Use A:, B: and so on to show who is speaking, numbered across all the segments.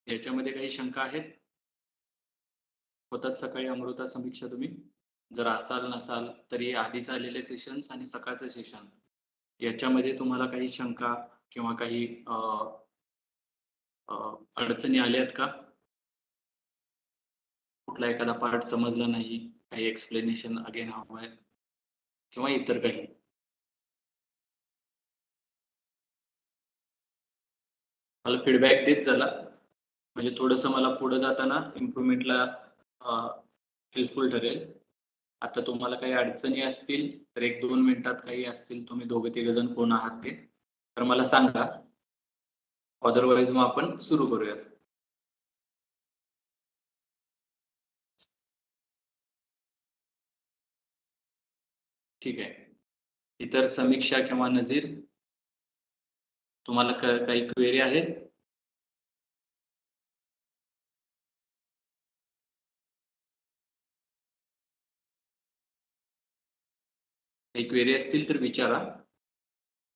A: याच्यामध्ये काही शंका आहेत? होतात सकाळी अमृता समीक्षा तुम्ही? जर असाल नसाल तरी आधीच आलेले सेशन्स आणि सकाळचं सेशन याच्यामध्ये तुम्हाला काही शंका किंवा काही अ, अडचणी आल्यात का? कुठला एखादा पार्ट समजला नाही, काही एक्सप्लेनेशन अगेन हवं आहे किंवा इतर काही? मला फीडबॅक देत चला. म्हणजे थोडंसं मला पुढे जाताना इम्प्रुव्हमेंटला हेल्पफुल ठरेल. आता तुम्हाला काही अडचणी असतील तर 1-2 मिनिटात काही असतील, तुम्ही दोघे-तिघ जण कोण आहात ते, तर मला सांगा. अदरवाईज मग आपण सुरू करूया. ठीक आहे. इतर समीक्षा किंवा नजीर, तुम्हाला काही क्वेरी आहे? काही क्वेरी असतील तर विचारा,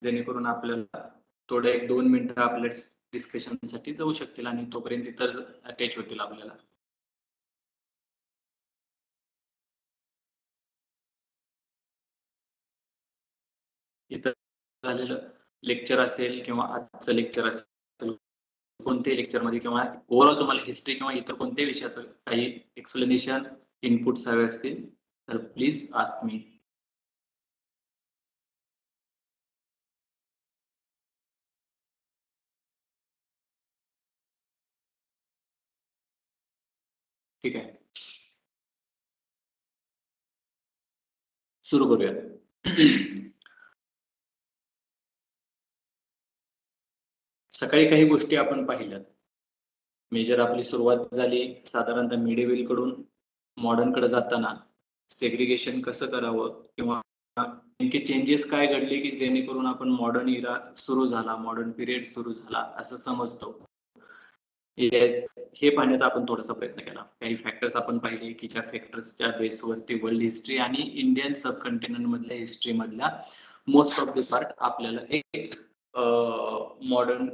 A: जेणेकरून आपल्याला थोडं 1-2 मिनिटं आपल्या डिस्कशनसाठी जाऊ शकतील आणि तोपर्यंत इतर अटॅच होतील आपल्याला. इतर झालेलं लेक्चर असेल किंवा आजचं लेक्चर असेल, कोणत्याही लेक्चरमध्ये किंवा ओव्हरऑल तुम्हाला हिस्ट्री किंवा इतर कोणत्याही विषयाचं काही एक्सप्लेनेशन, इनपुट्स हवे असतील तर प्लीज आस्क मी. ठीक आहे, सुरू करूया. सकाळी काही गोष्टी आपण पाहिल्यात. मेजर आपली सुरुवात झाली साधारणतः मिडेवल कडून मॉडर्न कडे जाताना सेग्रिगेशन कसं करावं किंवा नेमके चेंजेस काय घडले की जेणेकरून आपण मॉडर्न इरा सुरू झाला, मॉडर्न पिरियड सुरू झाला असं समजतो. हे पाहण्याचा आपण थोडासा प्रयत्न केला. काही फॅक्टर्स आपण पाहिले की ज्या फॅक्टर्सच्या बेसवरती वर्ल्ड हिस्ट्री आणि इंडियन सब कंटिनेंट मधल्या हिस्ट्री मधल्या मोस्ट ऑफ द पार्ट आपल्याला एक मॉडर्न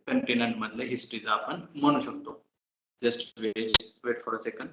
A: कंटिनेंट मधल्या हिस्ट्रीचा आपण म्हणू शकतो. Just wait for a second.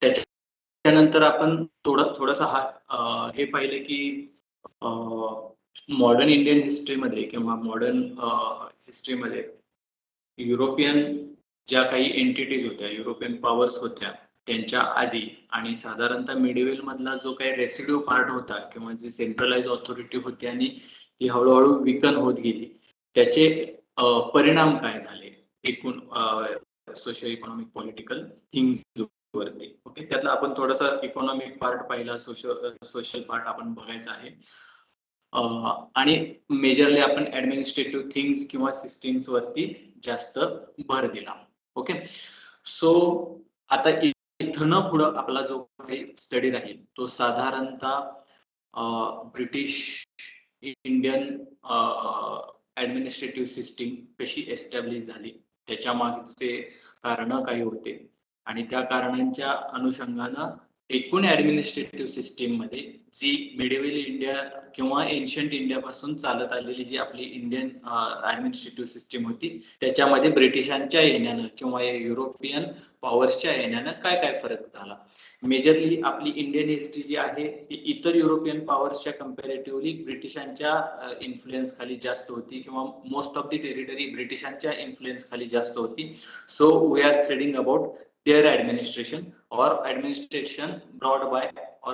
A: त्याच्यानंतर आपण थोडासा हे पाहिले की मॉडर्न इंडियन हिस्ट्रीमध्ये किंवा मॉडर्न हिस्ट्रीमध्ये युरोपियन ज्या काही एंटिटीज होत्या, युरोपियन पॉवर्स होत्या, त्यांच्या आधी आणि साधारणतः मिडवेल मधला जो काही रेसिड्यू पार्ट होता किंवा जी सेंट्रलाइज ऑथॉरिटी होती आणि ती हळूहळू विकन होत गेली, त्याचे परिणाम काय झाले एकूण सोशल इकॉनॉमिक पॉलिटिकल थिंग्स वरती. ओके, त्यातला आपण थोडासा इकॉनॉमिक पार्ट पाहिला, सोशल पार्ट आपण बघायचा आहे. आणि मेजरली आपण ऍडमिनिस्ट्रेटिव्ह थिंग्स किंवा सिस्टीम्स वरती जास्त भर दिला. ओके, सो आता इथनं पुढं आपला जो काही स्टडी राहील तो साधारणतः ब्रिटिश इंडियन ऍडमिनिस्ट्रेटिव्ह सिस्टीम कशी एस्टॅब्लिश झाली, त्याच्या मागचे कारण काही होते आणि त्या कारणांच्या अनुषंगानं एकूण ऍडमिनिस्ट्रेटिव्ह सिस्टीम मध्ये जी मिडेवल इंडिया किंवा एन्शंट इंडिया पासून चालत आलेली जी आपली इंडियन ऍडमिनिस्ट्रेटिव्ह सिस्टीम होती, त्याच्यामध्ये ब्रिटिशांच्या येण्यानं किंवा युरोपियन पॉवर्सच्या येण्यानं काय काय फरक झाला. मेजरली आपली इंडियन हिस्ट्री जी आहे ती इतर युरोपियन पॉवर्सच्या कम्पॅरेटिव्हली ब्रिटिशांच्या इन्फ्लुएन्स खाली जास्त होती किंवा मोस्ट ऑफ द टेरिटरी ब्रिटिशांच्या इन्फ्लुएन्स खाली जास्त होती. So we are studying about their administration or administration brought by or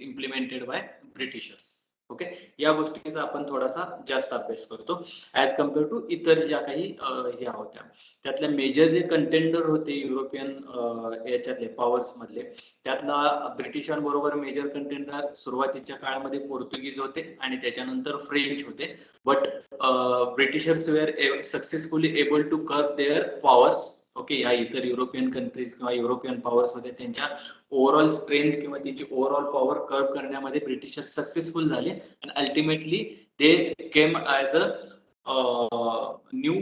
A: implemented by Britishers. Okay, या गोष्टीचा आपण थोडासा जास्त अभ्यास करतो ऍज कम्पेअर टू इतर ज्या काही ह्या होत्या. त्यातल्या मेजर जे कंटेंडर होते युरोपियन याच्यातले पॉवर्स मधले, त्यातला ब्रिटिशांबरोबर मेजर कंटेंडर सुरुवातीच्या काळामध्ये पोर्तुगीज होते आणि त्याच्यानंतर फ्रेंच होते. But Britishers were successfully able to curb their powers. Okay, या इतर युरोपियन कंट्रीज किंवा युरोपियन पॉवर्स होते त्यांच्या ओव्हरऑल स्ट्रेंथ किंवा त्यांची ओव्हरऑल पॉवर कर्व करण्यामध्ये ब्रिटिशर्स सक्सेसफुल झाले आणि ultimately they came as a new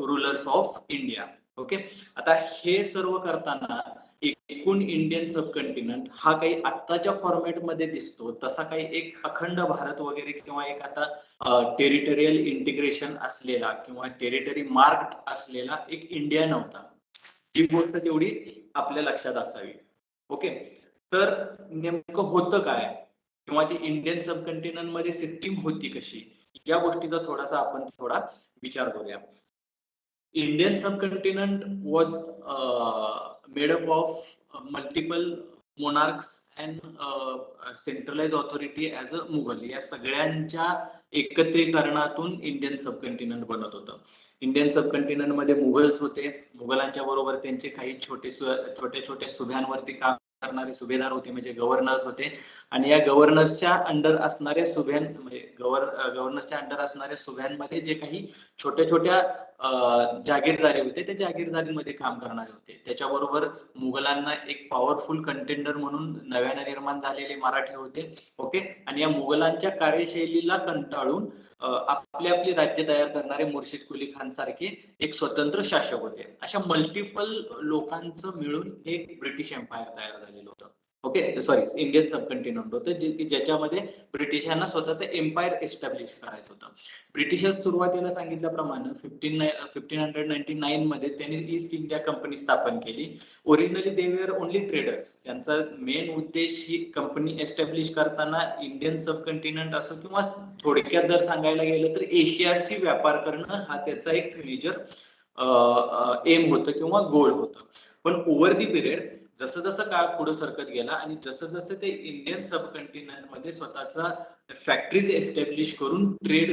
A: rulers of India. Okay, आता हे सर्व करताना एकूण इंडियन सबकंटिनेंट हा काही आत्ताच्या फॉर्मॅटमध्ये दिसतो तसा काही एक अखंड भारत वगैरे किंवा एक आता टेरिटोरियल इंटिग्रेशन असलेला किंवा टेरिटरी मार्क्ड असलेला एक इंडिया नव्हता. ही गोष्ट तेवढी आपल्या लक्षात असावी. ओके, तर नेमकं होतं काय किंवा ती इंडियन सबकंटिनेंट मध्ये सिस्टीम होती कशी, या गोष्टीचा थोडासा आपण थोडा विचार करूया. Indian subcontinent was made up of multiple monarchs and centralise authority as a Mughal, या सगळ्यांच्या एकत्रीकरणातून इंडियन सबकंटिनेंट बनत होतं. इंडियन सबकंटिनेंट मध्ये मुघल्स होते, मुघलांच्या बरोबर त्यांचे काही छोटे छोटे सुभ्यांवरती काम करणारे सुभेदार होते म्हणजे गव्हर्नर्स होते. आणि या गव्हर्नर्सच्या अंडर असणाऱ्या म्हणजे गव्हर्नर्सच्या अंडर असणाऱ्या सुभ्यांमध्ये जे काही छोट्या छोट्या जागीरदारी होते ते जागीरदारीमध्ये काम करणारे होते. त्याच्याबरोबर मुघलांना एक पॉवरफुल कंटेंडर म्हणून नव्याने निर्माण झालेले मराठी होते. ओके, आणि या मुघलांच्या कार्यशैलीला कंटाळून आपली आपली राज्य तयार करणारे मुर्शिद कुली खान सारखे एक स्वतंत्र शासक होते. अशा मल्टिपल लोकांचं मिळून एक ब्रिटिश एम्पायर तयार झालेलं होतं. ओके, सॉरी, इंडियन सबकंटिनेंट होतं ज्याच्यामध्ये ब्रिटिशांना स्वतःचं एम्पायर एस्टॅब्लिश करायचं होतं. ब्रिटिशर्स सुरुवातीला सांगितल्याप्रमाणे 1599 मध्ये त्यांनी ईस्ट इंडिया कंपनी स्थापन केली. Originally they were only traders. त्यांचा मेन उद्देश ही कंपनी एस्टॅब्लिश करताना इंडियन सबकंटिनेंट असो किंवा थोडक्यात जर सांगायला गेलं तर एशियाशी व्यापार करणं हा त्याचा एक मेजर एम होतं किंवा गोल होतं. पण ओव्हर दी पिरियड जसं जसं काळ पुढे सरकत गेला आणि जसं जसं ते इंडियन सबकंटिनेंट मध्ये स्वतःचा फॅक्टरीज एस्टॅब्लिश करून ट्रेड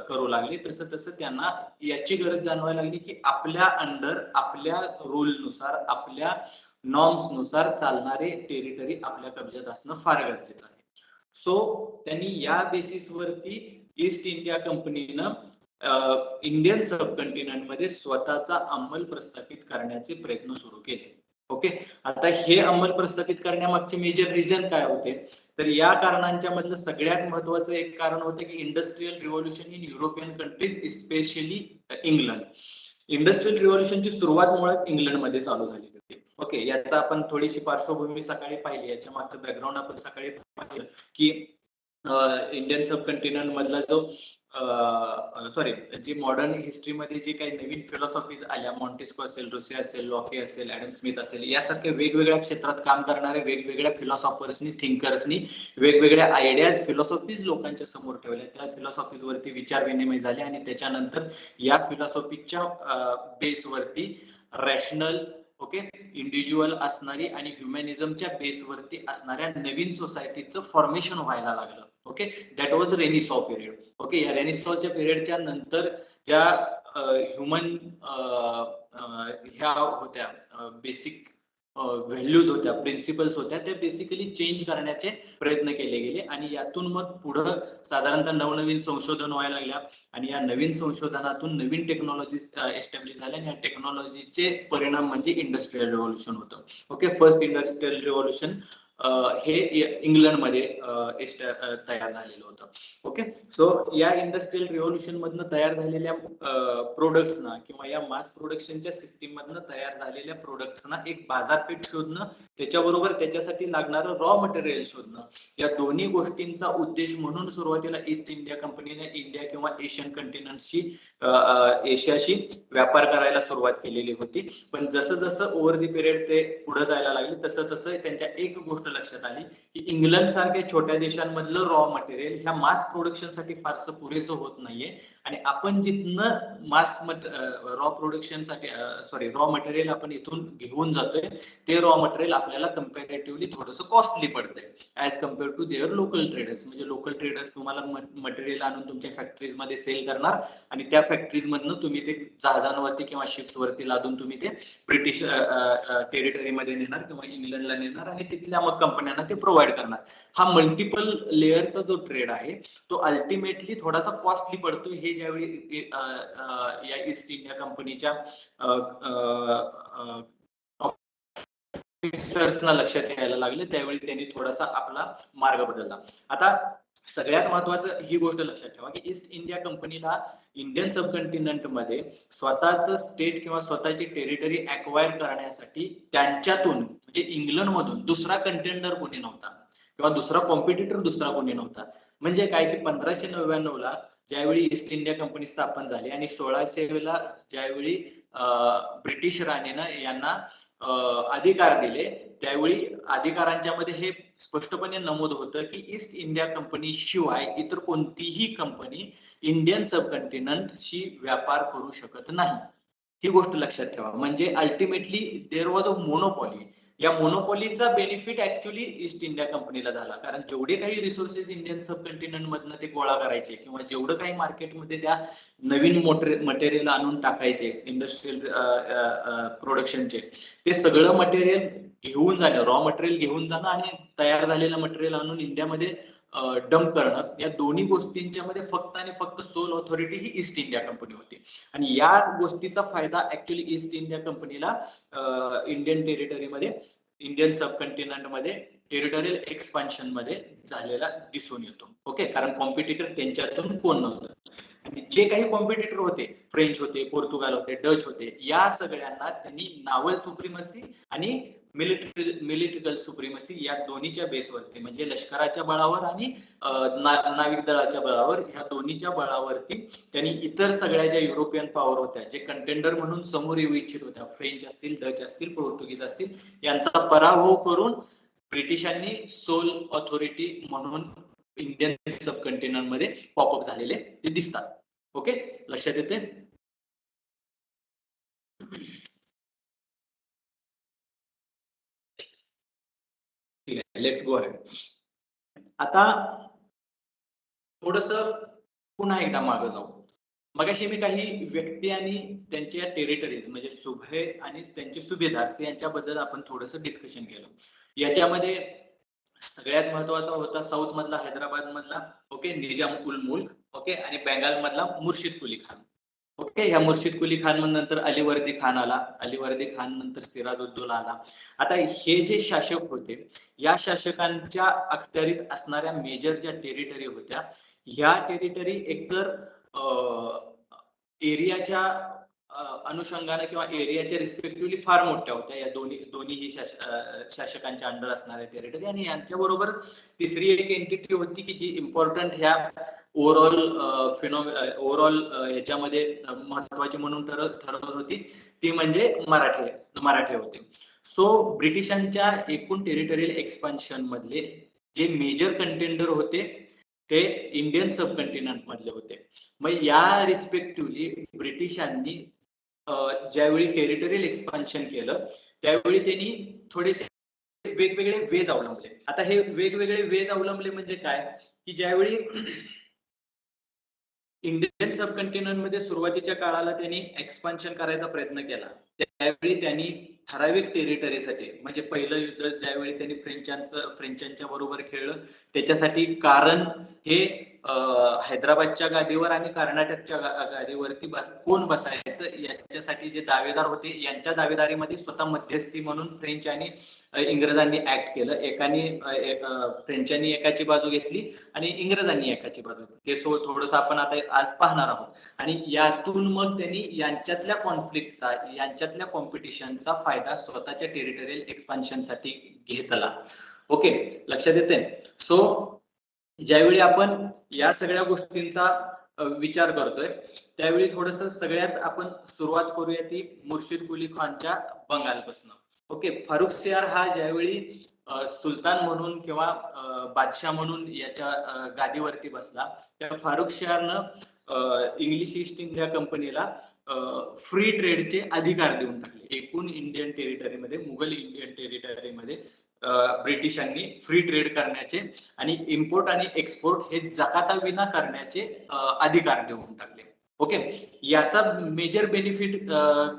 A: करू लागले, तसं तसं त्यांना याची गरज जाणवायला लागली की आपल्या अंडर आपल्या रूलनुसार आपल्या नॉर्म्स नुसार चालणारे टेरिटरी आपल्या कब्जात असणं फार गरजेचं आहे. सो त्यांनी या बेसिसवरती ईस्ट इंडिया कंपनीनं इंडियन सबकंटिनेंट मध्ये स्वतःचा अंमल प्रस्थापित करण्याचे प्रयत्न सुरू केले. ओके, आता हे अंमल प्रस्थापित करण्यामागचे मेजर रिझन काय होते, तर या कारणांच्या मधलं सगळ्यात महत्वाचं एक कारण होतं की industrial revolution in European countries specially England. Industrial रिव्होल्युशनची सुरुवात मुळात इंग्लंडमध्ये चालू झाली होती. ओके, याचा आपण थोडीशी पार्श्वभूमी सकाळी पाहिली, याच्या मागचं बॅकग्राऊंड आपण सकाळी पाहिलं की इंडियन सबकंटिनेंट मधला जो सॉरी जी मॉडर्न हिस्ट्रीमध्ये जे काही नवीन फिलॉसॉफीज आल्या, मॉन्टेस्को असेल, रुसे असेल, लॉके असेल, ॲडम स्मिथ असेल, यासारख्या वेगवेगळ्या क्षेत्रात काम करणाऱ्या वेगवेगळ्या फिलॉसॉफर्सनी, थिंकर्सनी वेगवेगळ्या आयडियाज, फिलॉसॉफीज लोकांच्या समोर ठेवल्या. त्या फिलॉसॉफीज वरती विचार विनिमय झाले आणि त्याच्यानंतर या फिलॉसॉफीच्या बेसवरती रॅशनल, ओके, इंडिव्हिज्युअल असणारी आणि ह्युमॅनिझमच्या बेसवरती असणाऱ्या नवीन सोसायटीचं फॉर्मेशन व्हायला लागलं. Okay, that was renaissance period. Okay, या रेनिसॉच्या पिरियडच्या नंतर ज्या ह्युमन ह्या होत्या बेसिक व्हॅल्यूज होत्या, प्रिन्सिपल्स होत्या, त्या बेसिकली चेंज करण्याचे प्रयत्न केले गेले आणि यातून मग पुढं साधारणतः नवनवीन संशोधन व्हायला लागल्या आणि या नवीन संशोधनातून नवीन टेक्नॉलॉजी एस्टॅब्लिश झाल्या आणि या टेक्नॉलॉजीचे परिणाम म्हणजे इंडस्ट्रियल रिव्होल्युशन होतं. ओके, फर्स्ट इंडस्ट्रियल रिव्होल्युशन हे इंग्लंडमध्ये तयार झालेलं होतं. ओके, सो या इंडस्ट्रियल रिव्होल्युशन मधनं तयार झालेल्या प्रोडक्ट्सना किंवा या मास प्रोडक्शनच्या सिस्टीम मधनं तयार झालेल्या प्रोडक्ट्सना एक बाजारपेठ शोधणं, त्याच्याबरोबर त्याच्यासाठी लागणारं रॉ मटेरियल शोधणं, या दोन्ही गोष्टींचा उद्देश म्हणून सुरुवातीला ईस्ट इंडिया कंपनीने इंडिया किंवा एशियन कंटिनेंटशी एशियाशी व्यापार करायला सुरुवात केलेली होती. पण जसं जसं ओव्हर दी पिरियड ते पुढे जायला लागले तसं तसं त्यांच्या एक गोष्ट लक्षात आली की इंग्लंड सारख्या छोट्या देशांमधलं रॉ मटेरियल ह्या मास प्रोडक्शनसाठी फारसं पुरेसं होत नाहीये आणि आपण जिथनं रॉ प्रोडक्शनसाठी रॉ मटेरियल आपण इथून घेऊन जातोय ते रॉ मटेरियल आपल्याला कम्पॅरेटिव्हली थोडंसं कॉस्टली पडतंय as compare to their local traders. म्हणजे लोकल ट्रेडर्स तुम्हाला मटेरियल आणून तुमच्या फॅक्टरीज मध्ये सेल करणार आणि त्या फॅक्टरीज मधनं तुम्ही ते जहाजांवरती किंवा शिप्स वरती लादून तुम्ही ते ब्रिटिश टेरिटरीमध्ये नेणार किंवा इंग्लंडला नेणार आणि तिथल्या मग कंपन्यांना ते प्रोव्हाइड करणार. हा मल्टिपल लेअरचा जो ट्रेड आहे तो अल्टिमेटली थोडासा कॉस्टली पडतो. हे ज्यावेळी या ईस्ट इंडिया कंपनीच्या ऑफिसर्सना लक्षात यायला लागले त्यावेळी त्यांनी थोडासा आपला मार्ग बदलला. आता सगळ्यात महत्वाचं ही गोष्ट लक्षात ठेवा की ईस्ट इंडिया कंपनीला इंडियन सबकॉन्टिनेंट मध्ये स्वतःचं स्टेट किंवा स्वतःची टेरिटरी अक्वायर करण्यासाठी त्यांच्यातून म्हणजे इंग्लंड मधून दुसरा कंटेंडर कोणी नव्हता किंवा दुसरा कॉम्पिटिटर दुसरा कोणी नव्हता. म्हणजे काय की 1599 ला ज्यावेळी ईस्ट इंडिया कंपनी स्थापन झाली आणि 1600 ला ज्यावेळी ब्रिटिश राणीनं यांना अधिकार दिले त्यावेळी अधिकारांच्या मध्ये हे स्पष्टपणे नमूद होतं की ईस्ट इंडिया कंपनी शिवाय इतर कोणतीही कंपनी इंडियन सबकॉन्टिनेंटशी व्यापार करू शकत नाही. ही गोष्ट लक्षात ठेवा. म्हणजे ultimately there was a monopoly. या मोनोपॉलीचा बेनिफिट ऍक्च्युली ईस्ट इंडिया कंपनीला झाला कारण जेवढे काही रिसोर्सेस इंडियन सबकॉन्टिनेंट मधनं ते गोळा करायचे किंवा जेवढं काही मार्केटमध्ये त्या नवीन मटेरियल आणून टाकायचे इंडस्ट्रियल प्रोडक्शनचे ते सगळं मटेरियल घेऊन जाणं रॉ मटेरियल घेऊन जाणं आणि तयार झालेलं मटेरियल आणून इंडियामध्ये डंप करणं या दोन्ही गोष्टींच्या मध्ये फक्त आणि फक्त सोल ऑथॉरिटी ही ईस्ट इंडिया कंपनी होती. आणि या गोष्टीचा फायदा ऍक्च्युली ईस्ट इंडिया कंपनीला इंडियन टेरिटरीमध्ये इंडियन सबकॉन्टिनेंट मध्ये टेरिटोरियल एक्सपान्शन मध्ये झालेला दिसून येतो. ओके, कारण कॉम्पिटिटर त्यांच्यातून कोण नव्हतं आणि जे काही कॉम्पिटिटर होते फ्रेंच होते, पोर्तुगाल होते, डच होते या सगळ्यांना त्यांनी नावल सुप्रिमसी आणि मिलिटरी सुप्रिमसी या दोन्हीच्या बेसवरती म्हणजे लष्कराच्या बळावर आणि नाविक दलाच्या बळावर ह्या दोन्हीच्या बळावरती त्यांनी इतर सगळ्या ज्या युरोपियन पॉवर होत्या जे कंटेंडर म्हणून समोर येऊ इच्छित होत्या फ्रेंच असतील, डच असतील, पोर्तुगीज असतील यांचा पराभव करून ब्रिटिशांनी सोल ऑथॉरिटी म्हणून इंडियन सबकॉन्टिनेंट मध्ये पॉपअप झालेले ते दिसतात. ओके, लक्षात येते. ठीक आहे, लेट्स गो अहेड. आता थोडस पुन्हा एकदा मागे जाऊ. मगाशी मी काही व्यक्ती आणि त्यांच्या टेरिटरीज म्हणजे सुभे आणि त्यांचे सुभेदार यांच्याबद्दल आपण थोडस डिस्कशन केलं. याच्यामध्ये सगळ्यात महत्वाचा होता साऊथ मधला हैदराबाद मधला ओके निजाम उल मुल्क ओके आणि बंगाल मधला मुर्शिद कुली खान. ओके, ह्या मुर्शिद कुली खान नंतर अलीवर्दी खान आला, अलीवर्दी खान नंतर सिराजुद्दौला आला. आता हे जे शासक होते या शासकांच्या अखत्यारीत असणाऱ्या मेजर ज्या टेरिटरी होत्या ह्या टेरिटरी एकतर एरियाच्या अनुषंगाने किंवा एरियाच्या रिस्पेक्टिव्हली फार मोठ्या होत्या या दोन्ही शासकांच्या अंडर असणाऱ्या टेरिटरी. आणि यांच्याबरोबर तिसरी एक एंटिटी होती की जी इम्पॉर्टंट ह्या ओव्हरऑल ह्याच्यामध्ये महत्वाची म्हणून ठरत होती ती म्हणजे मराठे होते. सो ब्रिटिशांच्या एकूण टेरिटरियल एक्सपान्शन मधले जे मेजर कंटेंडर होते ते इंडियन सबकॉन्टिनेंट मधले होते. मग या रिस्पेक्टिव्हली ब्रिटिशांनी ज्यावेळी टेरिटरियल एक्सपान्शन केलं त्यावेळी त्यांनी थोडेसे वेगवेगळे वेज अवलंबले. आता हे वेगवेगळे वेज अवलंबले म्हणजे काय की ज्यावेळी इंडियन सबकॉन्टिनेंट मध्ये सुरुवातीच्या काळाला त्यांनी एक्सपान्शन करायचा प्रयत्न केला त्यावेळी त्यांनी ठराविक टेरिटरीसाठी म्हणजे पहिलं युद्ध ज्यावेळी त्यांनी फ्रेंचांच्या बरोबर खेळलं त्याच्यासाठी कारण हे हैदराबादच्या गादीवर आणि कर्नाटकच्या गादीवरती कोण बसायचं याच्यासाठी जे दावेदार होते यांच्या दावेदारीमध्ये स्वतः मध्यस्थी म्हणून फ्रेंच आणि इंग्रजांनी ऍक्ट केलं. फ्रेंचांनी एकाची बाजू घेतली आणि इंग्रजांनी एकाची बाजू घेतली. ते थोडंसं आपण आता आज पाहणार आहोत. आणि यातून मग त्यांनी यांच्यातल्या कॉन्फ्लिक्टचा यांच्यातल्या कॉम्पिटिशनचा फायदा स्वतःच्या टेरिटरियल एक्सपान्शनसाठी घेतला. ओके, लक्षात येते. सो ज्यावेळी आपण या सगळ्या गोष्टींचा विचार करतोय त्यावेळी थोडस सगळ्यात आपण सुरुवात करूया ती मुर्शिद कुली खानच्या बंगालपासून. ओके, फारुख सियार हा ज्यावेळी सुलतान म्हणून किंवा बादशाह म्हणून याच्या गादीवरती बसला, त्या फारुख शाहनं इंग्लिश ईस्ट इंडिया कंपनीला फ्री ट्रेडचे अधिकार देऊन टाकले. एकूण इंडियन टेरिटरीमध्ये, मुघल इंडियन टेरिटरीमध्ये ब्रिटिशांनी फ्री ट्रेड करण्याचे आणि इम्पोर्ट आणि एक्सपोर्ट हे जकाताविना करण्याचे अधिकार देऊन टाकले. ओके, याचा मेजर बेनिफिट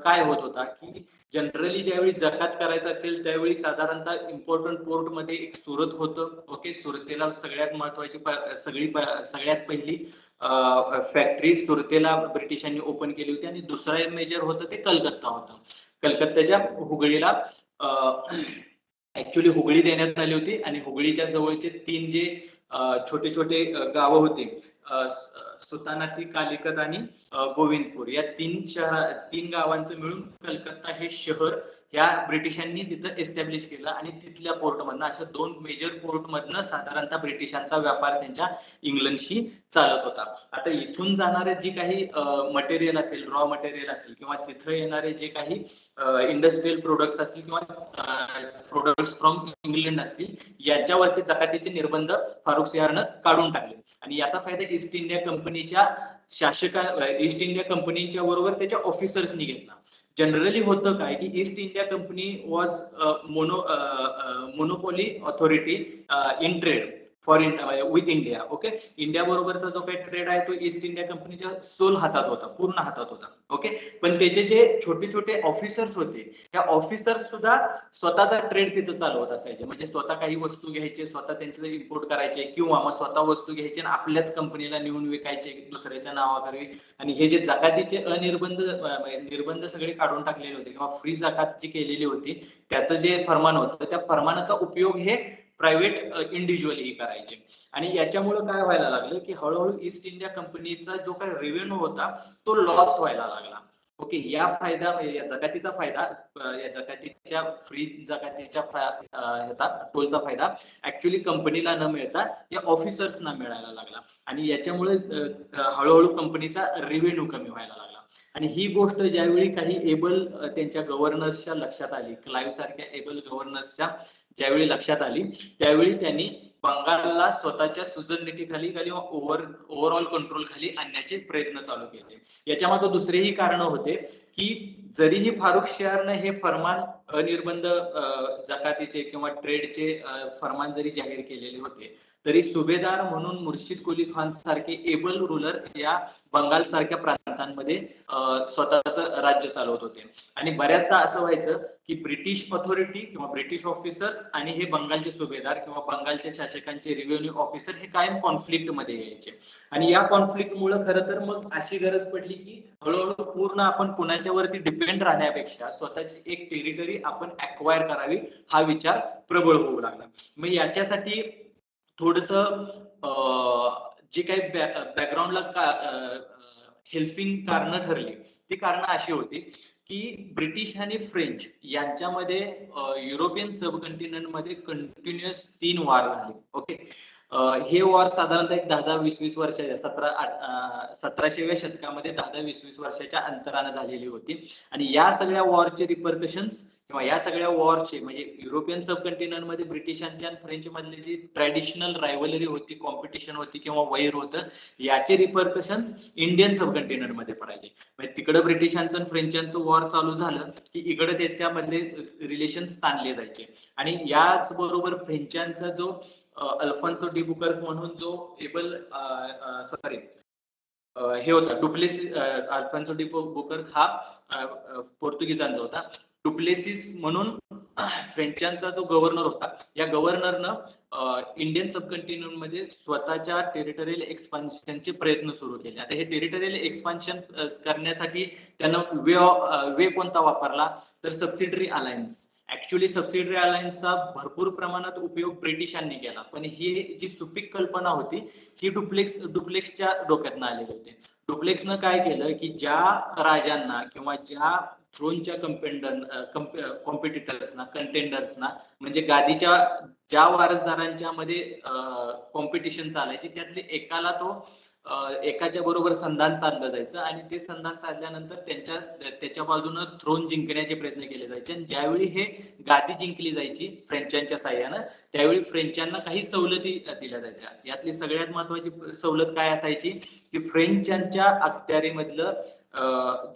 A: काय होत होता की जनरली ज्यावेळी जकात करायचं असेल त्यावेळी साधारणतः इम्पॉर्टंट पोर्ट मध्ये एक सुरत होतं. ओके, सुरतेला सगळ्यात महत्वाची सगळ्यात पहिली फॅक्टरी सुरतेला ब्रिटिशांनी ओपन केली होती आणि दुसरा मेजर होतं ते कलकत्ता होतं. कलकत्त्याच्या हुगळीला ऍक्च्युली हुगळी देण्यात आली होती आणि हुगळीच्या जवळचे 3 जे छोटे छोटे गावं होते, सुतानाती, कालिकत आणि गोविंदपूर, या 3 गावांचं मिळून कलकत्ता हे शहर या ब्रिटिशांनी तिथं एस्टॅब्लिश केलं आणि तिथल्या पोर्टमधनं, अशा 2 मेजर पोर्टमधनं साधारणतः ब्रिटिशांचा व्यापार त्यांच्या इंग्लंडशी चालत होता. आता इथून जाणारे जे काही मटेरियल असेल, रॉ मटेरियल असेल किंवा तिथं येणारे जे काही इंडस्ट्रियल प्रोडक्ट्स असतील किंवा प्रोडक्ट्स फ्रॉम इंग्लंड असतील, याच्यावरती जकातीचे निर्बंध फारुख शाहनं काढून टाकले आणि याचा फायदा ईस्ट इंडिया कंपनीच्या ईस्ट इंडिया कंपनीच्या बरोबर त्याच्या ऑफिसर्सनी घेतला. जनरली होतं काय की east India company was monopoly authority in trade for with India. Okay, India बरोबरचा जो काही ट्रेड आहे तो ईस्ट इंडिया कंपनीच्या सोल हातात होता, पूर्ण हातात होता. ओके, पण त्याचे जे छोटे छोटे ऑफिसर्स होते, त्या ऑफिसर्स सुद्धा स्वतःचा ट्रेड तिथं चालवत असायचे. म्हणजे स्वतः काही वस्तू घ्यायचे, स्वतः त्यांचे इम्पोर्ट करायचे किंवा मग स्वतः वस्तू घ्यायचे आणि आपल्याच कंपनीला नेऊन विकायचे दुसऱ्याच्या नावाखाली. आणि हे जे जकातीचे निर्बंध सगळे काढून टाकलेले होते किंवा फ्री जकात जी केलेली होती, त्याचं जे फरमान होतं, त्या फरमानाचा उपयोग हे प्रायव्हेट इंडिव्हिज्युअली करायचे. आणि याच्यामुळे काय व्हायला लागलं की हळूहळू ईस्ट इंडिया कंपनीचा जो काही रेव्हेन्यू होता तो लॉस व्हायला लागला. ओके, या जकातीचा फायदा, या जकातीच्या फ्री जकातीच्या ह्याचा टोलचा फायदा ऍक्च्युली कंपनीला न मिळता या ऑफिसर्सना मिळायला लागला आणि याच्यामुळे हळूहळू कंपनीचा रेव्हेन्यू कमी व्हायला लागला. आणि ही गोष्ट ज्यावेळी काही एबल त्यांच्या गव्हर्नर्सच्या लक्षात आली, क्लाइव्ह सारख्या एबल गव्हर्नर्सच्या ज्यावेळी लक्षात आली, त्यावेळी त्यांनी बंगालला स्वतःच्या सुजनिटीखाली ओव्हरऑल कंट्रोल खाली आणण्याचे प्रयत्न चालू केले. याच्या मागे दुसरेही कारण होते की जरीही फारुख शाहनं हे फरमान अनिर्बंध जकातीचे किंवा ट्रेडचे फरमान जरी जाहीर केलेले होते, तरी सुभेदार म्हणून मुर्शिद कुली खान सारखे एबल रुलर या बंगाल सारख्या प्रांतांमध्ये स्वतःचं राज्य चालवत होते. आणि बऱ्याचदा असं व्हायचं की ब्रिटिश ऑथॉरिटी किंवा ब्रिटिश ऑफिसर्स आणि हे बंगालचे सुभेदार किंवा बंगालच्या शासकांचे रेव्हेन्यू ऑफिसर हे कायम कॉन्फ्लिक्ट मध्ये यायचे. आणि या कॉन्फ्लिक्टमुळे खरं तर मग अशी गरज पडली की हळूहळू पूर्ण आपण कुणाच्या वरती डिपेंड राहण्यापेक्षा स्वतःची एक टेरिटरी आपण अक्वायर करावी, हा विचार प्रबळ होऊ लागला. मग याच्यासाठी थोडस जे काही बॅकग्राऊंडला हेल्पिंग कारण ठरली, ती कारण अशी होती की ब्रिटिश आणि फ्रेंच यांच्यामध्ये युरोपियन सबकंटिनेंट मध्ये कंटिन्युअस 3 वॉर झाले. ओके, हे वॉर साधारणतः एक 10-20 वर्षाच्या 1700व्या शतकामध्ये 10-20 वर्षाच्या अंतरानं झालेली होती. आणि या सगळ्या वॉरचे रिपरकशन्स किंवा या सगळ्या वॉरचे म्हणजे युरोपियन सबकंटिनेंट मध्ये ब्रिटिशांच्या आणि फ्रेंच मधली जी ट्रॅडिशनल रायव्हलरी होती, कॉम्पिटिशन होती किंवा वैर होतं, याचे रिपरकशन्स इंडियन सबकंटिनेंट मध्ये पडायचे. म्हणजे तिकडं ब्रिटिशांचं आणि फ्रेंचांचं वॉर चालू झालं की इकडे त्याच्यामधले रिलेशन्स ताणले जायचे. आणि याच बरोबर फ्रेंचांचा जो अल्फॉन्सो डी बुकर्क म्हणून जो एबल हे होता डुप्लेसिस, अल्फॉन्सो डी बुकर्क हा पोर्तुगीजांचा होता. डुप्लेसिस म्हणून फ्रेंचांचा जो गव्हर्नर होता, या गव्हर्नरनं इंडियन सबकंटिनेंट मध्ये स्वतःच्या टेरिटोरियल एक्सपान्शनचे प्रयत्न सुरू केले. आता हे टेरिटोरियल एक्सपान्शन करण्यासाठी त्यानं वे कोणता वापरला तर सबसिडरी अलायन्स. ऍक्च्युली सबसिडरी अलायन्सचा भरपूर प्रमाणात उपयोग ब्रिटिशांनी केला, पण ही जी सुपीक कल्पना होती ही डुप्लेक्सच्या डोक्यातनं आलेली होती. डुप्लेक्सनं काय केलं की ज्या राजांना किंवा ज्या थ्रोनच्या कॉम्पिटिटर्सना, कंटेंडर्सना, म्हणजे गादीच्या ज्या वारसदारांच्या मध्ये कॉम्पिटिशन चालायची, त्यातले एकाला तो एकाच्या बरोबर संधान साधलं जायचं आणि ते संधान साधल्यानंतर त्याच्या बाजूनं थ्रोन जिंकण्याचे प्रयत्न केले जायचे. आणि ज्यावेळी हे गादी जिंकली जायची फ्रेंचांच्या साह्यानं, त्यावेळी फ्रेंचांना काही सवलती दिल्या जायच्या. यातली सगळ्यात महत्वाची सवलत काय असायची की फ्रेंचांच्या अखत्यारीमधलं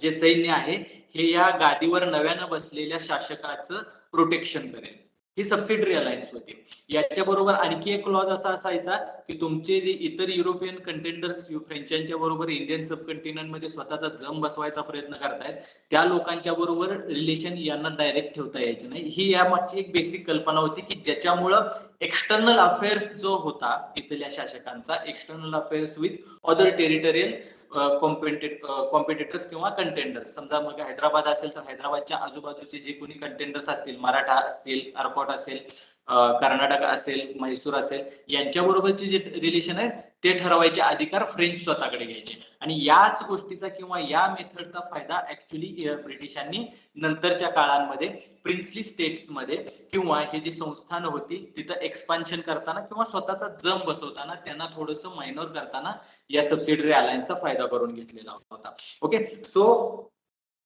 A: जे सैन्य आहे हे या गादीवर नव्यानं बसलेल्या शासकाचं प्रोटेक्शन करेल. ही सबसिडरी अलायन्स होती. याच्या बरोबर आणखी एक क्लॉज असा असायचा की तुमचे जे इतर युरोपियन कंटेंडर्स फ्रेंचांच्या बरोबर इंडियन सबकंटिनेंट मध्ये स्वतःचा जम बसवायचा प्रयत्न करतायत, त्या लोकांच्या बरोबर रिलेशन यांना डायरेक्ट ठेवता यायचे नाही. ही यामागची एक बेसिक कल्पना होती की ज्याच्यामुळं एक्सटर्नल अफेअर्स जो होता इथल्या शासकांचा, external affairs with other territorial competitors किंवा कंटेंडर्स, समजा मग हैदराबाद असेल तर हैदराबादच्या आजूबाजूचे जे कोणी कंटेंडर्स असतील, मराठा असतील, अर्कोट असेल, कर्नाटक असेल, म्हैसूर असेल, यांच्याबरोबरचे जे रिलेशन आहे ते ठरवायचे अधिकार फ्रेंच स्वतःकडे घ्यायचे. आणि याच गोष्टीचा किंवा या मेथडचा फायदा ऍक्च्युली ब्रिटिशांनी नंतरच्या काळांमध्ये प्रिन्सली स्टेट्स मध्ये किंवा हे जी संस्थान होती तिथं एक्सपान्शन करताना किंवा स्वतःचा जम बसवताना, त्यांना थोडंसं मायनॉर करताना या सबसिडरी अलायन्सचा फायदा करून घेतलेला होता. ओके, सो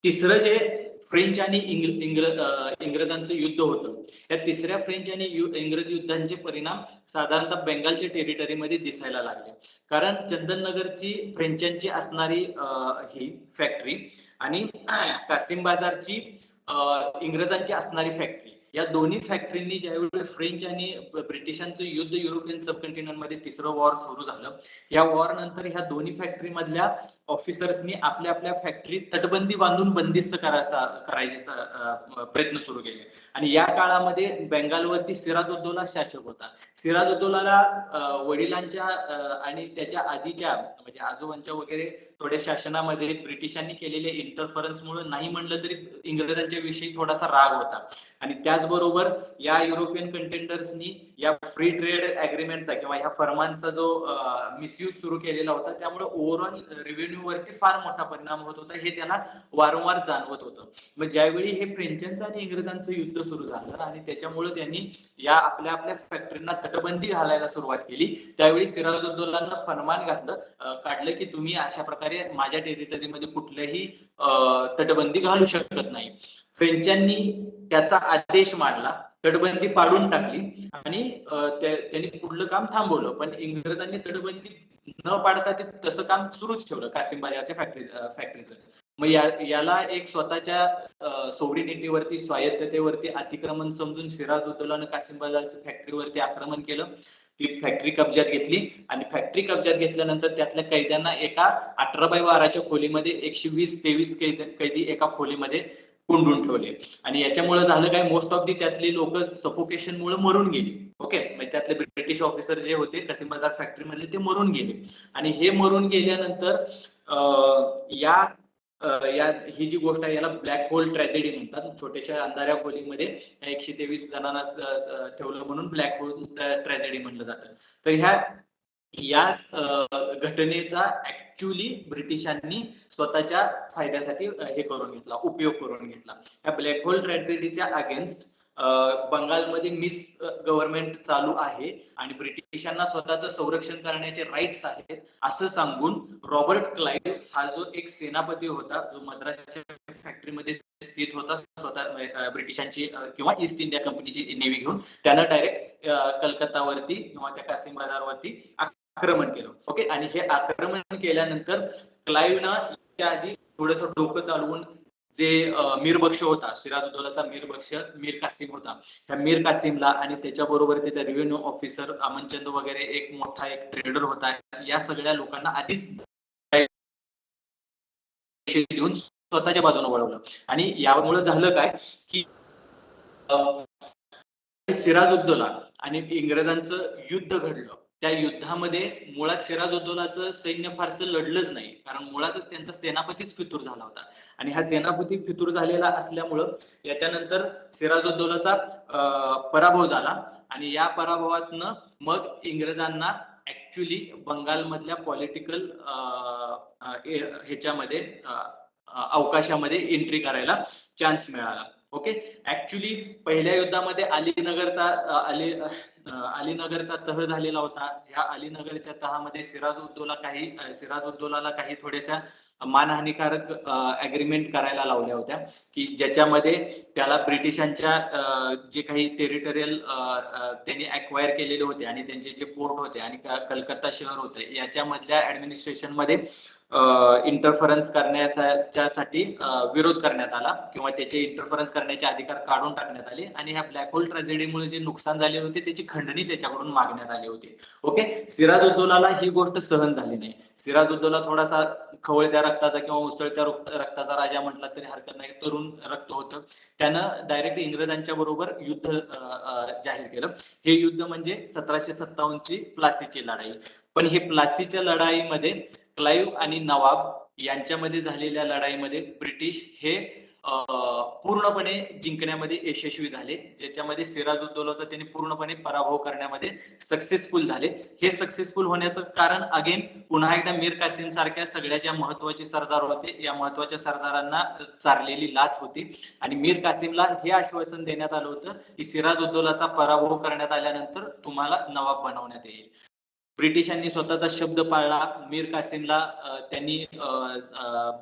A: तिसरं जे फ्रेंच आणि इंग्रजांचं युद्ध होतं, त्या तिसऱ्या फ्रेंच आणि इंग्रज युद्धांचे परिणाम साधारणतः बेंगालच्या टेरिटरीमध्ये दिसायला लागले. कारण चंदननगरची फ्रेंचांची असणारी ही फॅक्टरी आणि कासिम बाजारची इंग्रजांची असणारी फॅक्टरी, या दोन्ही फॅक्टरींनी ज्यावेळी फ्रेंच आणि ब्रिटिशांचं युद्ध युरोपियन सबकंटिनेंट मध्ये तिसरं वॉर सुरू झालं, या वॉर नंतर ह्या दोन्ही फॅक्टरी मधल्या ऑफिसर्सनी आपल्या आपल्या फॅक्टरी तटबंदी बांधून बंदिस्त करायचे प्रयत्न सुरू केले. आणि या काळामध्ये बेंगालवरती सिराजुद्दौला शासक होता. सिराजुद्दौलाला वडिलांच्या आणि त्याच्या आधीच्या म्हणजे आजोबांच्या वगैरे थोड्या शासनामध्ये ब्रिटिशांनी केलेल्या इंटरफरन्समुळे नाही म्हणलं तरी इंग्रजांच्या विषयी थोडासा राग होता. आणि त्याचबरोबर या युरोपियन कंटेंडर्सनी या फ्री ट्रेड अग्रीमेंटचा किंवा ह्या फर्मांचा जो मिसयूज सुरू केलेला होता, त्यामुळे ओव्हरऑल रेव्हेन्यू वरती फार मोठा परिणाम होत होता, हे त्याला वारंवार जाणवत होतं. मग ज्यावेळी हे फ्रेंचांचं आणि इंग्रजांचं युद्ध सुरू झालं आणि त्याच्यामुळे त्यांनी या आपल्या आपल्या फॅक्टरींना तटबंदी घालायला सुरुवात केली, त्यावेळी सिराजुद्दौलानं फरमान काढलं की तुम्ही अशा प्रकारे माझ्या टेरिटरीमध्ये कुठल्याही तटबंदी घालू शकत नाही. फ्रेंचांनी त्याचा आदेश मांडला, तटबंदी पाडून टाकली आणि त्यांनी पुढलं काम थांबवलं. पण इंग्रजांनी तटबंदी न पाडता ते तसं काम सुरूच ठेवलं कासिम बाजारच्या फॅक्टरीचं. मग याला एक स्वतःच्या सोव्हरिनिटीवरती, स्वायत्ततेवरती अतिक्रमण समजून सिराजुद्दौलानं कासिम बाजारच्या फॅक्टरीवरती आक्रमण केलं. ती फॅक्टरी कब्जात घेतली आणि फॅक्टरी कब्जात घेतल्यानंतर त्यातल्या कैद्यांना एका 18x12 खोलीमध्ये 120-23 कैदी एका खोलीमध्ये कोंडून ठेवले. आणि याच्यामुळे झालं काय, मोस्ट ऑफ दी त्यातली लोक सफोकेशनमुळे मरून गेली. ओके, म्हणजे त्यातले ब्रिटिश ऑफिसर जे होते कासिम बाजार फॅक्टरी मधले ते मरून गेले. आणि हे मरून गेल्यानंतर ही जी गोष्ट आहे याला ब्लॅक होल ट्रॅजेडी म्हणतात. छोट्याशा अंधाऱ्या खोलीमध्ये 123 जणांना ठेवलं म्हणून ब्लॅक होल ट्रॅजेडी म्हणलं जातं. तर या घटनेचा ऍक्च्युली ब्रिटिशांनी स्वतःच्या फायद्यासाठी हे करून घेतला, उपयोग करून घेतला. या ब्लॅक होल ट्रॅजेडीच्या अगेन्स्ट बंगालमध्ये मिस गव्हर्नमेंट चालू आहे आणि ब्रिटिशांना स्वतःचं संरक्षण करण्याचे राईट्स आहेत असं सांगून रॉबर्ट क्लाइव्ह हा जो एक सेनापती होता, जो मद्रासच्या फॅक्टरीमध्ये स्थित होता स्वतः ब्रिटिशांची किंवा ईस्ट इंडिया कंपनीची नेव्ही घेऊन, त्यानं डायरेक्ट कलकत्तावरती किंवा त्या कासिम बाजारवरती आक्रमण केलं. ओके, आणि हे आक्रमण केल्यानंतर क्लाइव्हनं त्याआधी थोडंसं डोकं चालवून जे मीर बक्ष होता, सिराजुद्दौलाचा मीर बक्ष मीर कासिम होता, ह्या मीर कासिमला आणि त्याच्याबरोबर त्याचा रेव्हेन्यू ऑफिसर अमनचंद वगैरे एक मोठा एक ट्रेडर होता, या सगळ्या लोकांना आधीच देऊन स्वतःच्या बाजूने वळवलं. आणि यामुळे झालं काय की सिराजुद्दौला आणि इंग्रजांचं युद्ध घडलं. त्या युद्धामध्ये मुळात सिराजुद्दौलाचं सैन्य फारसं लढलंच नाही, कारण मुळातच त्यांचा सेनापतीच फितूर झाला होता. आणि हा सेनापती फितूर झालेला असल्यामुळं याच्यानंतर सिराजुद्दौलाचा पराभव झाला. आणि या पराभवातनं मग इंग्रजांना ऍक्च्युली बंगालमधल्या पॉलिटिकल ह्याच्यामध्ये अवकाशामध्ये एंट्री करायला चान्स मिळाला. ओके, ऍक्च्युली पहिल्या युद्धामध्ये अलीनगरचा तह झालेला होता. ह्या अलीनगरच्या तहामध्ये सिराजुद्दौलाला काही थोड्याशा मानहानिकारक अग्रीमेंट करायला लावल्या होत्या, की ज्याच्यामध्ये त्याला ब्रिटिशांच्या जे काही टेरिटोरियल त्यांनी अक्वायर केलेले होते आणि त्यांचे जे पोर्ट होते आणि कलकत्ता शहर होते याच्यामधल्या ऍडमिनिस्ट्रेशन मध्ये इंटरफरन्स करण्यासाठी विरोध करण्यात आला किंवा त्याचे इंटरफरन्स करण्याचे अधिकार काढून टाकण्यात आले आणि ह्या ब्लॅक होल ट्रॅजेडीमुळे जे नुकसान झाले होते त्याची खंडणी त्याच्याकडून मागण्यात आली होती. ओके, सिराजुद्दौलाला ही गोष्ट सहन झाली नाही. सिराजुद्दौला थोडासा खवळत्या रक्ताचा किंवा उसळत्या रक्ताचा राजा म्हटला तरी हरकत नाही, तरुण रक्त होतं. त्यानं डायरेक्ट इंग्रजांच्या बरोबर युद्ध जाहीर केलं. हे युद्ध म्हणजे 1757 ची प्लासीची लढाई. पण हे प्लासीच्या लढाईमध्ये क्लाइव्ह आणि नवाब यांच्यामध्ये झालेल्या लढाईमध्ये ब्रिटिश हे पूर्णपणे जिंकण्यामध्ये यशस्वी झाले, ज्याच्यामध्ये सिराजुद्दौलाचा त्यांनी पूर्णपणे पराभव करण्यामध्ये सक्सेसफुल झाले. हे सक्सेसफुल होण्याचं कारण अगेन पुन्हा एकदा मीर कासिम सारख्या सगळ्या ज्या महत्वाचे सरदार होते या महत्वाच्या सरदारांना चारलेली लाच होती आणि मीर कासिमला हे आश्वासन देण्यात आलं होतं की सिराजुद्दौलाचा पराभव करण्यात आल्यानंतर तुम्हाला नवाब बनवण्यात येईल. ब्रिटिशांनी स्वतःचा शब्द पाळला. मीर कासिमला त्यांनी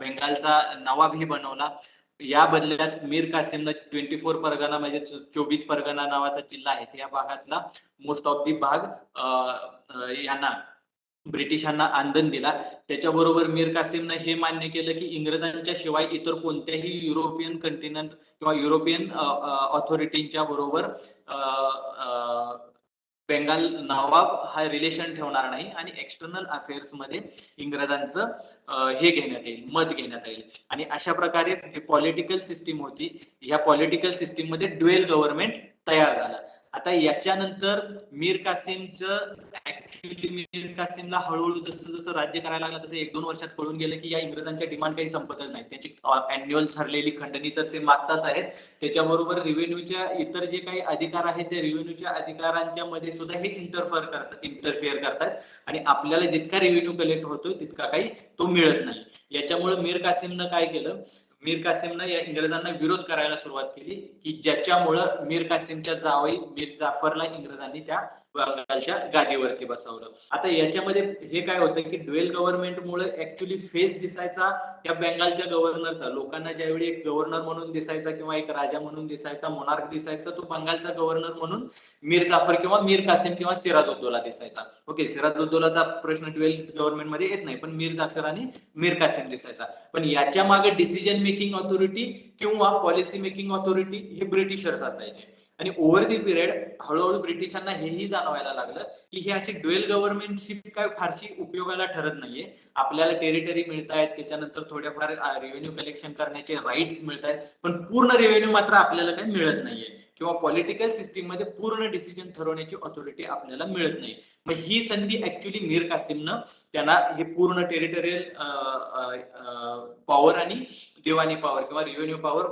A: बेंगालचा नवाबही बनवला. या बदल्यात मीर कासिमनं 24 परगणा म्हणजे 24 परगणा नावाचा जिल्हा आहे या भागातला मोस्ट ऑफ दी भाग यांना ब्रिटिशांना आंदन दिला. त्याच्याबरोबर मीर कासिमनं हे मान्य केलं की इंग्रजांच्या शिवाय इतर कोणत्याही युरोपियन कंटिनेंट किंवा युरोपियन ऑथॉरिटींच्या बरोबर बेंगाल नवाब हा रिलेशन ठेवणार नाही आणि एक्सटर्नल अफेअर्स मध्ये इंग्रजांचं हे घेण्यात येईल, मत घेण्यात येईल. आणि अशा प्रकारे जी पॉलिटिकल सिस्टीम होती ह्या पॉलिटिकल सिस्टीम मध्ये ड्युएल गव्हर्नमेंट तयार झालं. आता याच्यानंतर मीर कासिमचं ऍक्च्युली मीर कासिमला हळूहळू जसं जसं राज्य करायला लागलं तसं 1-2 वर्षात कळून गेलं की या इंग्रजांच्या डिमांड काही संपतच नाही. त्याची अॅन्युअल ठरलेली खंडणी तर ते मागताच आहेत, त्याच्याबरोबर रेव्हेन्यूच्या इतर जे काही अधिकार आहेत त्या रेव्हेन्यूच्या अधिकारांच्या मध्ये सुद्धा हे इंटरफेअर करतात आणि आपल्याला जितका रेव्हेन्यू कलेक्ट होतोय तितका काही तो मिळत नाही. याच्यामुळे मीर कासिमनं काय केलं, मीर कासिमनं या इंग्रजांना विरोध करायला सुरुवात केली की ज्याच्यामुळं मीर कासिमच्या जावई मीर जाफरला इंग्रजांनी त्या बंगालच्या गादीवरती बसवलं. आता याच्यामध्ये हे काय होतं की ड्युएल गव्हर्नमेंटमुळे ऍक्च्युली फेस दिसायचा या बेंगालच्या गव्हर्नरचा. लोकांना ज्यावेळी एक गव्हर्नर म्हणून दिसायचा किंवा एक राजा म्हणून दिसायचा, मोनार्क दिसायचा, तो बंगालचा गव्हर्नर म्हणून मीर जाफर किंवा मीर कासिम किंवा सिराजुद्दौला दिसायचा. ओके, सिराजुद्दौलाचा प्रश्न ड्युएल गव्हर्नमेंट मध्ये येत नाही, पण मीर जाफर आणि मीर कासिम दिसायचा. पण याच्या मागे डिसिजन मेकिंग ऑथॉरिटी किंवा पॉलिसी मेकिंग ऑथॉरिटी हे ब्रिटिशर्स असायचे. आणि ओव्हर दी पिरियड हळूहळू ब्रिटिशांना हेही जाणवायला लागलं की ही अशी ड्युएल गव्हर्नमेंटशिप काय फारशी उपयोगाला ठरत नाहीये. आपल्याला टेरिटरी मिळतायत, त्याच्यानंतर थोड्याफार रेव्हेन्यू कलेक्शन करण्याचे राईट्स मिळतायत, पण पूर्ण रेव्हेन्यू मात्र आपल्याला काही मिळत नाहीये किंवा पॉलिटिकल सिस्टीम मध्ये पूर्ण डिसिजन ठरवण्याची ऑथॉरिटी आपल्याला मिळत नाही. मग ही संधी ऍक्च्युली मीर कासिमनं त्यांना हे पूर्ण टेरिटोरियल पॉवर आणि दिवाणी पॉवर किंवा रेव्हेन्यू पॉवर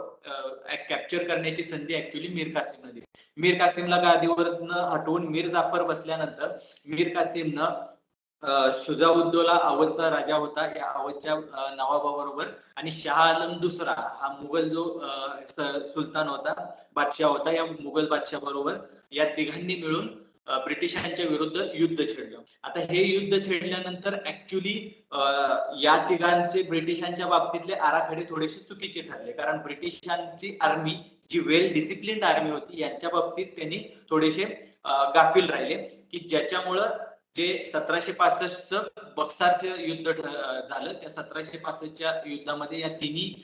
A: कॅप्चर करण्याची संधी ऍक्च्युली मीर कासिमनं दिली. मीर कासिमला गादीवरनं हटवून मीर जाफर बसल्यानंतर मीर कासिमनं शुजाउद्दौला अवधचा राजा होता, या अवधच्या नवाबाबरोबर आणि शाह आलम दुसरा हा मुघल जो सुलतान होता, बादशाह होता, या मुघल बादशाह बरोबर या तिघांनी मिळून ब्रिटिशांच्या विरुद्ध युद्ध छेडलं. आता हे युद्ध छेडल्यानंतर ऍक्च्युली या तिघांचे ब्रिटिशांच्या बाबतीतले आराखडे थोडेसे चुकीचे ठरले, कारण ब्रिटिशांची आर्मी जी वेल डिसिप्लिन्ड आर्मी होती यांच्या बाबतीत त्यांनी थोडेसे गाफील राहिले की ज्याच्यामुळं जे 1765चं बक्सारचं युद्ध झालं, त्या 1765च्या युद्धामध्ये या तिन्ही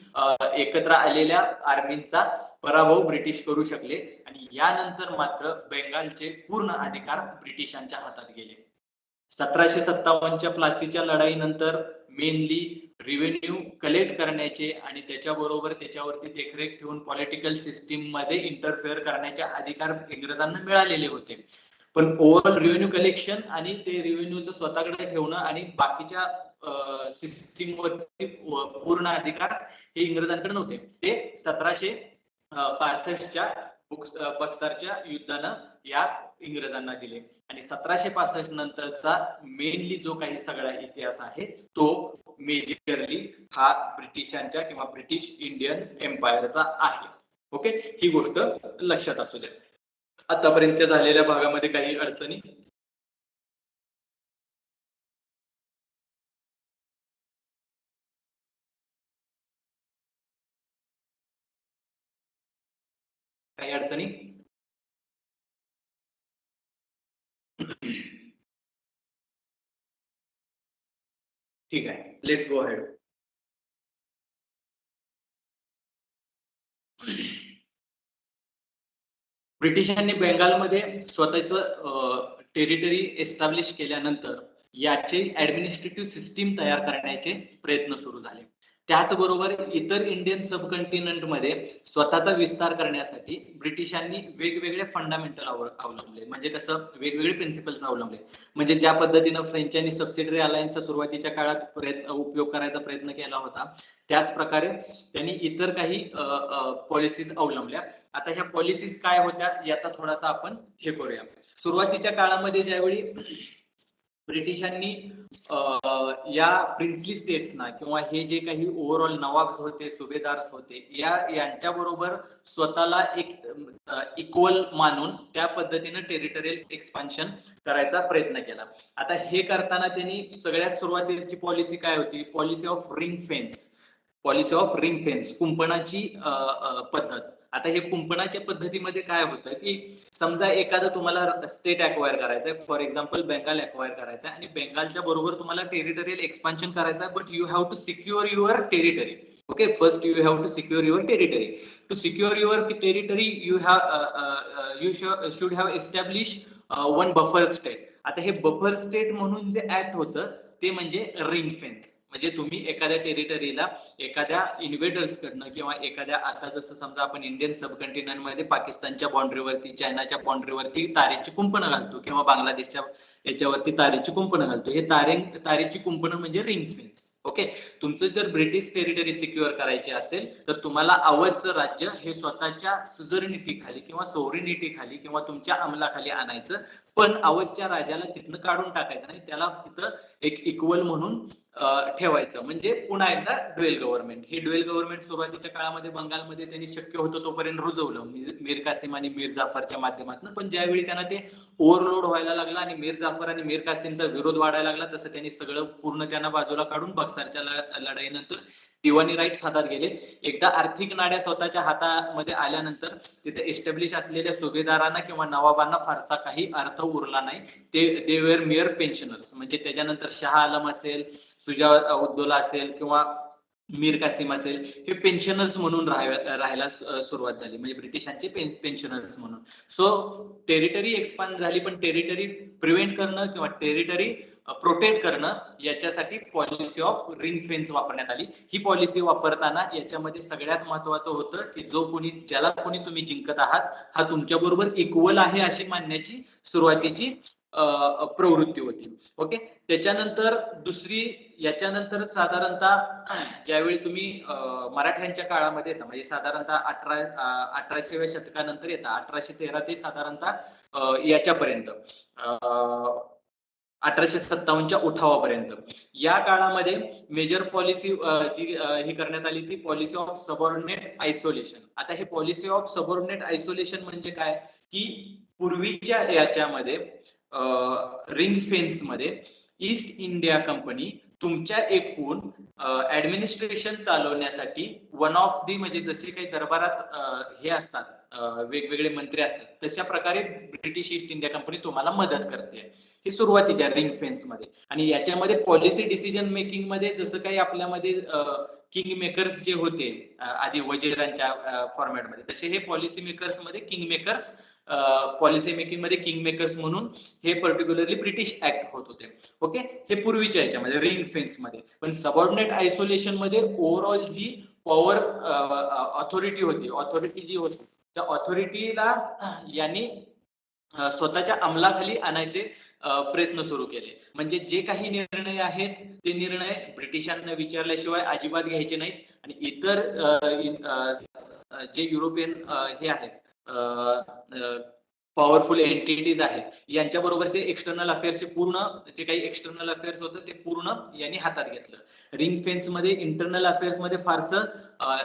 A: एकत्र आलेल्या आर्मींचा पराभव ब्रिटिश करू शकले आणि यानंतर मात्र बेंगालचे पूर्ण अधिकार ब्रिटिशांच्या हातात गेले. 1757च्या प्लासीच्या लढाईनंतर मेनली रेव्हेन्यू कलेक्ट करण्याचे आणि त्याच्याबरोबर त्याच्यावरती देखरेख ठेवून पॉलिटिकल सिस्टीम मध्ये इंटरफेअर करण्याचे अधिकार इंग्रजांना मिळालेले होते. पण ओव्हरऑल रेव्हेन्यू कलेक्शन आणि ते रेव्हेन्यूचं स्वतःकडे ठेवणं आणि बाकीच्या सिस्टीम वरती पूर्ण अधिकार हे इंग्रजांकडे नव्हते. ते 1765च्या बक्सारच्या युद्धानं या इंग्रजांना दिले आणि 1765 नंतरचा मेनली जो काही सगळा इतिहास आहे तो मेजरली हा ब्रिटिशांच्या किंवा ब्रिटिश इंडियन एम्पायरचा आहे. ओके, ही गोष्ट लक्षात असू द्या. आतापर्यंतच्या झालेल्या भागामध्ये काही अडचणी? काही अडचणी? ठीक आहे, लेट्स गो अहेड. ब्रिटिशांनी बेंगालमध्ये स्वतःचं टेरिटरी एस्टॅब्लिश केल्यानंतर याचे ऍडमिनिस्ट्रेटिव्ह सिस्टीम तयार करण्याचे प्रयत्न सुरू झाले. त्याचबरोबर इतर इंडियन सबकंटिनेंटमध्ये स्वतःचा विस्तार करण्यासाठी ब्रिटिशांनी वेगवेगळे फंडामेंटल अवलंबले. म्हणजे कसं, वेगवेगळे प्रिन्सिपल्स अवलंबले. म्हणजे ज्या पद्धतीनं फ्रेंच आणि सबसिडरी अलायन्सचा सुरुवातीच्या काळात उपयोग करायचा प्रयत्न केला होता, त्याच प्रकारे त्यांनी इतर काही पॉलिसीज अवलंबल्या. आता ह्या पॉलिसीज काय होत्या याचा थोडासा आपण हे करूया. सुरुवातीच्या काळामध्ये ज्यावेळी ब्रिटिशांनी या प्रिन्सली स्टेट्सना किंवा हे जे काही ओव्हरऑल नवाब्स होते, सुभेदार्स होते, यांच्याबरोबर स्वतःला एक इक्वल मानून त्या पद्धतीनं टेरिटोरियल एक्सपान्शन करायचा प्रयत्न केला. आता हे करताना त्यांनी सगळ्यात सुरुवातीची पॉलिसी काय होती? Policy of ring fence. Policy of ring fence, कुंपणाची पद्धत. आता हे कुंपणाच्या पद्धतीमध्ये काय होतं की समजा एखादं तुम्हाला स्टेट अक्वायर करायचंय, फॉर एक्झाम्पल बेंगाल अक्वायर करायचं आणि बेंगालच्या बरोबर तुम्हाला टेरिटोरियल एक्सपान्शन करायचं, but you have to secure your territory. Okay, first you have to secure your territory. To secure your territory you should have establish one buffer state. आता हे buffer state म्हणून जे ऍक्ट होतं ते म्हणजे ring fence. म्हणजे तुम्ही एखाद्या टेरिटरीला एखाद्या इन्व्हेडर्स कडनं किंवा एखाद्या, आता जसं समजा आपण इंडियन सबकंटिनेंट मध्ये पाकिस्तानच्या बाउंड्रीवरती, चायनाच्या बाउंड्रीवरती तारेची कुंपणं घालतो किंवा बांगलादेशच्या याच्यावरती तारेची कुंपणं घालतो, हे तारेची कुंपणं म्हणजे रिंग फेन्स. ओके, तुमचं जर ब्रिटिश टेरिटरी सिक्युअर करायची असेल तर तुम्हाला अवधचं राज्य हे स्वतःच्या सुझर्निटी खाली किंवा सोव्हरेनिटी खाली किंवा तुमच्या अंमलाखाली आणायचं, पण अवधच्या राजाला तिथनं काढून टाकायचं नाही, त्याला तिथं एक इक्वल म्हणून ठेवायचं. म्हणजे पुन्हा एकदा ड्युएल गव्हर्नमेंट. हे ड्युएल गव्हर्नमेंट सुरुवातीच्या काळामध्ये बंगालमध्ये त्यांनी शक्य होतं तोपर्यंत रुजवलं मीर कासिम आणि मीर जाफरच्या माध्यमातून. पण ज्यावेळी त्यांना ते ओव्हरलोड व्हायला लागला आणि मीर जाफर आणि मीर कासिमचा विरोध वाढायला लागला, तसं त्यांनी सगळं पूर्ण त्यांना बाजूला काढून बक्सरच्या लढाईनंतर दिवाणी राईट्स हातात गेले. एकदा आर्थिक नाड्या स्वतःच्या हातामध्ये आल्यानंतर तिथे एस्टॅब्लिश असलेल्या सुभेदारांना किंवा नवाबांना फारसा काही अर्थ उरला नाही. ते वेर मेअर पेन्शनर्स. म्हणजे त्याच्यानंतर शाह आलम असेल, सुजा उद्दौला असेल किंवा मीर कासिम असेल, हे पेन्शनर्स म्हणून राहायला सुरुवात झाली. म्हणजे ब्रिटिशांचे पेन्शनर्स म्हणून. सो टेरिटरी एक्सपांड झाली, पण टेरिटरी प्रिव्हेंट करणं किंवा टेरिटरी प्रोटेक्ट करणं याच्यासाठी पॉलिसी ऑफ रिंग फेन्स वापरण्यात आली. ही पॉलिसी वापरताना याच्यामध्ये सगळ्यात महत्वाचं होतं की ज्याला कोणी तुम्ही जिंकत आहात हा तुमच्या बरोबर इक्वल आहे अशी मानण्याची सुरुवातीची प्रवृत्ती होती. ओके, त्याच्यानंतर याच्यानंतर साधारणतः ज्यावेळी तुम्ही मराठ्यांच्या काळामध्ये येता, म्हणजे साधारणतः 1800व्या शतकानंतर येता, 1813 ते साधारणतः याच्यापर्यंत 1857च्या उठावापर्यंत, या काळामध्ये मेजर पॉलिसी जी ही करण्यात आली ती पॉलिसी ऑफ सबऑर्डिनेट आयसोलेशन. आता हे पॉलिसी ऑफ सबऑर्डिनेट आयसोलेशन म्हणजे काय की पूर्वीच्या याच्यामध्ये रिंग फेन्स मध्ये ईस्ट इंडिया कंपनी तुमच्या एकूण ऍडमिनिस्ट्रेशन चालवण्यासाठी वन ऑफ दी, म्हणजे जसे काही दरबारात हे असतात वेगवेगळे मंत्री असतात, तशा प्रकारे ब्रिटिश ईस्ट इंडिया कंपनी तुम्हाला मदत करते. हे सुरुवातीच्या रिंग फेन्स मध्ये. आणि याच्यामध्ये पॉलिसी डिसिजन मेकिंग मध्ये जसं काही आपल्यामध्ये किंग मेकर्स जे होते आधी वजीरांच्या फॉर्मॅटमध्ये, तसे हे पॉलिसी मेकर्स मध्ये किंग मेकर्स, पॉलिसी मेकिंग मध्ये किंग मेकर्स म्हणून हे पर्टिक्युलरली ब्रिटिश ऍक्ट होत होते. ओके, हे पूर्वीच्या याच्यामध्ये रिंग फेन्स मध्ये. पण सबऑर्डिनेट आयसोलेशन मध्ये ओव्हरऑल जी पॉवर ऑथॉरिटी जी होती, त्या ऑथॉरिटीला यांनी स्वतःच्या अंमलाखाली आणायचे प्रयत्न सुरू केले. म्हणजे जे काही निर्णय आहेत ते निर्णय ब्रिटिशांना विचारल्याशिवाय अजिबात घ्यायचे नाहीत. आणि इतर जे युरोपियन हे आहेत पॉवरफुल एंटिटीज आहेत यांच्याबरोबरचे एक्सटर्नल अफेअर्सचे पूर्ण जे काही एक्सटर्नल अफेअर्स होतं ते पूर्ण यांनी हातात घेतलं. रिंग फेन्स मध्ये इंटरनल अफेअर्स मध्ये फारसं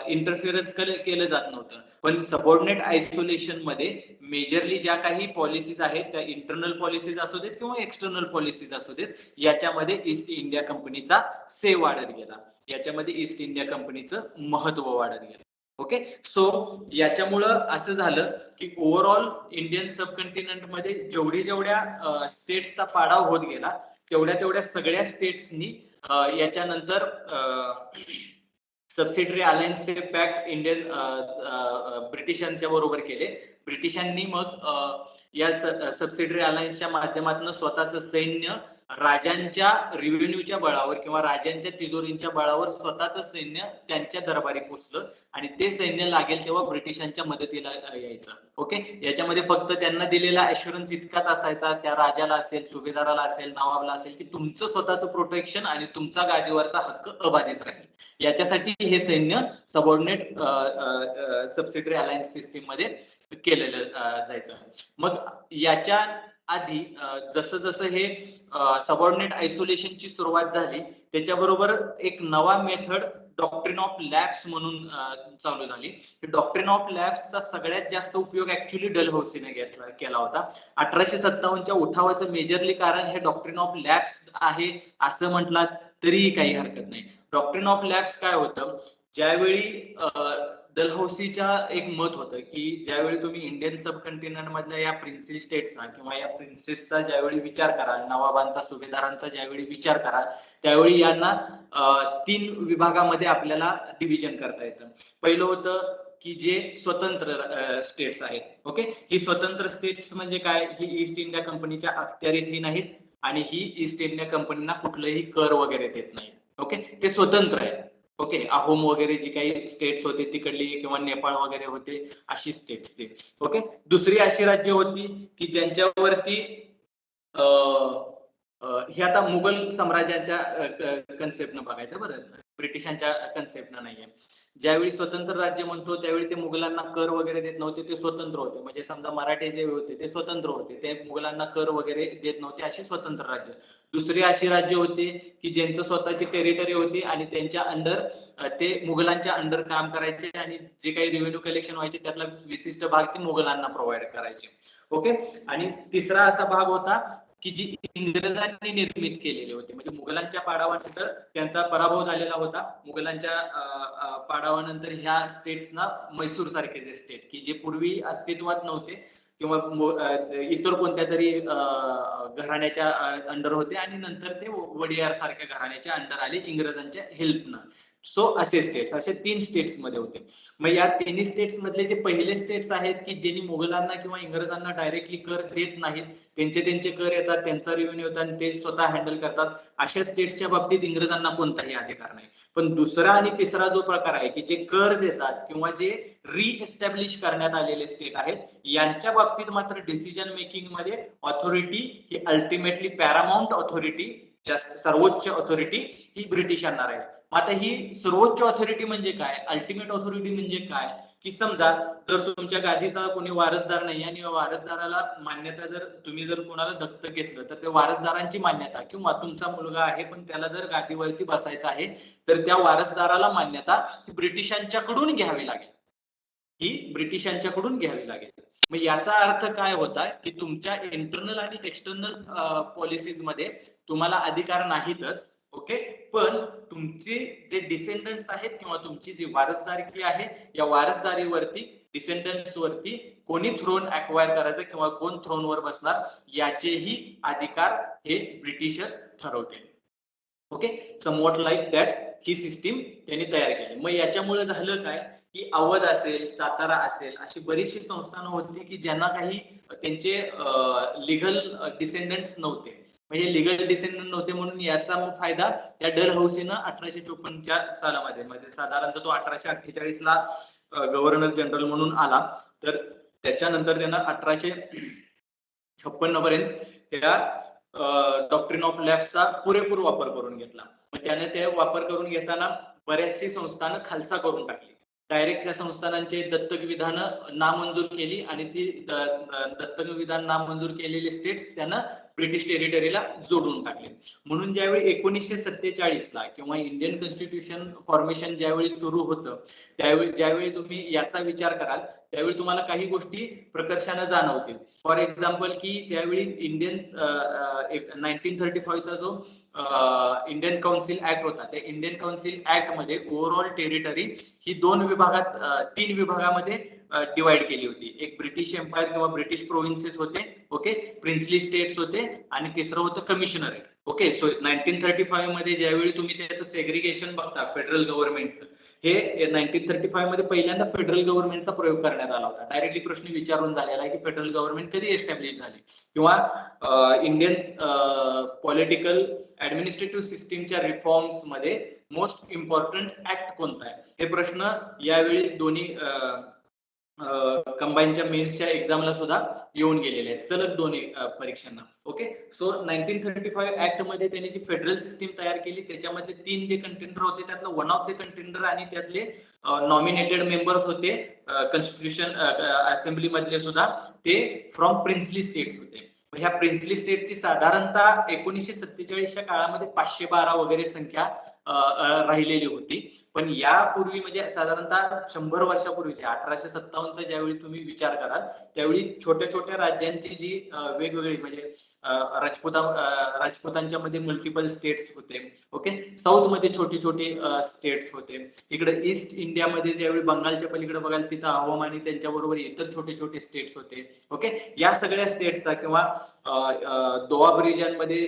A: इंटरफिअरन्स केलं जात नव्हतं. पण सबऑर्डिनेट आयसोलेशन मध्ये मेजरली ज्या काही पॉलिसीज आहेत त्या इंटरनल पॉलिसीज असू देत किंवा एक्सटर्नल पॉलिसीज असू देत, याच्यामध्ये ईस्ट इंडिया कंपनीचा से वाढत गेला, याच्यामध्ये ईस्ट इंडिया कंपनीचं महत्व वाढत गेलं. ओके, सो याच्यामुळं असं झालं की ओव्हरऑल इंडियन सबकॉन्टिनेंट मध्ये जेवढ्या स्टेट्सचा पाडाव होत गेला तेवढ्या सगळ्या स्टेट्सनी याच्यानंतर सबसिडरी अलायन्सचे पॅक्ट इंडियन ब्रिटिशांच्या बरोबर केले. ब्रिटिशांनी मग या सबसिडरी अलायन्सच्या माध्यमातून स्वतःचं सैन्य राजांच्या रिव्हेन्यूच्या बळावर किंवा राजांच्या तिजोरींच्या बळावर स्वतःचं सैन्य त्यांच्या दरबारी पोचलं आणि ते सैन्य लागेल तेव्हा ब्रिटिशांच्या मदतीला यायचं. ओके, याच्यामध्ये फक्त त्यांना दिलेला अश्युरन्स इतकाच असायचा, त्या राजाला असेल, सुभेदाराला असेल, नवाबला असेल, की तुमचं स्वतःचं प्रोटेक्शन आणि तुमचा गादीवरचा हक्क अबाधित राहील. याच्यासाठी हे सैन्य सबऑर्डिनेट सबसिडरी अलायन्स सिस्टीम मध्ये केलेलं जायचं. मग याच्या आधी जसं जसं हे सबऑर्डिनेट आयसोलेशनची सुरुवात झाली त्याच्याबरोबर एक नवा मेथड डॉक्ट्रिन ऑफ लॅब्स म्हणून चालू झाली. डॉक्ट्रिन ऑफ लॅब्सचा सगळ्यात जास्त उपयोग ऍक्च्युली डलहौसीने केला होता. 1857च्या उठावाचं मेजरली कारण हे डॉक्ट्रिन ऑफ लॅब्स आहे असं म्हटलात तरीही काही हरकत नाही. डॉक्ट्रिन ऑफ लॅब्स काय होतं, ज्यावेळी डलहौसीच्या एक मत होतं की ज्यावेळी तुम्ही इंडियन सबकॉन्टिनेंट मधल्या या प्रिन्सी स्टेट्सचा किंवा या प्रिन्सेसचा ज्यावेळी विचार कराल, नवाबांचा, सुभेदारांचा ज्यावेळी विचार कराल, त्यावेळी यांना 3 विभागामध्ये आपल्याला डिव्हिजन करता येतं. पहिलं होतं की जे स्वतंत्र स्टेट्स आहेत. ओके, ही स्वतंत्र स्टेट्स म्हणजे काय, ही ईस्ट इंडिया कंपनीच्या अखत्यारीतही नाहीत आणि ही ईस्ट इंडिया कंपनीना कुठलंही कर वगैरे देत नाही. ओके, ते स्वतंत्र आहे. ओके, अहोम वगैरे जी काही स्टेट्स होते तिकडली किंवा नेपाळ वगैरे होते अशी स्टेट्स ते. ओके, दुसरी अशी राज्य होती की ज्यांच्यावरती हे आता मुघल साम्राज्याच्या कन्सेप्टनं बघायचं बरं, ब्रिटिशांच्या कन्सेप्टनं नाहीये. ज्यावेळी स्वतंत्र राज्य म्हणतो त्यावेळी ते मुघलांना कर वगैरे देत नव्हते, ते स्वतंत्र होते. म्हणजे समजा मराठे जे होते ते स्वतंत्र होते, ते मुघलांना कर वगैरे देत नव्हते, अशी स्वतंत्र राज्य. दुसरी अशी राज्य होती की ज्यांचं स्वतःची टेरिटरी होती आणि त्यांच्या अंडर ते मुघलांच्या अंडर काम करायचे आणि जे काही रेव्हेन्यू कलेक्शन व्हायचे त्यातला विशिष्ट भाग ते मुघलांना प्रोव्हाइड करायचे. ओके, आणि तिसरा असा भाग होता की जी इंग्रजांनी निर्मित केलेले होते. म्हणजे मुघलांच्या पाडावानंतर त्यांचा पराभव झालेला होता. मुघलांच्या पाडावानंतर ह्या स्टेट्सना म्हैसूर सारखे जे स्टेट की जे पूर्वी अस्तित्वात नव्हते किंवा इतर कोणत्या तरी घराण्याच्या अंडर होते आणि नंतर ते वडियार सारख्या घराण्याच्या अंडर आले इंग्रजांच्या हेल्पनं. सो असे स्टेट्स, असे 3 स्टेट्स मध्ये होते. मग या तिन्ही स्टेट्स मधले जे पहिले स्टेट्स आहेत की ज्यांनी मुघलांना किंवा इंग्रजांना डायरेक्टली कर देत नाहीत, त्यांचे कर येतात, त्यांचा रेव्हेन्यू येतात, ते स्वतः हँडल करतात, अशा स्टेट्सच्या बाबतीत इंग्रजांना कोणताही अधिकार नाही. पण दुसरा आणि तिसरा जो प्रकार आहे की जे कर देतात किंवा जे रिएस्टॅब्लिश करण्यात आलेले स्टेट आहेत, यांच्या बाबतीत मात्र डिसिजन मेकिंग मध्ये ऑथॉरिटी ही अल्टिमेटली पॅरामाउंट ऑथॉरिटी, जास्त सर्वोच्च ऑथॉरिटी ही ब्रिटिशांना राहील. आता ही सर्वोच्च ऑथॉरिटी म्हणजे काय, अल्टिमेट ऑथॉरिटी म्हणजे काय, की समजा जर तुमच्या गादीचा कोणी वारसदार नाही आणि वारसदाराला मान्यता, जर तुम्ही जर कोणाला दत्तक घेतलं तर त्या वारसदारांची मान्यता, किंवा तुमचा मुलगा आहे पण त्याला जर गादीवरती बसायचं आहे तर त्या वारसदाराला मान्यता ब्रिटिशांच्याकडून घ्यावी लागेल, ही ब्रिटिशांच्याकडून घ्यावी लागेल. मग याचा अर्थ काय होता की तुमच्या इंटरनल आणि एक्सटर्नल पॉलिसीज मध्ये तुम्हाला अधिकार नाहीतच. ओके, पण तुमचे जे डिसेंडंट्स आहेत किंवा तुमची जी वारसदारी आहे या वारसदारीवरती, डिसेंडंट्स वरती कोणी थ्रोन अक्वायर करायचं किंवा कोण थ्रोनवर बसणार याचेही अधिकार हे ब्रिटिशर्स ठरवते. Okay, somewhat like that he system त्यांनी तयार केली. मग याच्यामुळे झालं काय की अवध असेल, सातारा असेल, अशी बरीचशी संस्थानं होती की ज्यांना काही त्यांचे लिगल डिसेंडंट्स नव्हते. म्हणजे लिगल डिसेंडंट नव्हते म्हणून याचा फायदा या डलहौसीनं 1854च्या सालामध्ये, म्हणजे साधारणतः तो 1848ला गव्हर्नर जनरल म्हणून आला, तर त्याच्यानंतर त्यांना 1856 पर्यंत त्या डॉक्ट्रिन ऑफ लॅब्सचा पुरेपूर वापर करून घेतला. मग त्याने ते वापर करून घेताना बऱ्याचशी संस्थानं खालसा करून टाकली. डायरेक्ट त्या संस्थानांचे दत्तक विधानं नामंजूर केली आणि ती दत्तक विधान नामंजूर केलेले स्टेट्स त्यांना ब्रिटिश टेरिटरीला जोडून टाकले. म्हणून ज्यावेळी 1947ला किंवा इंडियन कॉन्स्टिट्यूशन फॉर्मेशन ज्यावेळी सुरू होतं त्यावेळी ज्यावेळी तुम्ही याचा विचार कराल त्यावेळी तुम्हाला काही गोष्टी प्रकर्षानं जाणवतील. फॉर एक्झाम्पल की त्यावेळी इंडियन 1935चा जो इंडियन काउन्सिल ऍक्ट होता त्या इंडियन काउन्सिल ऍक्ट मध्ये ओव्हरऑल टेरिटरी ही तीन विभागामध्ये डिवाइड केली होती. एक ब्रिटिश एम्पायर किंवा ब्रिटिश प्रोव्हिन्सेस होते, ओके, प्रिन्सली स्टेट्स होते आणि तिसरं होतं कमिशनरेट. ओके, सो 1935 मध्ये ज्यावेळी तुम्ही त्याचं सेग्रिगेशन बघता फेडरल गव्हर्नमेंटचं, हे 1935 मध्ये पहिल्यांदा फेडरल गव्हर्नमेंटचा प्रयोग करण्यात आला होता. डायरेक्टली प्रश्न विचारून झालेला आहे की फेडरल गव्हर्नमेंट कधी एस्टॅब्लिश झाली किंवा इंडियन पॉलिटिकल ऍडमिनिस्ट्रेटिव्ह सिस्टीमच्या रिफॉर्म्स मध्ये मोस्ट इम्पॉर्टंट ऍक्ट कोणता आहे, हे प्रश्न यावेळी दोन्ही कंबाईनच्या मेन्सच्या एक्झामला सुद्धा येऊन गेलेले आहेत सलग दोन्ही परीक्षांना. ओके, सो 1935 ऍक्ट मध्ये त्यांनी जी फेडरल सिस्टीम तयार केली त्याच्यामधले 3 जे कंटेंडर होते त्यातलं वन ऑफ द कंटेंडर आणि त्यातले नॉमिनेटेड मेंबर्स होते कॉन्स्टिट्यूशन असेंब्ली मधले सुद्धा ते फ्रॉम प्रिन्सली स्टेट्स होते. ह्या प्रिन्सली स्टेटची साधारणतः 1947च्या काळामध्ये 512 वगैरे संख्या राहिलेली होती. पण यापूर्वी म्हणजे साधारणतः 100 वर्षापूर्वीचे 1857चा ज्यावेळी तुम्ही विचार कराल त्यावेळी छोट्या छोट्या राज्यांची जी वेगवेगळी म्हणजे राजपुतांच्या मध्ये मल्टिपल स्टेट्स होते. ओके, साऊथ मध्ये छोटी छोटी स्टेट्स होते. इकडे ईस्ट इंडियामध्ये ज्यावेळी बंगालच्या पलीकडे बघाल तिथं अहोम आणि त्यांच्याबरोबर इतर छोटे छोटे स्टेट्स होते. ओके, या सगळ्या स्टेट्सचा किंवा दोआब रिजनमध्ये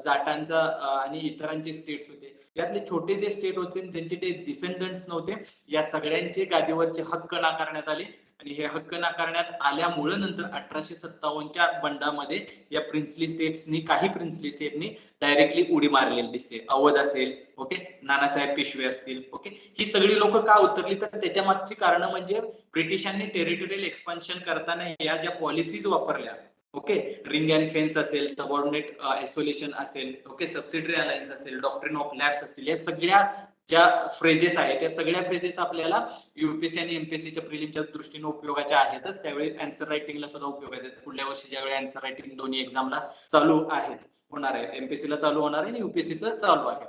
A: जाटांचा आणि इतरांचे स्टेट्स होते. यातले छोटे जे स्टेट होते त्यांचे ते डिसेंडंट्स नव्हते. या सगळ्यांचे गादीवरचे हक्क नाकारण्यात आले आणि हे हक्क नाकारण्यात आल्यामुळे नंतर 1857च्या बंडामध्ये या प्रिन्सली स्टेट्सनी काही प्रिन्सली स्टेटनी डायरेक्टली उडी मारलेली दिसते. अवध असेल, ओके, नानासाहेब पेशवे असतील, ओके, ही सगळी लोक का उतरली तर त्याच्या मागची कारण म्हणजे ब्रिटिशांनी टेरिटोरियल एक्सपान्शन करताना या ज्या पॉलिसीज वापरल्या, ओके, रिंग अँड फेन्स असेल, सबऑर्डिनेट आयसोलेशन असेल, ओके, सबसिडरी अलायन्स असेल, डॉक्ट्रिन ऑफ लॅप्स असतील, या सगळ्या ज्या फ्रेजेस आहेत त्या सगळ्या फ्रेजेस आपल्याला युपीएससी आणि एमपीएससीच्या प्रिलिमच्या दृष्टीने उपयोगाच्या आहेतच. त्यावेळी आन्सर रायटिंगला सुद्धा उपयोगाचे आहेत. पुढल्या वर्षी ज्यावेळी आन्सर रायटिंग दोन्ही एक्झामला चालू आहेच होणार आहे, एमपीएससीला चालू होणार आहे आणि युपीएससीचं चालू आहे,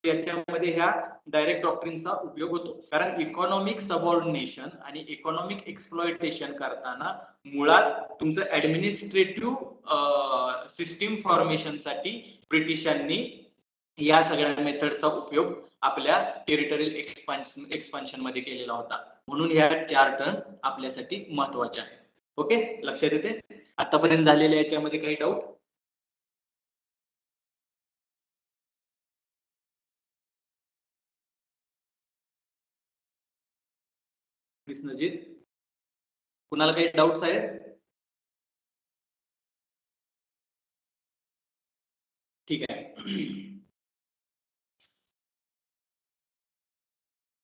A: याच्यामध्ये ह्या डायरेक्ट डॉक्ट्रिनचा उपयोग होतो. कारण इकॉनॉमिक सबऑर्डिनेशन आणि इकॉनॉमिक एक्सप्लॉयटेशन करताना मुळात तुमचं ऍडमिनिस्ट्रेटिव्ह सिस्टीम फॉर्मेशनसाठी ब्रिटिशांनी या सगळ्या मेथडचा उपयोग आपल्या टेरिटोरियल एक्सपान्शन मध्ये केलेला होता. म्हणून ह्या 4 टर्म आपल्यासाठी महत्वाच्या आहेत. ओके, लक्षात येते आतापर्यंत झालेल्या याच्यामध्ये काही डाऊट? नजीर, कुणाला काही डाऊट्स आहेत? ठीक आहे,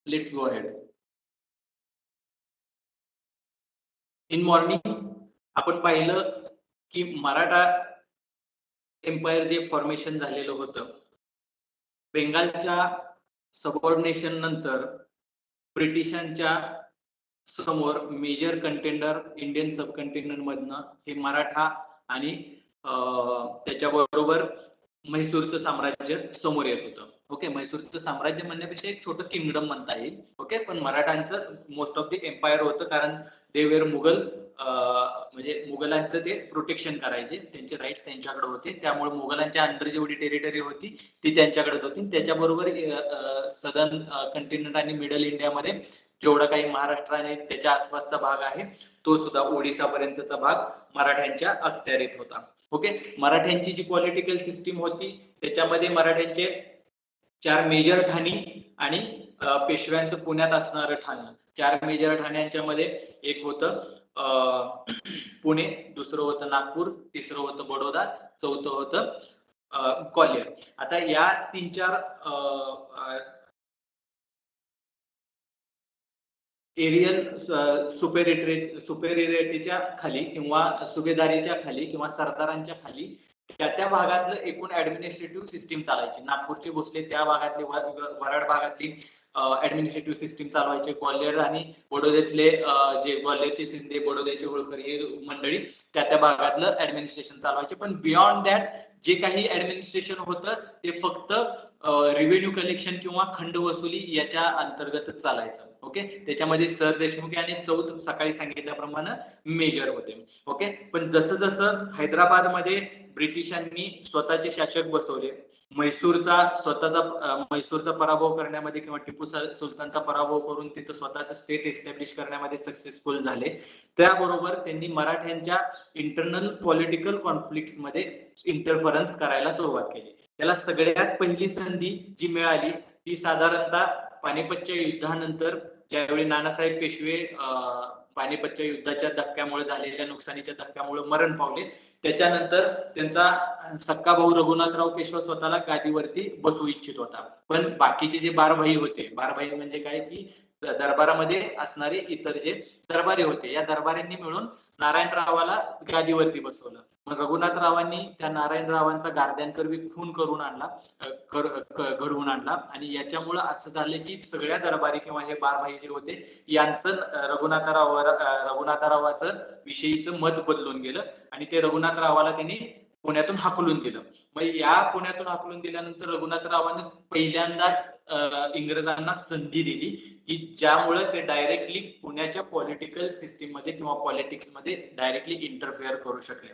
A: let's go ahead. In morning आपण पाहिलं की मराठा एम्पायर जे फॉर्मेशन झालेलं होतं, बेंगालच्या सबऑर्डिनेशन नंतर ब्रिटिशांच्या समोर मेजर कंटेंडर इंडियन सब कंटेंडर मधनं हे मराठा आणि त्याच्याबरोबर म्हैसूरचं साम्राज्य समोर येत होतं. ओके, म्हैसूरचं साम्राज्य म्हणण्यापेक्षा एक छोटं किंगडम म्हणता येईल. ओके, पण मराठांचं मोस्ट ऑफ द एम्पायर होतं कारण दे वेर मुघल, म्हणजे मुघलांचं ते प्रोटेक्शन करायचे, त्यांचे राईट्स त्यांच्याकडे होते. त्यामुळे मुघलांच्या अंडर जेवढी टेरिटरी होती ती त्यांच्याकडेच होती. त्याच्याबरोबर सदर्न कंटिनेंट आणि मिडल इंडियामध्ये जेवढा काही महाराष्ट्र आणि त्याच्या आसपासचा भाग आहे तो सुद्धा ओडिसा पर्यंतचा भाग मराठ्यांच्या अखत्यारीत होता. ओके, मराठ्यांची जी पॉलिटिकल सिस्टीम होती त्याच्यामध्ये मराठ्यांचे 4 मेजर ठाणी आणि पेशव्यांचं पुण्यात असणारं ठाणं. 4 मेजर ठाण्यांच्या मध्ये एक होतं पुणे, दुसरं होतं नागपूर, तिसरं होतं बडोदा, चौथं होतं ग्वाल्हेर. आता या 3-4 एरियल सुपेरियरिटीच्या खाली किंवा सुभेदारीच्या खाली किंवा सरदारांच्या खाली त्या भागातलं एकूण ऍडमिनिस्ट्रेटिव्ह सिस्टीम चालायची. नागपूरचे भोसले त्या भागातली, वराड भागातली ऍडमिनिस्ट्रेटिव्ह सिस्टीम चालवायचे. ग्वाल्हेर आणि बडोद्यातले जे ग्वाल्हेरचे शिंदे, बडोद्याचे होळकर ही मंडळी त्या भागातलं ऍडमिनिस्ट्रेशन चालवायचे. पण बियॉन्ड दॅट जे काही ऍडमिनिस्ट्रेशन होतं ते फक्त रेव्हेन्यू कलेक्शन किंवा खंड वसुली याच्या अंतर्गतच चालायचं. ओके, त्याच्यामध्ये सर देशमुख आणि चौथ सकाळी सांगितल्याप्रमाणे मेजर होते. ओके, पण जसं जसं हैदराबादमध्ये ब्रिटिशांनी स्वतःचे शासक बसवले, म्हैसूरचा पराभव करण्यामध्ये किंवा टिपू सुलतानचा पराभव करून तिथं स्वतःचं स्टेट एस्टॅब्लिश करण्यामध्ये सक्सेसफुल झाले, त्याबरोबर त्यांनी मराठ्यांच्या इंटरनल पॉलिटिकल कॉन्फ्लिक्ट मध्ये इंटरफरन्स करायला सुरुवात केली. त्याला सगळ्यात पहिली संधी जी मिळाली ती साधारणतः पानिपतच्या युद्धानंतर, ज्यावेळी नानासाहेब पेशवे पानिपतच्या युद्धाच्या धक्क्यामुळे झालेल्या नुकसानीच्या धक्क्यामुळे मरण पावले. त्याच्यानंतर त्यांचा सक्का भाऊ रघुनाथराव पेशवा स्वतःला गादीवरती बसू इच्छित होता. पण बाकीचे जे बारभाई होते, बारभाई म्हणजे काय की दरबारामध्ये असणारे इतर जे दरबारी होते, या दरबाऱ्यांनी मिळून नारायणरावाला गादीवरती बसवलं. मग रघुनाथरावांनी त्या नारायणरावांचा गार्द्यांकरवी खून करून आणला, घडवून आणला. आणि याच्यामुळं असं झालं की सगळ्या दरबारी किंवा हे बारभाई जे होते यांचं रघुनाथरावाचं विषयीचं मत बदलून गेलं आणि ते रघुनाथरावाला त्यांनी पुण्यातून हाकलून दिलं. मग या पुण्यातून हाकलून दिल्यानंतर रघुनाथरावांनी पहिल्यांदा इंग्रजांना संधी दिली की ज्यामुळे ते डायरेक्टली पुण्याच्या पॉलिटिकल सिस्टीम मध्ये किंवा पॉलिटिक्स मध्ये डायरेक्टली इंटरफेअर करू शकले.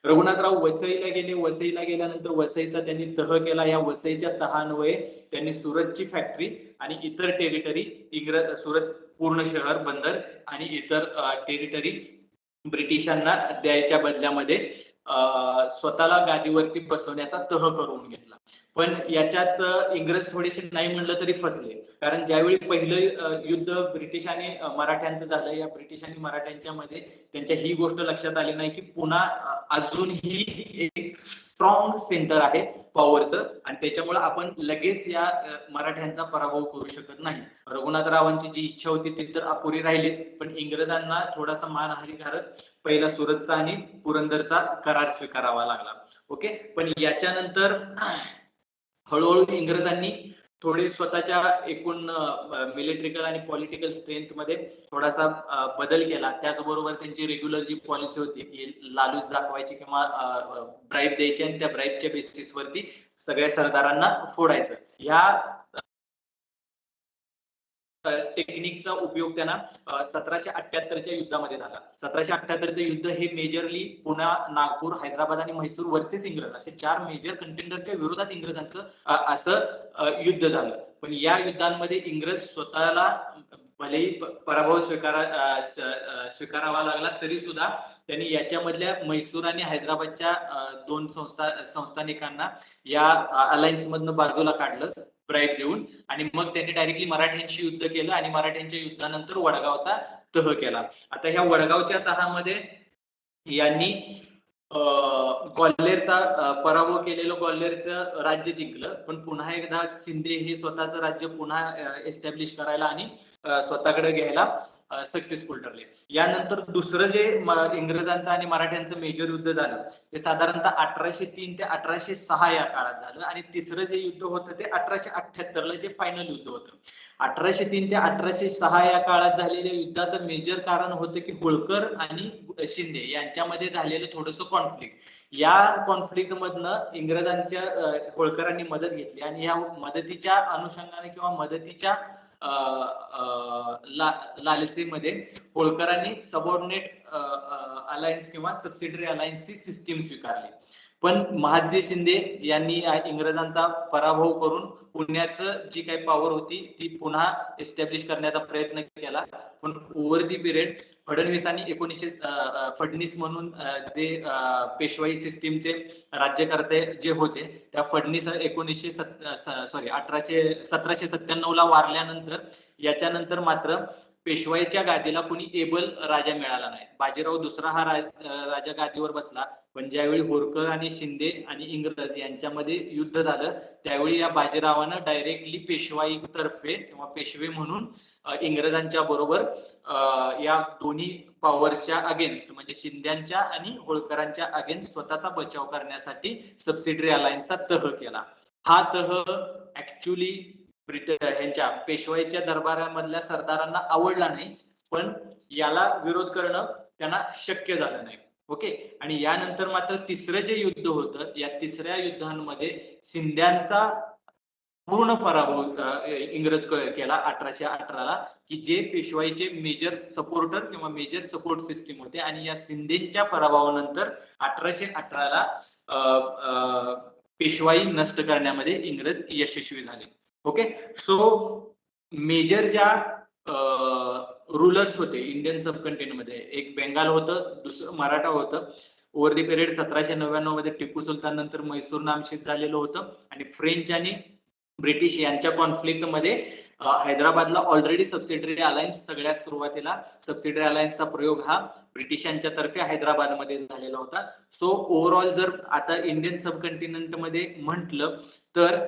A: रघुनाथराव वसईला गेले. वसईला गेल्यानंतर वसईचा त्यांनी तह केला. या वसईच्या तहान्वये त्यांनी सुरतची फॅक्टरी आणि इतर टेरिटरी, सुरत पूर्ण शहर, बंदर आणि इतर टेरिटरी ब्रिटिशांना द्यायच्या बदल्यामध्ये स्वतःला गादीवरती बसवण्याचा तह करून घेतला. पण याच्यात इंग्रज थोडेसे नाही म्हणलं तरी फसले, कारण ज्यावेळी पहिलं युद्ध ब्रिटिश आणि मराठ्यांचं झालं, या ब्रिटिश आणि मराठ्यांच्या मध्ये त्यांच्या ही गोष्ट लक्षात आली नाही की पुन्हा अजूनही एक स्ट्रॉंग सेंटर आहे पॉवरचं आणि त्याच्यामुळे आपण लगेच या मराठ्यांचा पराभव करू शकत नाही. रघुनाथरावांची जी इच्छा होती ती तर अपुरी राहिलीच, पण इंग्रजांना थोडासा मानहानी घालत पहिला सुरतचा आणि पुरंदरचा करार स्वीकारावा लागला. ओके, पण याच्यानंतर हळूहळू इंग्रजांनी थोडे स्वतःच्या एकूण मिलिटरिकल आणि पॉलिटिकल स्ट्रेंथ मध्ये थोडासा बदल केला. त्याचबरोबर त्यांची रेग्युलर जी पॉलिसी होती की लालूच दाखवायची किंवा ब्राईब द्यायची आणि त्या ब्राईबच्या बेसिसवरती सगळ्या सरदारांना फोडायचं, या टेक्निकचा उपयोग त्यांना 1778च्या युद्धामध्ये झाला. 1778चं युद्ध हे मेजरली पुणे, नागपूर, हैदराबाद आणि म्हैसूर वर्सेस इंग्रज असे 4 मेजर कंटेंडरच्या विरोधात इंग्रजांचं असं युद्ध झालं. पण या युद्धांमध्ये इंग्रज स्वतःला भलेही पराभव स्वीकारावा लागला तरी सुद्धा त्यांनी याच्यामधल्या म्हैसूर आणि हैदराबादच्या 2 संस्थानिकांना या अलायन्स मधनं बाजूला काढलं ब्राईब देऊन, आणि मग त्यांनी डायरेक्टली मराठ्यांशी युद्ध केलं आणि मराठ्यांच्या युद्धानंतर वडगावचा तह केला. आता ह्या वडगावच्या तहामध्ये यांनी ग्वाल्हेरचा पराभव केलेलं ग्वाल्हेरचं राज्य जिंकलं, पण पुन्हा एकदा शिंदे हे स्वतःचं राज्य पुन्हा एस्टॅब्लिश करायला आणि स्वतःकडे घ्यायला सक्सेसफुल ठरले. यानंतर दुसरं जे इंग्रजांचं आणि मराठ्यांचं मेजर युद्ध झालं ते साधारणतः 1803 ते 1806 या काळात झालं, आणि तिसरं जे युद्ध होतं ते 1878ला जे फायनल युद्ध होतं. 1803 ते 1806 या काळात झालेल्या युद्धाचं मेजर कारण होतं की होळकर आणि शिंदे यांच्यामध्ये झालेलं थोडंसं कॉन्फ्लिक्ट. या कॉन्फ्लिक्ट मधनं इंग्रजांच्या होळकरांनी मदत घेतली आणि या मदतीच्या अनुषंगाने किंवा मदतीच्या लालसेमध्ये होळकरांनी सबऑर्डिनेट अलायन्स किंवा सबसिडरी अलायन्सची सिस्टीम स्वीकारली. पण महादजी शिंदे यांनी इंग्रजांचा पराभव करून पुण्याचं जी काही पॉवर होती ती पुन्हा एस्टॅब्लिश करण्याचा प्रयत्न केला. पण ओव्हर दी पिरियड फडणीस म्हणून जे पेशवाई सिस्टीमचे राज्यकर्ते जे होते त्या फडणीस 1797ला वारल्यानंतर याच्यानंतर मात्र पेशवाईच्या गादीला कोणी एबल राजा मिळाला नाही. बाजीराव दुसरा हा राजा गादीवर बसला, पण ज्यावेळी होळकर आणि शिंदे आणि इंग्रज यांच्यामध्ये युद्ध झालं त्यावेळी या बाजीरावानं डायरेक्टली पेशवाई तर्फे किंवा पेशवे म्हणून इंग्रजांच्या बरोबर या दोन्ही दोन्ही पॉवरच्या अगेन्स्ट म्हणजे शिंद्यांच्या आणि होळकरांच्या अगेन्स्ट स्वतःचा बचाव करण्यासाठी सबसिडरी अलायन्सचा तह केला. हा तह ऍक्च्युली ह्यांच्या पेशवाईच्या दरबारामधल्या सरदारांना आवडला नाही, पण याला विरोध करणं त्यांना शक्य झालं नाही. ओके. आणि यानंतर मात्र तिसरं जे युद्ध होतं, या तिसऱ्या युद्धांमध्ये शिंद्यांचा पूर्ण पराभव इंग्रज केला 1818ला, की जे पेशवाईचे मेजर सपोर्टर किंवा मेजर सपोर्ट सिस्टीम होते. आणि या शिंदेच्या पराभवानंतर 1818ला पेशवाई नष्ट करण्यामध्ये इंग्रज यशस्वी झाले. ओके. सो मेजर ज्या रुलर्स होते इंडियन सबकंटिनेंट मध्ये, एक बेंगाल होतं, दुसरं मराठा होतं. ओव्हर द पिरियड 1799 मध्ये टिपू सुलतान नंतर म्हैसूर नामशेष झालेलं होतं. आणि फ्रेंच आणि ब्रिटिश यांच्या कॉन्फ्लिक्ट मध्ये हैदराबादला ऑलरेडी सबसिडरी अलायन्स, सगळ्यात सुरुवातीला सबसिडरी अलायन्सचा प्रयोग हा ब्रिटिशांच्या तर्फे हैदराबादमध्ये झालेला होता. सो ओव्हरऑल जर आता इंडियन सबकंटिनेंट मध्ये म्हटलं तर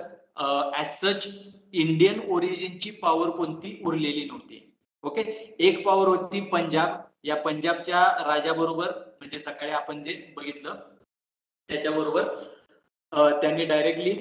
A: ऍज सच इंडियन ओरिजिनची पॉवर कोणती उरलेली नव्हती. ओके. एक पॉवर होती पंजाब. या पंजाबच्या राजाबरोबर म्हणजे सकाळी आपण जे बघितलं त्याच्याबरोबर त्यांनी डायरेक्टली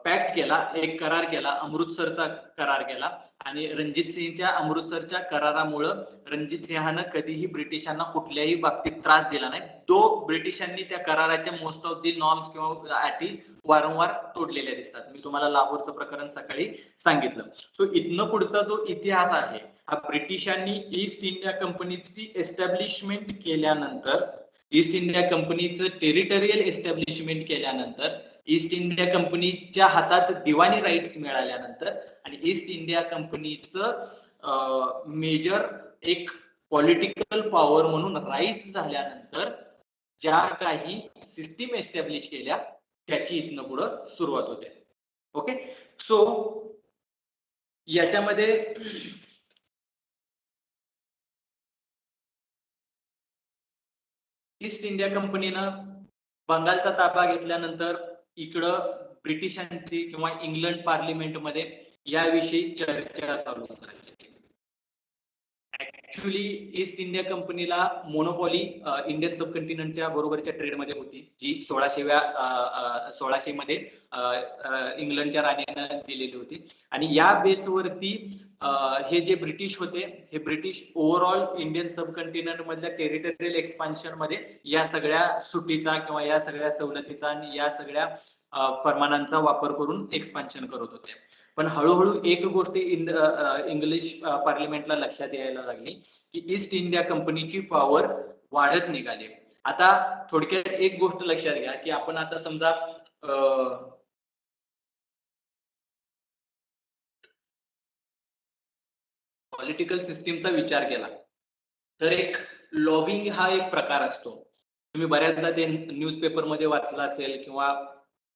A: पॅक्ट केला, एक करार केला, अमृतसरचा करार केला. आणि रणजित सिंहच्या अमृतसरच्या करारामुळं रणजित सिंहानं कधीही ब्रिटिशांना कुठल्याही बाबतीत त्रास दिला नाही. तो ब्रिटिशांनी त्या कराराच्या मोस्ट ऑफ दी नॉर्म्स किंवा अटी वारंवार तोडलेल्या दिसतात. मी तुम्हाला लाहोरचं प्रकरण सकाळी सांगितलं. सो इथनं पुढचा जो इतिहास आहे हा ब्रिटिशांनी ईस्ट इंडिया कंपनीची एस्टॅब्लिशमेंट केल्यानंतर, ईस्ट इंडिया कंपनीचं टेरिटोरियल एस्टॅब्लिशमेंट केल्यानंतर, ईस्ट इंडिया कंपनीच्या हातात दिवाणी राईट्स मिळाल्यानंतर आणि ईस्ट इंडिया कंपनीचं मेजर एक पॉलिटिकल पॉवर म्हणून राईज झाल्यानंतर ज्या काही सिस्टीम एस्टॅब्लिश केल्या त्याची इथनं पुढं सुरुवात होते. ओके. सो याच्यामध्ये ईस्ट इंडिया कंपनीनं बंगालचा ताबा घेतल्यानंतर इकडं ब्रिटिशांची किंवा इंग्लंड पार्लिमेंटमध्ये याविषयी चर्चा चालू झाली. ऍक्च्युली ईस्ट इंडिया कंपनीला मोनोपॉली इंडियन सबकंटिनेंटच्या बरोबरच्या ट्रेडमध्ये होती, जी 1600 मध्ये इंग्लंडच्या राणीनं दिलेली होती. आणि या बेसवरती हे जे ब्रिटिश होते, हे ब्रिटिश ओव्हरऑल इंडियन सबकंटिनेंट मधल्या टेरिटोरियल एक्सपान्शन मध्ये या सगळ्या सुटीचा किंवा या सगळ्या सवलतीचा आणि या सगळ्या फरमानांचा वापर करून एक्सपान्शन करत होते. पण हळूहळू एक गोष्ट इंग्लिश पार्लिमेंटला लक्षात यायला लागली की ईस्ट इंडिया कंपनीची पॉवर वाढत निघाली. आता थोडक्यात एक गोष्ट लक्षात घ्या की आपण आता समजा पॉलिटिकल सिस्टीमचा विचार केला तर एक लॉबिंग हा एक प्रकार असतो. तुम्ही बऱ्याचदा ते न्यूजपेपर मध्ये वाचला असेल किंवा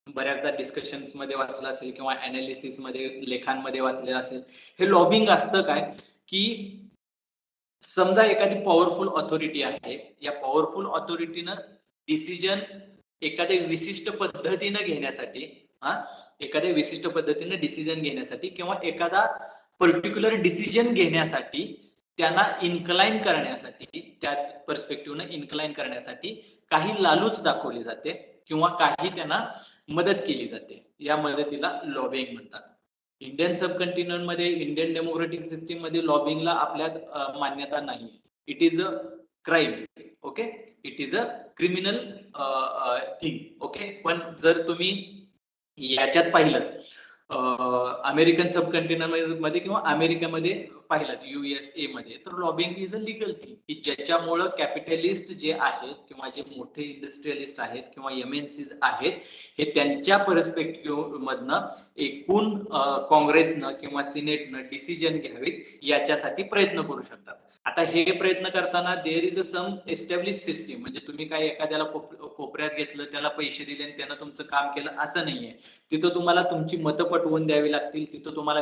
A: बऱ्याचदा डिस्कशन्स मध्ये वाचलं असेल किंवा अनालिसिस मध्ये, लेखांमध्ये वाचलेलं असेल. हे लॉबिंग असतं काय की समजा एखादी पॉवरफुल ऑथॉरिटी आहे, या पॉवरफुल ऑथॉरिटीनं डिसिजन एखाद्या विशिष्ट पद्धतीनं घेण्यासाठी, एखाद्या विशिष्ट पद्धतीनं डिसिजन घेण्यासाठी किंवा एखादा पर्टिक्युलर डिसिजन घेण्यासाठी त्यांना इन्क्लाइन करण्यासाठी, त्या पर्स्पेक्टिव्हनं इन्क्लाइन करण्यासाठी काही लालूच दाखवली जाते किंवा काही त्यांना मदत केली जाते. या मदतीला लॉबिंग म्हणतात. इंडियन सबकंटिनेंट मध्ये, इंडियन डेमोक्रेटिक सिस्टीम मध्ये लॉबिंगला आपल्यात मान्यता नाही. It is a crime. Okay. It is a criminal thing. Okay. पण जर तुम्ही याच्यात पाहिलं अमेरिकन सबकंटिनेंट मध्ये किंवा अमेरिकेमध्ये पाहिलं USA मध्ये, तर lobbying is a legal thing की ज्याच्यामुळं कॅपिटलिस्ट जे आहेत किंवा जे मोठे इंडस्ट्रियलिस्ट आहेत किंवा MNCs आहेत, हे त्यांच्या पर्स्पेक्टिव्ह मधनं एकूण काँग्रेसनं किंवा सिनेटनं डिसिजन घ्यावेत याच्यासाठी प्रयत्न करू शकतात. आता हे प्रयत्न करताना there is a some establish system. म्हणजे तुम्ही काय एखाद्याला कोपऱ्यात घेतलं, त्याला पैसे दिले आणि त्यानं तुमचं काम केलं असं नाहीये. तिथं तुम्हाला तुमची मतं पटवून द्यावी लागतील. तिथं तुम्हाला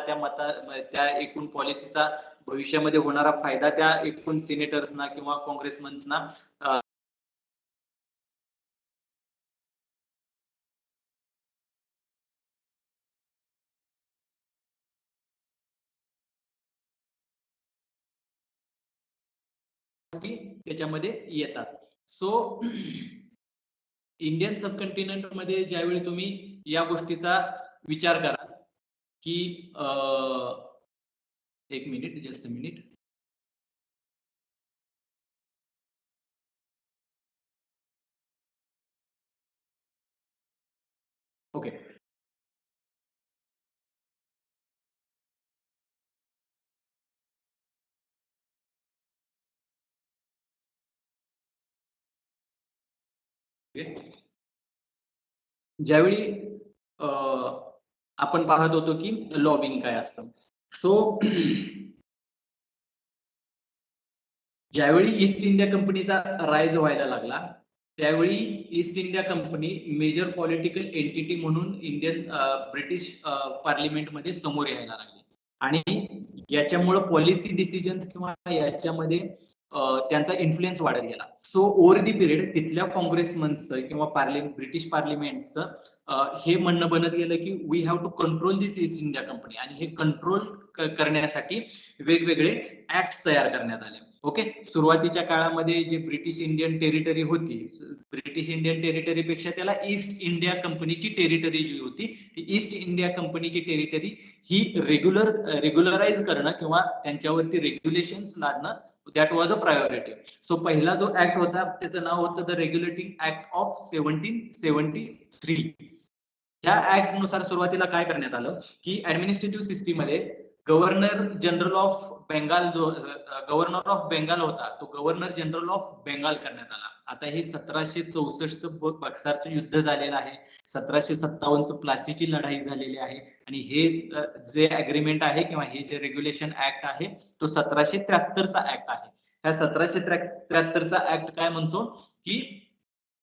A: त्या एकूण पॉलिसीचा भविष्यामध्ये होणारा फायदा त्या एकूण सिनेटर्सना किंवा काँग्रेसमन्सना गोष्टी त्याच्यामध्ये येतात. सो इंडियन सबकॉन्टिनेंट मध्ये ज्यावेळी तुम्ही या गोष्टीचा विचार करा की एक minute, just a minute. Okay. ज्यावेळी आपण पाहत होतो की लॉबिंग काय असतं. सो ज्यावेळी ईस्ट इंडिया कंपनीचा राईज व्हायला लागला त्यावेळी East India company major political entity म्हणून इंडियन ब्रिटिश पार्लिमेंटमध्ये समोर यायला लागली आणि याच्यामुळे पॉलिसी डिसिजन्स किंवा याच्यामध्ये त्यांचा इन्फ्लुएन्स वाढत गेला. सो ओव्हर दी पिरियड तिथल्या काँग्रेसमनचं किंवा ब्रिटिश पार्लिमेंटचं हे म्हणणं बनत गेलं की we have to control this East India company आणि हे कंट्रोल करण्यासाठी वेगवेगळे ऍक्ट तयार करण्यात आले. ओके. सुरुवातीच्या काळामध्ये जे ब्रिटिश इंडियन टेरिटरी होती, ब्रिटिश इंडियन टेरिटरीपेक्षा त्याला ईस्ट इंडिया कंपनीची टेरिटरी जी होती ती ईस्ट इंडिया कंपनीची टेरिटरी ही रेग्युलराइज करणं किंवा त्यांच्यावरती रेग्युलेशन्स लादणं that was a priority. So पहिला जो ऍक्ट होता त्याचं नाव होतं द रेग्युलेटिंग ऍक्ट ऑफ 1773. या ऍक्ट नुसार सुरुवातीला काय करण्यात आलं की ऍडमिनिस्ट्रेटिव्ह सिस्टीम मध्ये गव्हर्नर जनरल ऑफ बेंगाल जो गव्हर्नर ऑफ बेंगाल होता तो गव्हर्नर जनरल ऑफ बेंगाल करण्यात आला. आता हे 1764चं बक्सारचं युद्ध झालेलं आहे, 1757चं प्लासीची लढाई झालेली आहे आणि हे जे अग्रीमेंट आहे किंवा हे जे रेग्युलेशन ऍक्ट आहे तो 1773चा ऍक्ट आहे. ह्या 1773चा ऍक्ट काय म्हणतो की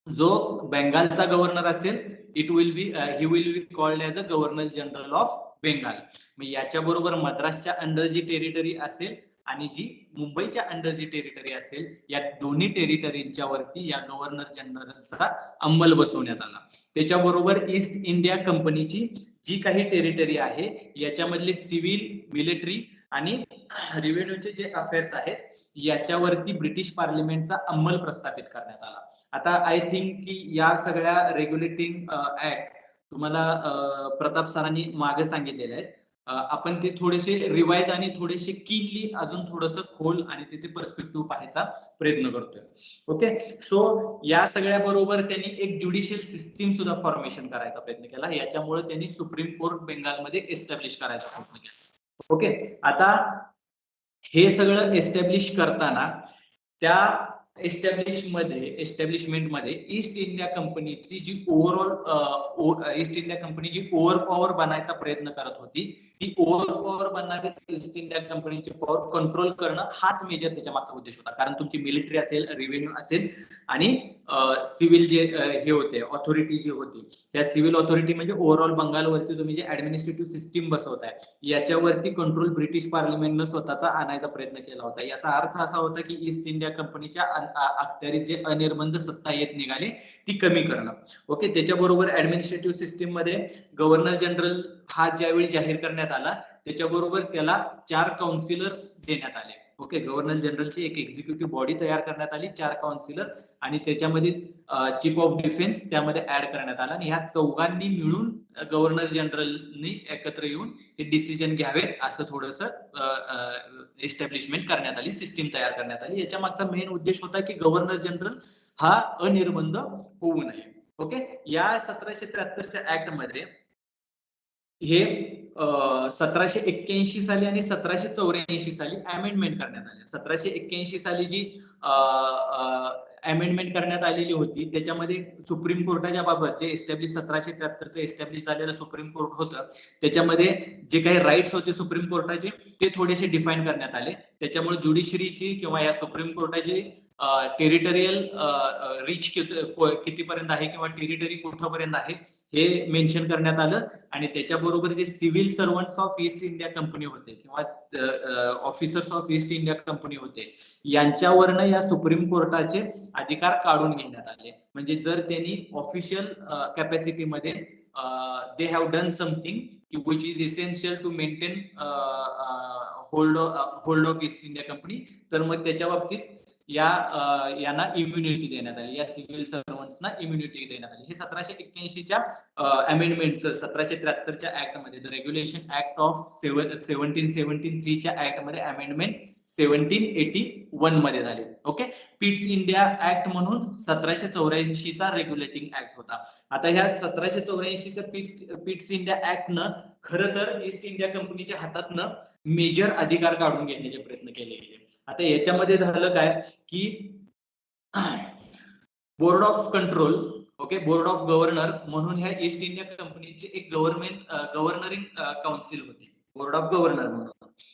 A: जो बेंगालचा गव्हर्नर असेल he will be called as a governor general of Bengal. मग याच्या बरोबर मद्रासच्या अंडर जी टेरिटरी असेल आणि जी मुंबईच्या अंडर जी टेरिटरी असेल या दोन्ही टेरिटरीच्या वरती या गव्हर्नर जनरलचा अंमल बसवण्यात आला. त्याच्याबरोबर ईस्ट इंडिया कंपनीची जी काही टेरिटरी आहे याच्यामधले सिव्हिल, मिलिटरी आणि रेव्हेन्यूचे जे अफेअर्स आहेत याच्यावरती ब्रिटिश पार्लिमेंटचा अंमल प्रस्थापित करण्यात आला. आता आय थिंक की या सगळ्या रेग्युलेटिंग ऍक्ट तुम्हाला प्रताप सरांनी मागे सांगितलेले आहेत. आपण ते थोडेसे रिवाइज आणि थोडेसे कीनली अजून थोडस खोल आणि त्याचे पर्स्पेक्टिव्ह पाहायचा प्रयत्न करतोय. ओके. सो या सगळ्या बरोबर त्यांनी एक ज्युडिशियल सिस्टीम सुद्धा फॉर्मेशन करायचा प्रयत्न केला. याच्यामुळे त्यांनी सुप्रीम कोर्ट बेंगालमध्ये एस्टॅब्लिश करायचा प्रयत्न केला. ओके. आता हे सगळं एस्टॅब्लिश करताना त्या एस्टॅब्लिशमेंट मध्ये ईस्ट इंडिया कंपनीची जी ईस्ट इंडिया कंपनी जी ओव्हर पॉवर बनायचा प्रयत्न करत होती ती ओव्हर पॉवर बनणारी ईस्ट इंडिया कंपनीची पॉवर कंट्रोल करणं हाच मेजर त्याच्या मागचा उद्देश होता. कारण तुमची मिलिटरी असेल, रेव्हेन्यू असेल आणि सिव्हिल जे हे होते ऑथॉरिटी जी होती त्या सिव्हिल ऑथॉरिटी म्हणजे ओव्हरऑल बंगालवरती तुम्ही जे ऍडमिनिस्ट्रेटिव्ह सिस्टीम बसवताय याच्यावरती कंट्रोल ब्रिटिश पार्लिमेंटनं स्वतःचा आणायचा प्रयत्न केला होता. याचा अर्थ असा होता की ईस्ट इंडिया कंपनीच्या अखत्यारीत जे अनिर्बंध सत्ता येत निघाली ती कमी करणं. ओके. त्याच्याबरोबर ऍडमिनिस्ट्रेटिव्ह सिस्टीम मध्ये गव्हर्नर जनरल हा ज्यावेळी जाहीर करण्यात आला त्याच्याबरोबर त्याला 4 काउन्सिलर्स देण्यात आले. ओके. गव्हर्नर जनरलची एक एक्झिक्युटिव्ह बॉडी तयार करण्यात आली, 4 काउन्सिलर आणि त्याच्यामध्ये चीफ ऑफ डिफेन्स त्यामध्ये ऍड करण्यात आला आणि ह्या चौघांनी मिळून गव्हर्नर जनरलनी एकत्र येऊन हे डिसिजन घ्यावेत असं थोडस एस्टॅब्लिशमेंट करण्यात आली, सिस्टीम तयार करण्यात आली. याच्या मागचा मेन उद्देश होता की गव्हर्नर जनरल हा अनिर्बंध होऊ नये. ओके. या 1773च्या ऍक्ट मध्ये हे 1781 साली आणि 1784 साली अमेंडमेंट करण्यात आले. 1781 साली जी अमेंडमेंट करण्यात आलेली होती त्याच्यामध्ये सुप्रीम कोर्टाच्या बाबत जे एस्टॅब्लिश 1773चं एस्टॅब्लिश झालेलं सुप्रीम कोर्ट होतं त्याच्यामध्ये जे काही राईट्स होते सुप्रीम कोर्टाचे ते थोडेसे डिफाईन करण्यात आले. त्याच्यामुळे ज्युडिशरीची किंवा या सुप्रीम कोर्टाची टेरिटरियल रीच कितीपर्यंत आहे किंवा टेरिटरी कुठपर्यंत आहे हे मेन्शन करण्यात आलं आणि त्याच्याबरोबर जे civil servants of east India company होते किंवा officers of east India company होते यांच्यावरनं या सुप्रीम कोर्टाचे अधिकार काढून घेण्यात आले. म्हणजे जर त्यांनी ऑफिशियल कॅपॅसिटीमध्ये they have done something which is essential to maintain hold of east India company तर मग त्याच्या बाबतीत यांना इम्युनिटी देण्यात आली, या सिव्हिल सर्वंट्सना इम्युनिटी देण्यात आली. हे 1781च्या अमेंडमेंटचं 1773च्या ऍक्ट मध्ये, द रेग्युलेशन ऍक्ट ऑफ 1773च्या ऍक्ट मध्ये अमेंडमेंट 1781 मध्ये झाले. ओके, पिट्स इंडिया ऍक्ट म्हणून 1784चा रेग्युलेटिंग ऍक्ट होता. आता ह्या 1784च्या पिट्स इंडिया ऍक्ट न खरं तर ईस्ट इंडिया कंपनीच्या हातातनं मेजर अधिकार काढून घेण्याचे प्रयत्न केले गेले. आता याच्यामध्ये झालं काय की board of control, okay, board of governor म्हणून ह्या ईस्ट इंडिया कंपनीचे एक गव्हर्नरिंग काउन्सिल होते, बोर्ड ऑफ गव्हर्नर म्हणून.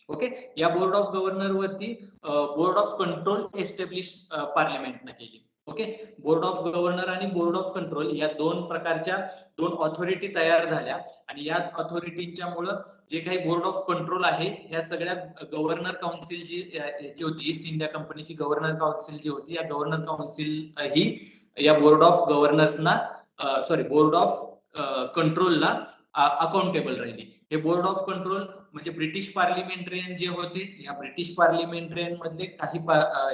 A: ओके, या बोर्ड ऑफ गव्हर्नर वरती बोर्ड ऑफ कंट्रोल एस्टॅब्लिश पार्लिमेंटने केली. ओके, बोर्ड ऑफ गव्हर्नर आणि बोर्ड ऑफ कंट्रोल या दोन प्रकारच्या दोन ऑथॉरिटी तयार झाल्या आणि या ऑथॉरिटीच्या मुळे जे काही बोर्ड ऑफ कंट्रोल आहे, ह्या सगळ्या गव्हर्नर काउन्सिल जी होती, ईस्ट इंडिया कंपनीची गव्हर्नर काउन्सिल जी होती, या गव्हर्नर काउन्सिल ही या बोर्ड ऑफ गव्हर्नर्सना बोर्ड ऑफ कंट्रोलला अकाउंटेबल राहिली. हे बोर्ड ऑफ कंट्रोल म्हणजे ब्रिटिश पार्लिमेंटरियन जे होते, या ब्रिटिश पार्लिमेंटरियन मधले काही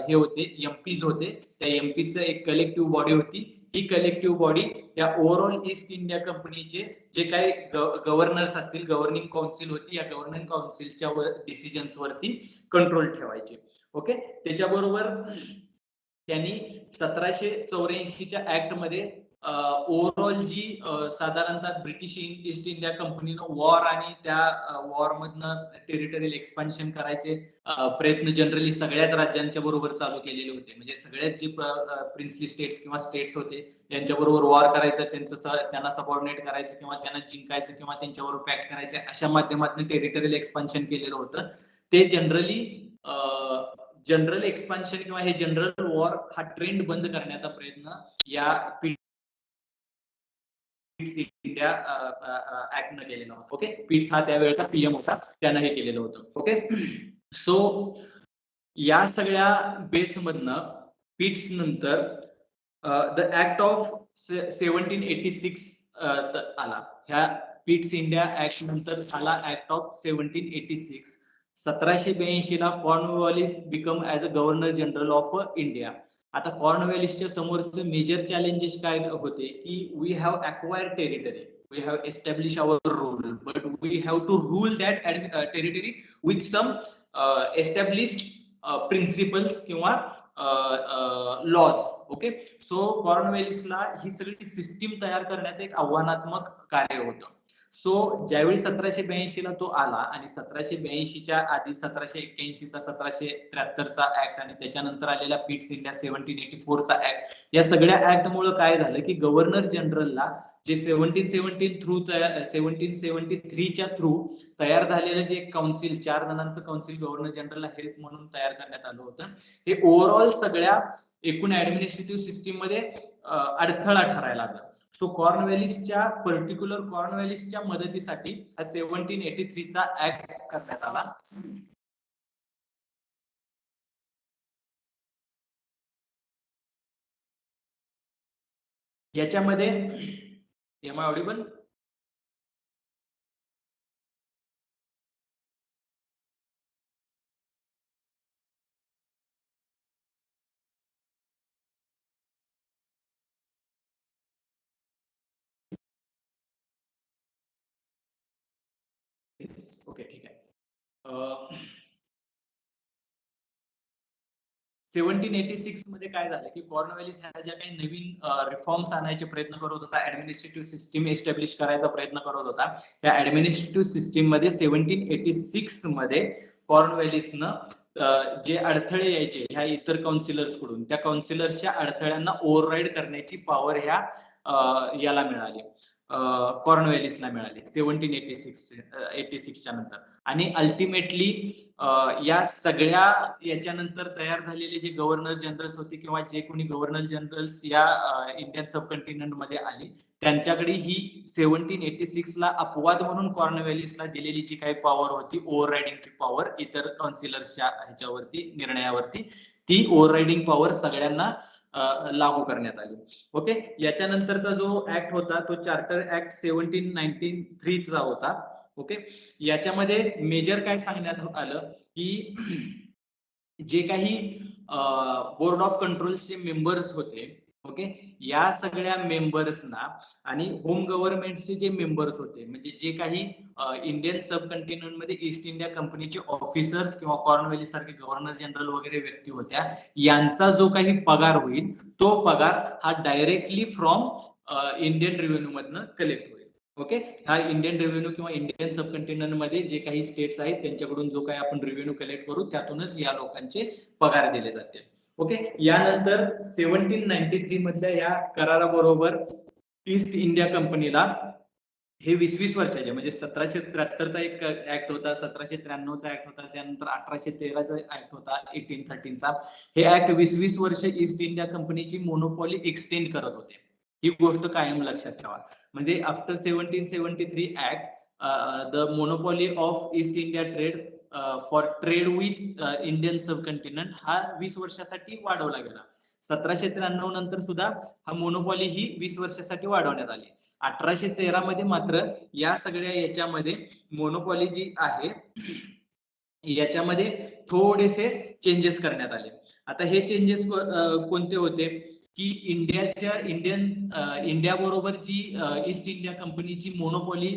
A: हे होते, एमपीज होते. त्या एमपीचं एक कलेक्टिव्ह बॉडी होती. ही कलेक्टिव्ह बॉडी या ओव्हरऑल ईस्ट इंडिया कंपनीचे जे काही गव्हर्नर्स असतील, गव्हर्निंग काउन्सिल होती, या गव्हर्निंग काउन्सिलच्या डिसिजन्स वरती कंट्रोल ठेवायचे. ओके, त्याच्याबरोबर त्यांनी 1784च्या ऍक्ट मध्ये ओव्हरऑल जी साधारणतः ब्रिटिश ईस्ट इंडिया कंपनीनं वॉर आणि त्या वॉर मधनं टेरिटरियल एक्सपान्शन करायचे प्रयत्न जनरली सगळ्याच राज्यांच्या बरोबर चालू केलेले होते. म्हणजे सगळ्यात जे प्रिन्सली स्टेट्स किंवा स्टेट्स होते त्यांच्या बरोबर वॉर करायचं, त्यांना सबऑर्डिनेट करायचं किंवा त्यांना जिंकायचं किंवा त्यांच्याबरोबर पॅक्ट करायचं, अशा माध्यमातून टेरिटरियल एक्सपान्शन केलेलं होतं. ते जनरल एक्सपान्शन किंवा हे जनरल वॉर हा ट्रेंड बंद करण्याचा प्रयत्न या पिट्स इंडिया ऍक्ट न केलेला होता. ओके, पिट्स हा त्यावेळेचा पीएम होता, त्यानं हे केलेलं होतं. ओके, सो या सगळ्या बेस मधनं पिट्स नंतर द ऍक्ट ऑफ 1786 आला. ह्या पिट्स इंडिया ऍक्ट नंतर आला ऍक्ट ऑफ 1786. 1782 ला Cornwallis become as a governor general of India. आता कॉर्नवॉलिसच्या समोरचं मेजर चॅलेंजेस काय होते की we have acquired territory, we have established our rule, but we have to rule that territory with some established principles किंवा lodge. Okay, so कॉर्नवॉलिसला ही सगळी system तयार करण्याचं एक आव्हानात्मक कार्य होतं. सो ज्यावेळी 1782 ला तो आला आणि 1782च्या आधी 1781चा 1773चा ऍक्ट आणि त्याच्यानंतर आलेला पिट्स इंडिया 1784चा ऍक्ट, या सगळ्या ऍक्ट मुळे काय झालं की गव्हर्नर जनरलला जे 1773च्या थ्रू तयार झालेलं जे काउन्सिल, 4 जणांचं काउन्सिल गव्हर्नर जनरलला हेल्प म्हणून तयार करण्यात आलं होतं, हे ओव्हरऑल सगळ्या एकूण ऍडमिनिस्ट्रेटिव्ह सिस्टीम मध्ये अडथळा ठरायला लागला. सो कॉर्नवॉलिसच्या मदतीसाठी 1783चा ऍक्ट करण्यात आला. याच्यामध्ये एम आय ऑडिबल? ओके, ठीक आहे. 1786 मध्ये काय झालं की कॉर्नवॉलिस ह्या ज्या काही नवीन रिफॉर्म्स आणायचे प्रयत्न करत होता, ऍडमिनिस्ट्रेटिव्ह सिस्टीम एस्टॅब्लिश करायचा प्रयत्न करत होता, त्या ऍडमिनिस्ट्रेटिव्ह सिस्टीम मध्ये 1786 मध्ये कॉर्नवॉलिसनं जे अडथळे यायचे ह्या इतर काउन्सिलर्स कडून, त्या काउन्सिलर्सच्या अडथळ्यांना ओव्हरराईड करण्याची पॉवर ह्या याला मिळाली, कॉर्नवॉलिसला मिळाली 1786च्या नंतर. आणि अल्टिमेटली या सगळ्या याच्यानंतर तयार झालेले जे गव्हर्नर जनरल्स होते किंवा जे कोणी गव्हर्नर जनरल्स या इंडियन सबकॉन्टिनेंट मध्ये आली, त्यांच्याकडे ही 1786 ला अपवाद म्हणून कॉर्नवॉलिसला दिलेली जी काही पॉवर होती, ओव्हररायडिंगची पॉवर इतर काउन्सिलर्सच्या ह्याच्यावरती, निर्णयावरती, ती ओव्हररायडिंग पॉवर सगळ्यांना लागू करण्यात आली. ओके, याच्यानंतरचा जो ऍक्ट होता तो चार्टर ऍक्ट 1793चा होता. ओके, याच्यामध्ये मेजर काय सांगण्यात आलं की जे काही बोर्ड ऑफ कंट्रोलचे मेंबर्स होते, ओके, या सगळ्या मेंबर्सना आणि होम गव्हर्नमेंटचे जे मेंबर्स होते, म्हणजे जे काही इंडियन सब कंटिनेंट मध्ये ईस्ट इंडिया कंपनीचे ऑफिसर्स किंवा कॉर्नवेली सारखे गव्हर्नर जनरल वगैरे व्यक्ती होत्या, यांचा जो काही पगार होईल तो पगार हा डायरेक्टली फ्रॉम इंडियन रेव्हेन्यू मधनं कलेक्ट होईल. ओके, हा इंडियन रेव्हेन्यू किंवा इंडियन सब कंटिनेंट मध्ये जे काही स्टेट्स आहेत त्यांच्याकडून जो काही आपण रेव्हेन्यू कलेक्ट करू त्यातूनच या लोकांचे पगार दिले जातील. ओके, यानंतर 1793 मधल्या या कराराबरोबर ईस्ट इंडिया कंपनीला हे 20 वर्षाचे, म्हणजे 1773चा एक ऍक्ट होता, 1793चा ऍक्ट होता, त्यानंतर 1813चा ऍक्ट होता, 1813चा. हे ऍक्ट 20 वर्ष ईस्ट इंडिया कंपनीची मोनोपॉली एक्सटेंड करत होते. ही गोष्ट कायम लक्षात ठेवा. म्हणजे after 1773 act the monopoly of east India trade for trade with Indian sub continent हा 20 वर्षासाठी वाढवला गेला. 1793 नंतर सुद्धा हा मोनोपॉली ही 20 वर्षासाठी वाढवण्यात आली. 1813 मध्ये मात्र या सगळ्या याच्यामध्ये मोनोपॉली जी आहे याच्यामध्ये थोडेसे चेंजेस करण्यात आले. आता हे चेंजेस कोणते होते की इंडिया बरोबर जी ईस्ट इंडिया कंपनीची मोनोपॉली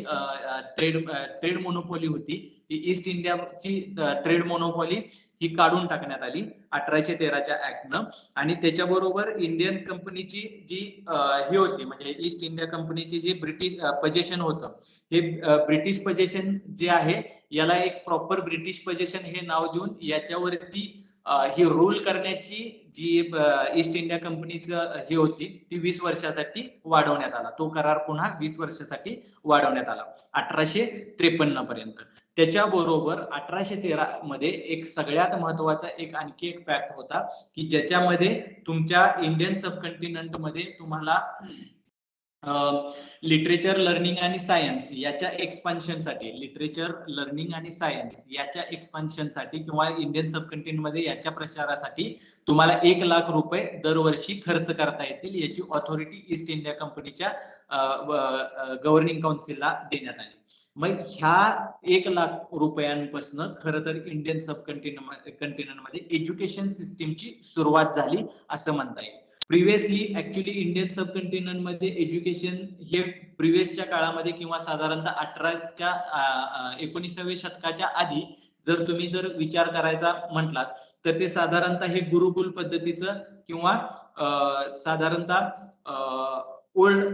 A: ट्रेड मोनोपॉली होती, ती ईस्ट इंडियाची ट्रेड मोनोपॉली ही काढून टाकण्यात आली 1813च्या ऍक्टनं. आणि त्याच्याबरोबर इंडियन कंपनीची जी ही होती, म्हणजे ईस्ट इंडिया कंपनीची जी ब्रिटिश पजेशन होतं, हे ब्रिटिश पजेशन जे आहे याला एक प्रॉपर ब्रिटिश पजेशन हे नाव देऊन याच्यावरती ही रूल करण्याची जी ईस्ट इंडिया कंपनीचं हे होती ती 20 वर्षासाठी वाढवण्यात आला. तो करार पुन्हा 20 वर्षासाठी वाढवण्यात आला 1853 पर्यंत. त्याच्याबरोबर 1813 मध्ये एक सगळ्यात महत्वाचा एक आणखी एक फॅक्ट होता की ज्याच्यामध्ये तुमच्या इंडियन सब कंटिनेंट मध्ये तुम्हाला लिटरेचर लर्निंग आणि सायन्स याच्या एक्सपान्शनसाठी, लिटरेचर लर्निंग आणि सायन्स याच्या एक्सपान्शनसाठी किंवा इंडियन सब कंटिनेंट मध्ये याच्या प्रचारासाठी तुम्हाला 1 लाख रुपये दरवर्षी खर्च करता येतील, याची ऑथॉरिटी ईस्ट इंडिया कंपनीच्या गव्हर्निंग काउन्सिलला देण्यात आली. मग ह्या 1 लाख रुपयांपासून खरं तर इंडियन सब कंटिनेंट मध्ये एज्युकेशन सिस्टीमची सुरुवात झाली असं म्हणता येईल. प्रिव्हियसली ऍक्च्युली इंडियन सब कंटिनेंट मध्ये एज्युकेशन हे प्रिव्हियसच्या काळामध्ये किंवा साधारणतः 19व्या शतकाच्या आधी जर विचार करायचा म्हटलात तर ते साधारणतः हे गुरुकुल पद्धतीचं किंवा साधारणतः ओल्ड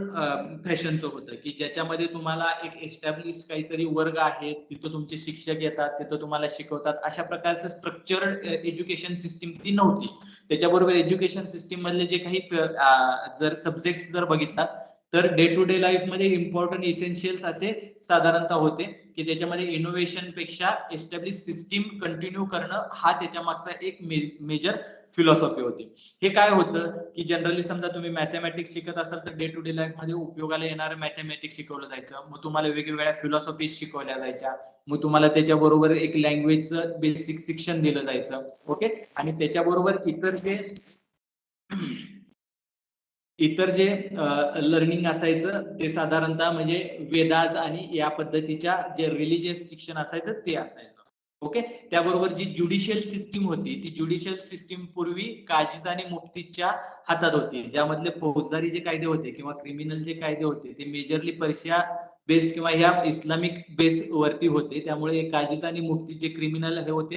A: फॅशनचं होतं की ज्याच्यामध्ये तुम्हाला एक एस्टॅब्लिश्ड काहीतरी वर्ग आहे, तिथं तुमचे शिक्षक येतात, तिथं तुम्हाला शिकवतात, अशा प्रकारचं स्ट्रक्चर्ड एज्युकेशन सिस्टीम ती नव्हती. त्याच्याबरोबर एज्युकेशन सिस्टीम मधले जे काही जर सब्जेक्ट जर बघितला तर डे टू डे लाईफ मध्ये इम्पॉर्टंट इसेन्शियल्स असे साधारणतः होते की त्याच्यामध्ये इनोव्हेशन पेक्षा एस्टॅब्लिश सिस्टीम कंटिन्यू करणं हा त्याच्या मागचा एक मेजर फिलॉसॉफी होती. हे काय होतं की जनरली समजा तुम्ही मॅथमॅटिक्स शिकत असाल तर डे टू डे लाईफ मध्ये उपयोगाला येणारं मॅथमॅटिक्स शिकवलं जायचं, मग तुम्हाला वेगवेगळ्या फिलॉसॉफीज शिकवल्या जायच्या, मग तुम्हाला त्याच्याबरोबर एक लँग्वेजचं बेसिक शिक्षण दिलं जायचं. ओके, आणि त्याच्याबरोबर इतर जे लर्निंग असायचं ते साधारणतः म्हणजे वेदाज आणि या पद्धतीच्या जे रिलिजियस शिक्षण असायचं ते असायचं. ओके, त्याबरोबर जी ज्युडिशियल सिस्टीम होती ती ज्युडिशियल सिस्टीम पूर्वी काजीज आणि मुफ्तीच्या हातात होती, ज्यामधले फौजदारी जे कायदे होते किंवा क्रिमिनल जे कायदे होते ते मेजरली पर्शिया बेस्ड किंवा ह्या इस्लामिक बेस वरती होते. त्यामुळे काजीज आणि मुफ्ती जे क्रिमिनल हे होते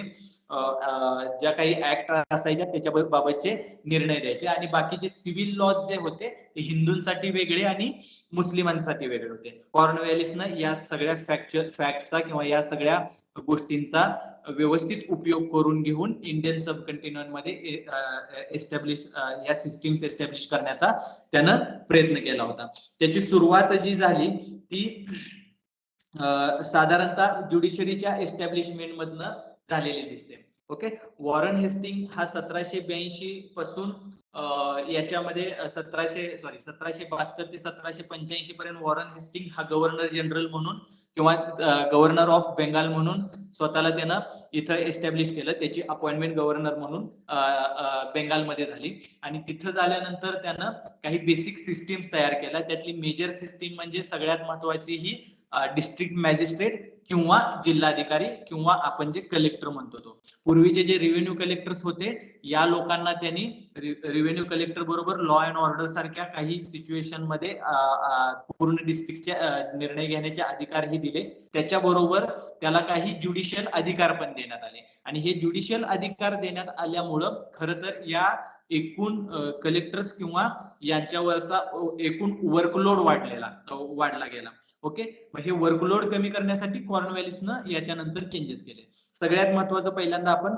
A: ज्या काही ऍक्ट असायच्या त्याच्या बाबतचे निर्णय द्यायचे, आणि बाकीचे सिव्हिल लॉज जे होते ते हिंदूंसाठी वेगळे आणि मुस्लिमांसाठी वेगळे होते. कॉर्नवॅलिसनं या सगळ्या फॅक्टचा किंवा या सगळ्या गोष्टींचा व्यवस्थित उपयोग करून घेऊन इंडियन सब कंटिनेंट मध्ये या सिस्टीम्स एस्टॅब्लिश करण्याचा त्यानं प्रयत्न केला होता. त्याची सुरुवात जी झाली ती साधारणतः ज्युडिशरीच्या एस्टॅब्लिशमेंट मधनं झालेली दिसते. ओके, वॉरन हेस्टिंग हा 1782 पासून याच्यामध्ये 1772 ते 1785 पर्यंत वॉरन हेस्टिंग हा गव्हर्नर जनरल म्हणून किंवा गव्हर्नर ऑफ बेंगाल म्हणून स्वतःला त्यानं इथं एस्टॅब्लिश केलं. त्याची अपॉइंटमेंट गव्हर्नर म्हणून बेंगालमध्ये झाली आणि तिथं झाल्यानंतर त्यानं काही बेसिक सिस्टीम्स तयार केल्या. त्यातली मेजर सिस्टीम म्हणजे सगळ्यात महत्वाची ही डिस्ट्रिक्ट मॅजिस्ट्रेट किंवा जिल्हाधिकारी किंवा आपण जे कलेक्टर म्हणतो तो. पूर्वीचे जे रेव्हेन्यू कलेक्टर्स होते या लोकांना त्यांनी रेव्हेन्यू कलेक्टर बरोबर लॉ अँड ऑर्डर सारख्या काही सिच्युएशन मध्ये पूर्ण डिस्ट्रिक्टचे निर्णय घेण्याचे अधिकारही दिले. त्याच्याबरोबर त्याला काही ज्युडिशियल अधिकार पण देण्यात आले आणि हे ज्युडिशियल अधिकार देण्यात आल्यामुळं खरं तर या एकूण कलेक्टर्स किंवा यांच्यावरचा एकूण वर्कलोड वाढला गेला. ओके, मग हे वर्कलोड कमी करण्यासाठी कॉर्नवॅलिसनं याच्यानंतर चेंजेस केले. सगळ्यात महत्वाचं पहिल्यांदा आपण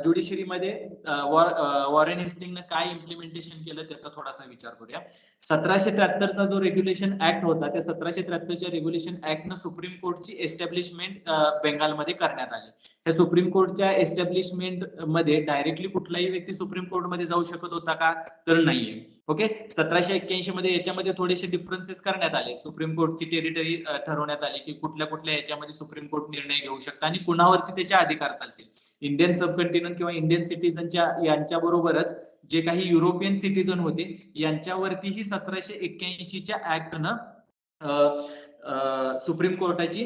A: ज्युडिशरीमध्ये वॉरेन हेस्टिंगनं काय इम्प्लिमेंटेशन केलं त्याचा थोडासा विचार करूया. 1773चा जो रेग्युलेशन ऍक्ट होता त्या 1773च्या रेग्युलेशन ऍक्टनं सुप्रीम कोर्टची एस्टॅब्लिशमेंट बेंगालमध्ये करण्यात आली. त्या सुप्रीम कोर्टच्या एस्टॅब्लिशमेंट मध्ये डायरेक्टली कुठलाही व्यक्ती सुप्रीम कोर्टमध्ये जाऊ शकत होता का, तर नाहीये. ओके, 1781 मध्ये याच्यामध्ये थोडेसे डिफरन्सेस करण्यात आले. सुप्रीम कोर्टची टेरिटरी ठरवण्यात आली की कुठल्या कुठल्या याच्यामध्ये सुप्रीम कोर्ट निर्णय घेऊ शकतात आणि कुणावरती त्याचे अधिकार चालतील. इंडियन सबकंटिनेंट किंवा इंडियन सिटीजनच्या यांच्या बरोबरच जे काही युरोपियन सिटीजन होते यांच्यावरतीही 1781च्या ऍक्टनं सुप्रीम कोर्टाची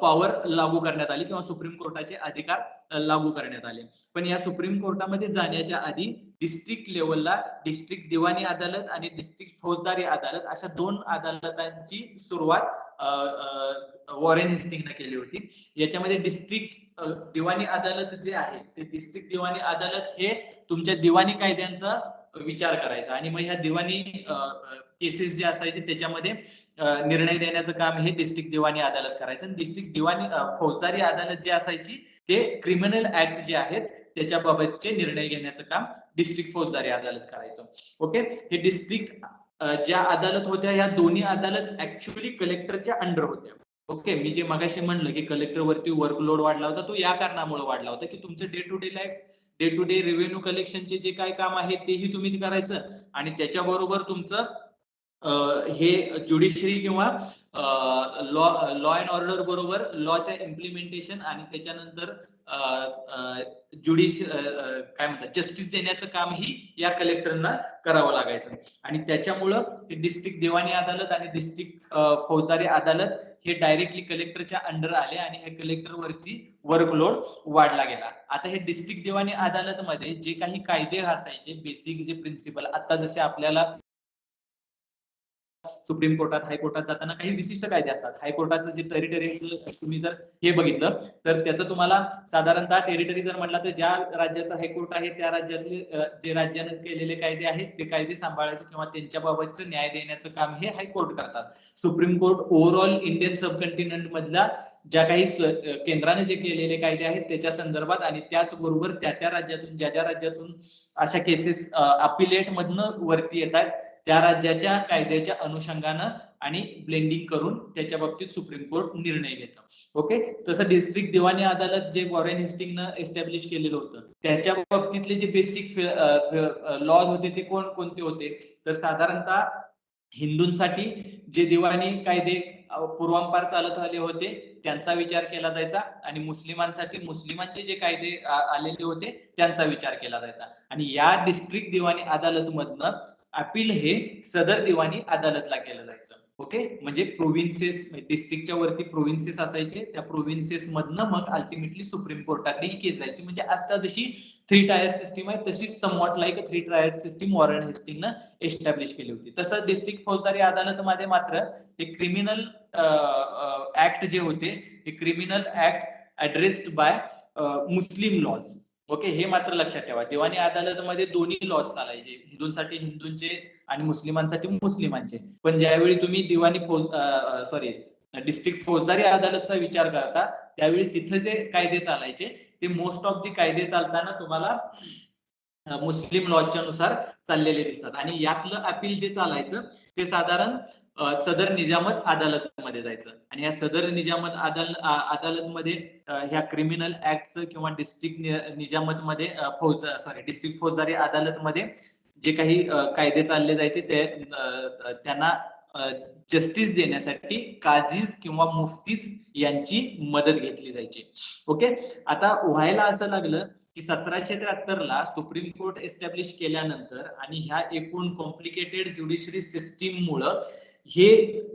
A: पॉवर लागू करण्यात आली किंवा सुप्रीम कोर्टाचे अधिकार लागू करण्यात आले. पण या सुप्रीम कोर्टामध्ये जाण्याच्या आधी डिस्ट्रिक्ट लेवलला डिस्ट्रिक्ट दिवाणी अदालत आणि डिस्ट्रिक्ट फौजदारी अदालत अशा 2 अदालतांची सुरुवात वॉरेन हेस्टिंगने केली होती. याच्यामध्ये डिस्ट्रिक्ट दिवाणी अदालत जे आहे ते डिस्ट्रिक्ट दिवाणी अदालत हे तुमच्या दिवाणी कायद्यांचा विचार करायचा आणि मग ह्या दिवाणी केसेस जे असायचे त्याच्यामध्ये निर्णय देण्याचं काम हे डिस्ट्रिक्ट दिवाणी अदालत करायचं. आणि डिस्ट्रिक्ट दिवाणी फौजदारी अदालत जी असायची ते क्रिमिनल ऍक्ट जे आहेत त्याच्याबाबतचे निर्णय घेण्याचं काम डिस्ट्रिक्ट फौजदारी अदालत करायचं. ओके, हे डिस्ट्रिक्ट ज्या अदालत होत्या ह्या दोन्ही अदालत ऍक्च्युअली कलेक्टरच्या अंडर होत्या. ओके, मी जे मगाशी म्हणलं की कलेक्टर वरती वर्कलोड वाढला होता तो या कारणामुळे वाढला होता की तुमचं day to day life day to day revenue कलेक्शनचे जे काय काम आहे तेही तुम्ही करायचं आणि त्याच्याबरोबर तुमचं हे ज्युडिशरी किंवा लॉ अँड ऑर्डर बरोबर लॉच्या इम्प्लिमेंटेशन आणि त्याच्यानंतर काय म्हणतात जस्टिस देण्याचं कामही या कलेक्टरना करावं लागायचं. आणि त्याच्यामुळं डिस्ट्रिक्ट दिवाणी अदालत आणि डिस्ट्रिक्ट फौजदारी अदालत हे डायरेक्टली कलेक्टरच्या अंडर आले आणि हे कलेक्टरवरती वर्कलोड वाढला गेला. आता हे डिस्ट्रिक्ट दिवाणी अदालतमध्ये जे काही कायदे असायचे बेसिक जे प्रिन्सिपल, आता जसे आपल्याला सुप्रीम कोर्टात हायकोर्टात जाताना काही विशिष्ट कायदे असतात. हायकोर्टाचं जे टेरिटरी तुम्ही जर हे बघितलं तर त्याचं तुम्हाला साधारणतः टेरिटरी जर म्हटलं तर ज्या राज्याचा हायकोर्ट आहे त्या राज्यातले जे राज्याने केलेले कायदे आहेत ते कायदे सांभाळायचे किंवा त्यांच्याबाबतचं न्याय देण्याचं काम हे हायकोर्ट करतात. सुप्रीम कोर्ट ओव्हरऑल इंडियन सबकंटिनेंट मधल्या ज्या काही केंद्राने जे केलेले कायदे आहेत त्याच्या संदर्भात आणि त्याचबरोबर त्या राज्यातून ज्या राज्यातून अशा केसेस अपिलेट मधनं वरती येतात त्या राज्याच्या कायद्याच्या अनुषंगानं आणि ब्लेंडिंग करून त्याच्या बाबतीत सुप्रीम कोर्ट निर्णय घेतं. ओके, तसं डिस्ट्रिक्ट दिवाणी अदालत जे वॉरेन हेस्टिंगनं एस्टॅब्लिश केलेलं होतं त्याच्या बाबतीतले जे बेसिक लॉज होते ते कोणते होते तर साधारणतः हिंदूंसाठी जे दिवाणी कायदे पूर्वांपार चालत आले होते त्यांचा विचार केला जायचा आणि मुस्लिमांसाठी मुस्लिमांचे जे कायदे आलेले होते त्यांचा विचार केला जायचा. आणि या डिस्ट्रिक्ट दिवाणी अदालत मधनं अपील हे सदर दिवाणी अदालतला केलं जायचं. ओके, म्हणजे प्रोव्हिन्सेस डिस्ट्रिक्टच्या वरती प्रोव्हिन्सेस असायचे त्या प्रोव्हिन्सेस मधनं मग अल्टिमेटली सुप्रीम कोर्टाकडे ही केस जायची. म्हणजे आता जशी 3 टायर सिस्टीम आहे तशीच somewhat like 3 tier system Warren हेस्टिंगनं एस्टॅब्लिश केली होती. तसं डिस्ट्रिक्ट फौजदारी अदालतमध्ये मात्र हे क्रिमिनल ऍक्ट जे होते हे criminal act addressed by Muslim laws. Okay, हे मात्र लक्षात ठेवा. दिवाणी अदालतमध्ये दोन्ही लॉज चालायचे, हिंदूंसाठी हिंदूंचे आणि मुस्लिमांसाठी मुस्लिमांचे. पण ज्यावेळी तुम्ही दिवाणी डिस्ट्रिक्ट फौजदारी अदालतचा विचार करता त्यावेळी तिथे जे कायदे चालायचे ते मोस्ट ऑफ दी कायदे चालताना तुम्हाला मुस्लिम लॉजच्या नुसार चाललेले दिसतात. आणि यातलं अपील जे चालायचं ते साधारण सदर निजामत अदालतमध्ये जायचं. आणि या सदर निजामत अदालतमध्ये ह्या क्रिमिनल ऍक्टचं किंवा डिस्ट्रिक्ट निजामत मध्ये डिस्ट्रिक्ट फौजदारी अदालतमध्ये जे काही कायदे चालले जायचे ते त्यांना जस्टिस देण्यासाठी काझीज किंवा मुफ्तीज यांची मदत घेतली जायची. ओके, आता व्हायला असं लागलं की 1773 ला सुप्रीम कोर्ट एस्टॅब्लिश केल्यानंतर आणि ह्या एकूण कॉम्प्लिकेटेड ज्युडिशरी सिस्टीम मुळे हे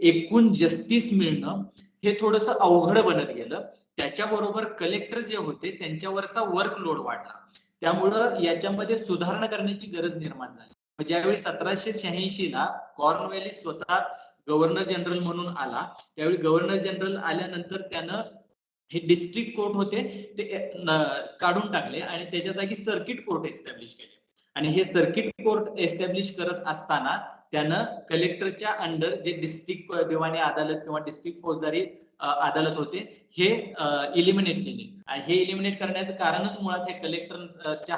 A: एकूण जस्टिस मिळणं हे थोडस अवघड बनत गेलं. त्याच्याबरोबर कलेक्टर जे होते त्यांच्यावरचा वर्कलोड वाढला. त्यामुळं याच्यामध्ये सुधारणा करण्याची गरज निर्माण झाली. ज्यावेळी 1786 ला कॉर्नवॅलिस स्वतः गव्हर्नर जनरल म्हणून आला, त्यावेळी गव्हर्नर जनरल आल्यानंतर त्यानं हे डिस्ट्रिक्ट कोर्ट होते ते काढून टाकले आणि त्याच्या जागी सर्किट कोर्ट एस्टॅब्लिश केले. आणि हे सर्किट कोर्ट एस्टॅब्लिश करत असताना त्यानं कलेक्टरच्या अंडर जे डिस्ट्रिक्ट दिवाणी अदालत किंवा डिस्ट्रिक्ट फौजदारी अदालत होते हे इलिमिनेट केले. आणि हे इलिमिनेट करण्याचं कारणच मुळात हे कलेक्टरच्या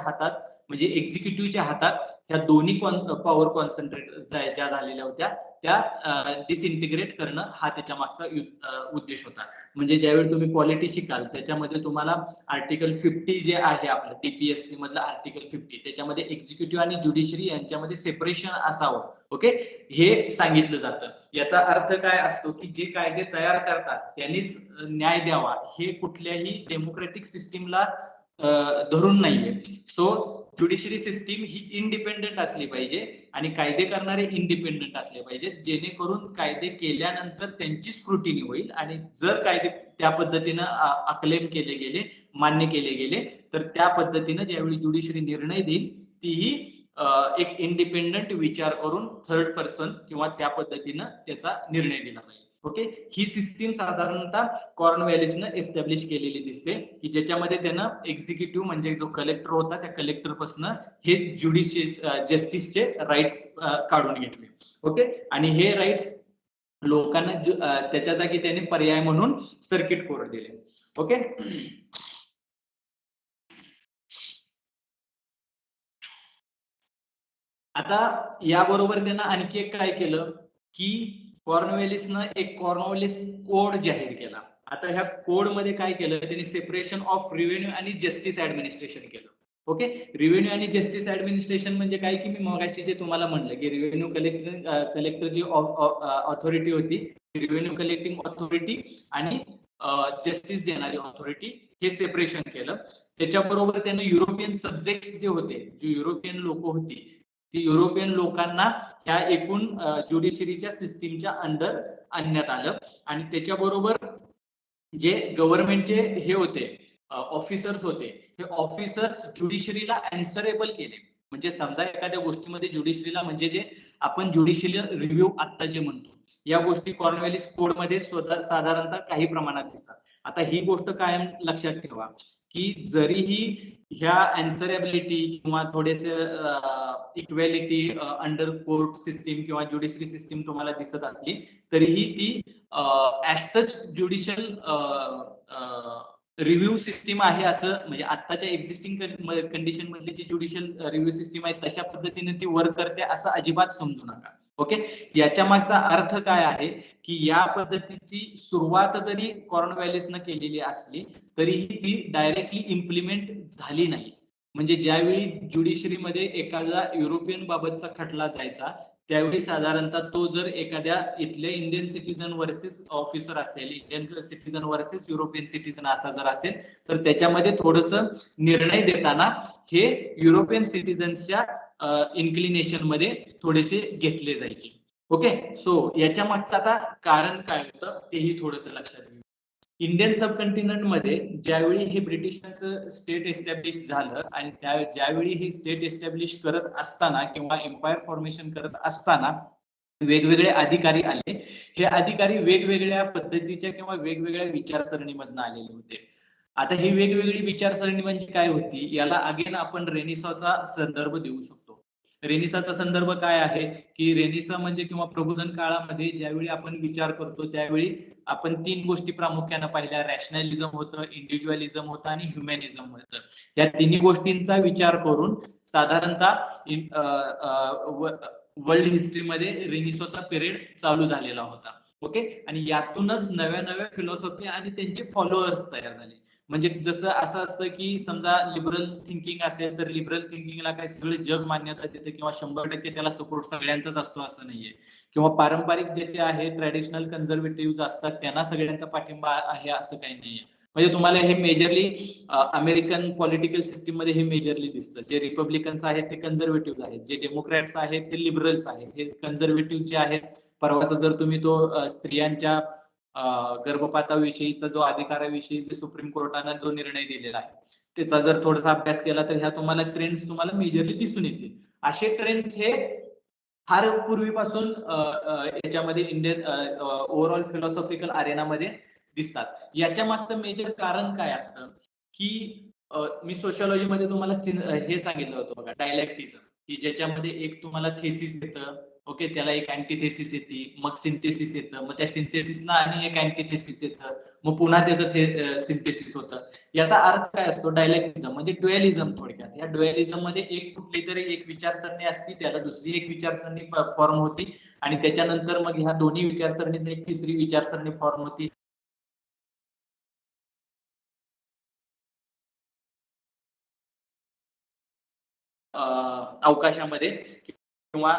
A: हातात म्हणजे एक्झिक्युटिव्हच्या हातात ह्या दोन्ही पॉवर कॉन्सन्ट्रेट ज्या झालेल्या होत्या त्या डिसइंटिग्रेट करणं हा त्याच्या मागचा उद्देश होता. म्हणजे ज्यावेळी तुम्ही पॉलिटी शिकाल त्याच्यामध्ये तुम्हाला आर्टिकल 50 जे आहे आपलं टीपीएससी मधलं आर्टिकल 50 त्याच्यामध्ये एक्झिक्युटिव्ह आणि ज्युडिशरी यांच्यामध्ये सेपरेशन असावं. ओके, हे सांगितलं जातं. याचा अर्थ काय असतो की जे कायदे तयार करतात त्यांनीच न्याय द्यावा हे कुठल्याही डेमोक्रेटिक सिस्टीमला धरून नाहीये. सो ज्युडिशरी सिस्टीम ही इंडिपेंडेंट असली पाहिजे आणि कायदे करणारे इंडिपेंडेंट असले पाहिजेत, जेणेकरून कायदे केल्यानंतर त्यांची स्क्रुटिनी होईल आणि जर कायदे त्या पद्धतीनं अक्लेम केले गेले, मान्य केले गेले, तर त्या पद्धतीनं ज्यावेळी ज्युडिशरी निर्णय देईल तीही एक इंडिपेंडंट विचार करून थर्ड पर्सन किंवा त्या पद्धतीनं त्याचा निर्णय दिला जाईल. ओके, ही सिस्टीम साधारणतः कॉर्नवॅलिसनं एस्टॅब्लिश केलेली दिसते की ज्याच्यामध्ये त्यानं एक्झिक्युटिव्ह म्हणजे जो कलेक्टर होता त्या कलेक्टर पासून हे जस्टिसचे राईट्स काढून घेतले. ओके, आणि हे राईट्स लोकांना त्याच्या जागी त्याने पर्याय म्हणून सर्किट कोर्ट दिले. ओके, आता याबरोबर त्यानं आणखी एक काय केलं की कॉर्नवॅलिसनं एक कॉर्नवॅलिस कोड जाहीर केला. आता ह्या कोड मध्ये काय केलं त्यांनी सेपरेशन ऑफ रेव्हेन्यू आणि जस्टिस ऍडमिनिस्ट्रेशन केलं. ओके, रेव्हेन्यू आणि जस्टिस ऍडमिनिस्ट्रेशन म्हणजे काय की मी मगाशी जे तुम्हाला म्हणलं की रेव्हेन्यू कलेक्टर जी ऑथॉरिटी होती रेव्हेन्यू कलेक्टिंग ऑथॉरिटी आणि जस्टिस देणारी ऑथॉरिटी हे सेपरेशन केलं. त्याच्याबरोबर त्यानं युरोपियन सब्जेक्ट जे होते, जे युरोपियन लोक होती ती युरोपियन लोकांना ह्या एकूण ज्युडिशरीच्या सिस्टीमच्या अंडर आणण्यात आलं. आणि त्याच्याबरोबर जे गव्हर्नमेंटचे हे होते ऑफिसर्स होते हे ऑफिसर्स ज्युडिशरीला अँसरेबल केले. म्हणजे समजा एखाद्या गोष्टीमध्ये ज्युडिशरीला म्हणजे जे आपण ज्युडिशियल रिव्ह्यू आता जे म्हणतो या गोष्टी कॉर्नवॅलिस कोड मध्ये साधारणतः काही प्रमाणात दिसतात. आता ही गोष्ट कायम लक्षात ठेवा की जरीही ह्या अँसरेबिलिटी किंवा थोडेसे इक्वॅलिटी अंडर कोर्ट सिस्टीम किंवा ज्युडिशरी सिस्टीम तुम्हाला दिसत असली तरीही ती ऍज सच ज्युडिशियल रिव्ह्यू सिस्टीम आहे असं म्हणजे आताच्या एक्झिस्टिंग कंडिशन मधली जी ज्युडिशियल रिव्ह्यू सिस्टीम आहे तशा पद्धतीने ती वर्क करते असं अजिबात समजू नका. ओके, याच्या मागचा अर्थ काय आहे की या पद्धतीची सुरुवात जरी कॉर्नवॅलिसनं केलेली असली तरीही ती डायरेक्टली इम्प्लिमेंट झाली नाही. म्हणजे ज्यावेळी ज्युडिशरीमध्ये एखादा युरोपियन बाबतचा खटला जायचा त्यावेळी साधारणतः तो जर एखाद्या इथल्या इंडियन सिटीजन वर्सेस ऑफिसर असेल, Indian citizen versus European citizen असा जर असेल तर त्याच्यामध्ये थोडस निर्णय देताना हे युरोपियन सिटीजन्सच्या इन्क्लिनेशन मध्ये थोडेसे घेतले जायचे. ओके, सो याच्या मागचं आता कारण काय होतं तेही थोडस लक्षात घ्या. इंडियन सबकॉन्टिनेंट मध्ये ज्यावेळी हे ब्रिटिशांचं स्टेट एस्टॅब्लिश झालं आणि ज्यावेळी हे स्टेट एस्टॅब्लिश करत असताना किंवा एम्पायर फॉर्मेशन करत असताना वेगवेगळे अधिकारी आले. हे अधिकारी वेगवेगळ्या पद्धतीच्या किंवा वेगवेगळ्या विचारसरणीमधून आलेले होते. आता ही वेगवेगळी विचारसरणी म्हणजे काय होती याला अगेन आपण रेनिसॉचा संदर्भ देऊ शकतो. रेनिसाचा संदर्भ काय आहे की रेनिसा म्हणजे किंवा प्रबोधन काळामध्ये ज्यावेळी आपण विचार करतो त्यावेळी आपण तीन गोष्टी प्रामुख्याने पाहिल्या, रॅशनॅलिझम होतं, इंडिव्हिज्युअलिझम होतं आणि ह्युमॅनिझम होतं. या तिन्ही गोष्टींचा विचार करून साधारणतः वर्ल्ड हिस्ट्रीमध्ये रेनिसॉचा पिरियड चालू झालेला होता. ओके, आणि यातूनच नव्या नव्या फिलॉसॉफी आणि त्यांचे फॉलोअर्स तयार झाले.
B: म्हणजे जसं असं असतं की समजा लिबरल थिंकिंग असेल तर लिबरल थिंकिंगला काय सगळे जग मान्यता देते किंवा 100% त्याला सपोर्ट सगळ्यांचाच असतो असं नाहीये. किंवा पारंपरिक जे ते आहे ट्रॅडिशनल कन्झर्वेटिव्ह असतात त्यांना सगळ्यांचा पाठिंबा आहे असं काही नाहीये. म्हणजे तुम्हाला हे मेजरली अमेरिकन पॉलिटिकल सिस्टीम मध्ये हे मेजरली दिसतं. जे रिपब्लिकन्स आहेत ते कन्झर्वेटिव्ह आहेत, जे डेमोक्रॅट्स आहेत ते लिबरल्स आहेत. हे कन्झर्वेटिव्ह जे आहेत, परवाचा जर तुम्ही तो स्त्रियांच्या गर्भपाताविषयीचा जो अधिकाराविषयी सुप्रीम कोर्टाने जो निर्णय दिलेला आहे त्याचा जर थोडासा अभ्यास केला तर ह्या तुम्हाला ट्रेंड्स तुम्हाला मेजरली दिसून येतील. असे ट्रेंड्स हे फार पूर्वीपासून याच्यामध्ये इंडियन ओव्हरऑल फिलॉसॉफिकल अरेनामध्ये दिसतात. याच्या मागचं मेजर कारण काय असतं की मी सोशियोलॉजी मध्ये तुम्हाला हे सांगितलं होतं बघा, डायलेक्टिझम, की ज्याच्यामध्ये एक तुम्हाला थेसिस येतं, ओके, त्याला एक अँटीथेसिस येते, मग सिंथेसिस येतं, मग त्या सिंथेसिसला आणि एक अँटीथेसिस येतं, मग पुन्हा त्याचं सिंथेसिस होतं. याचा अर्थ काय असतो? डायलेक्टिझम म्हणजे ड्युअलिझम. थोडक्यात या ड्युअलिझम मध्ये एक कुठली तरी एक विचारसरणी असती, त्याला दुसरी एक विचारसरणी फॉर्म होती आणि त्याच्यानंतर मग ह्या दोन्ही विचारसरणीत एक तिसरी विचारसरणी फॉर्म होती. अवकाशामध्ये किंवा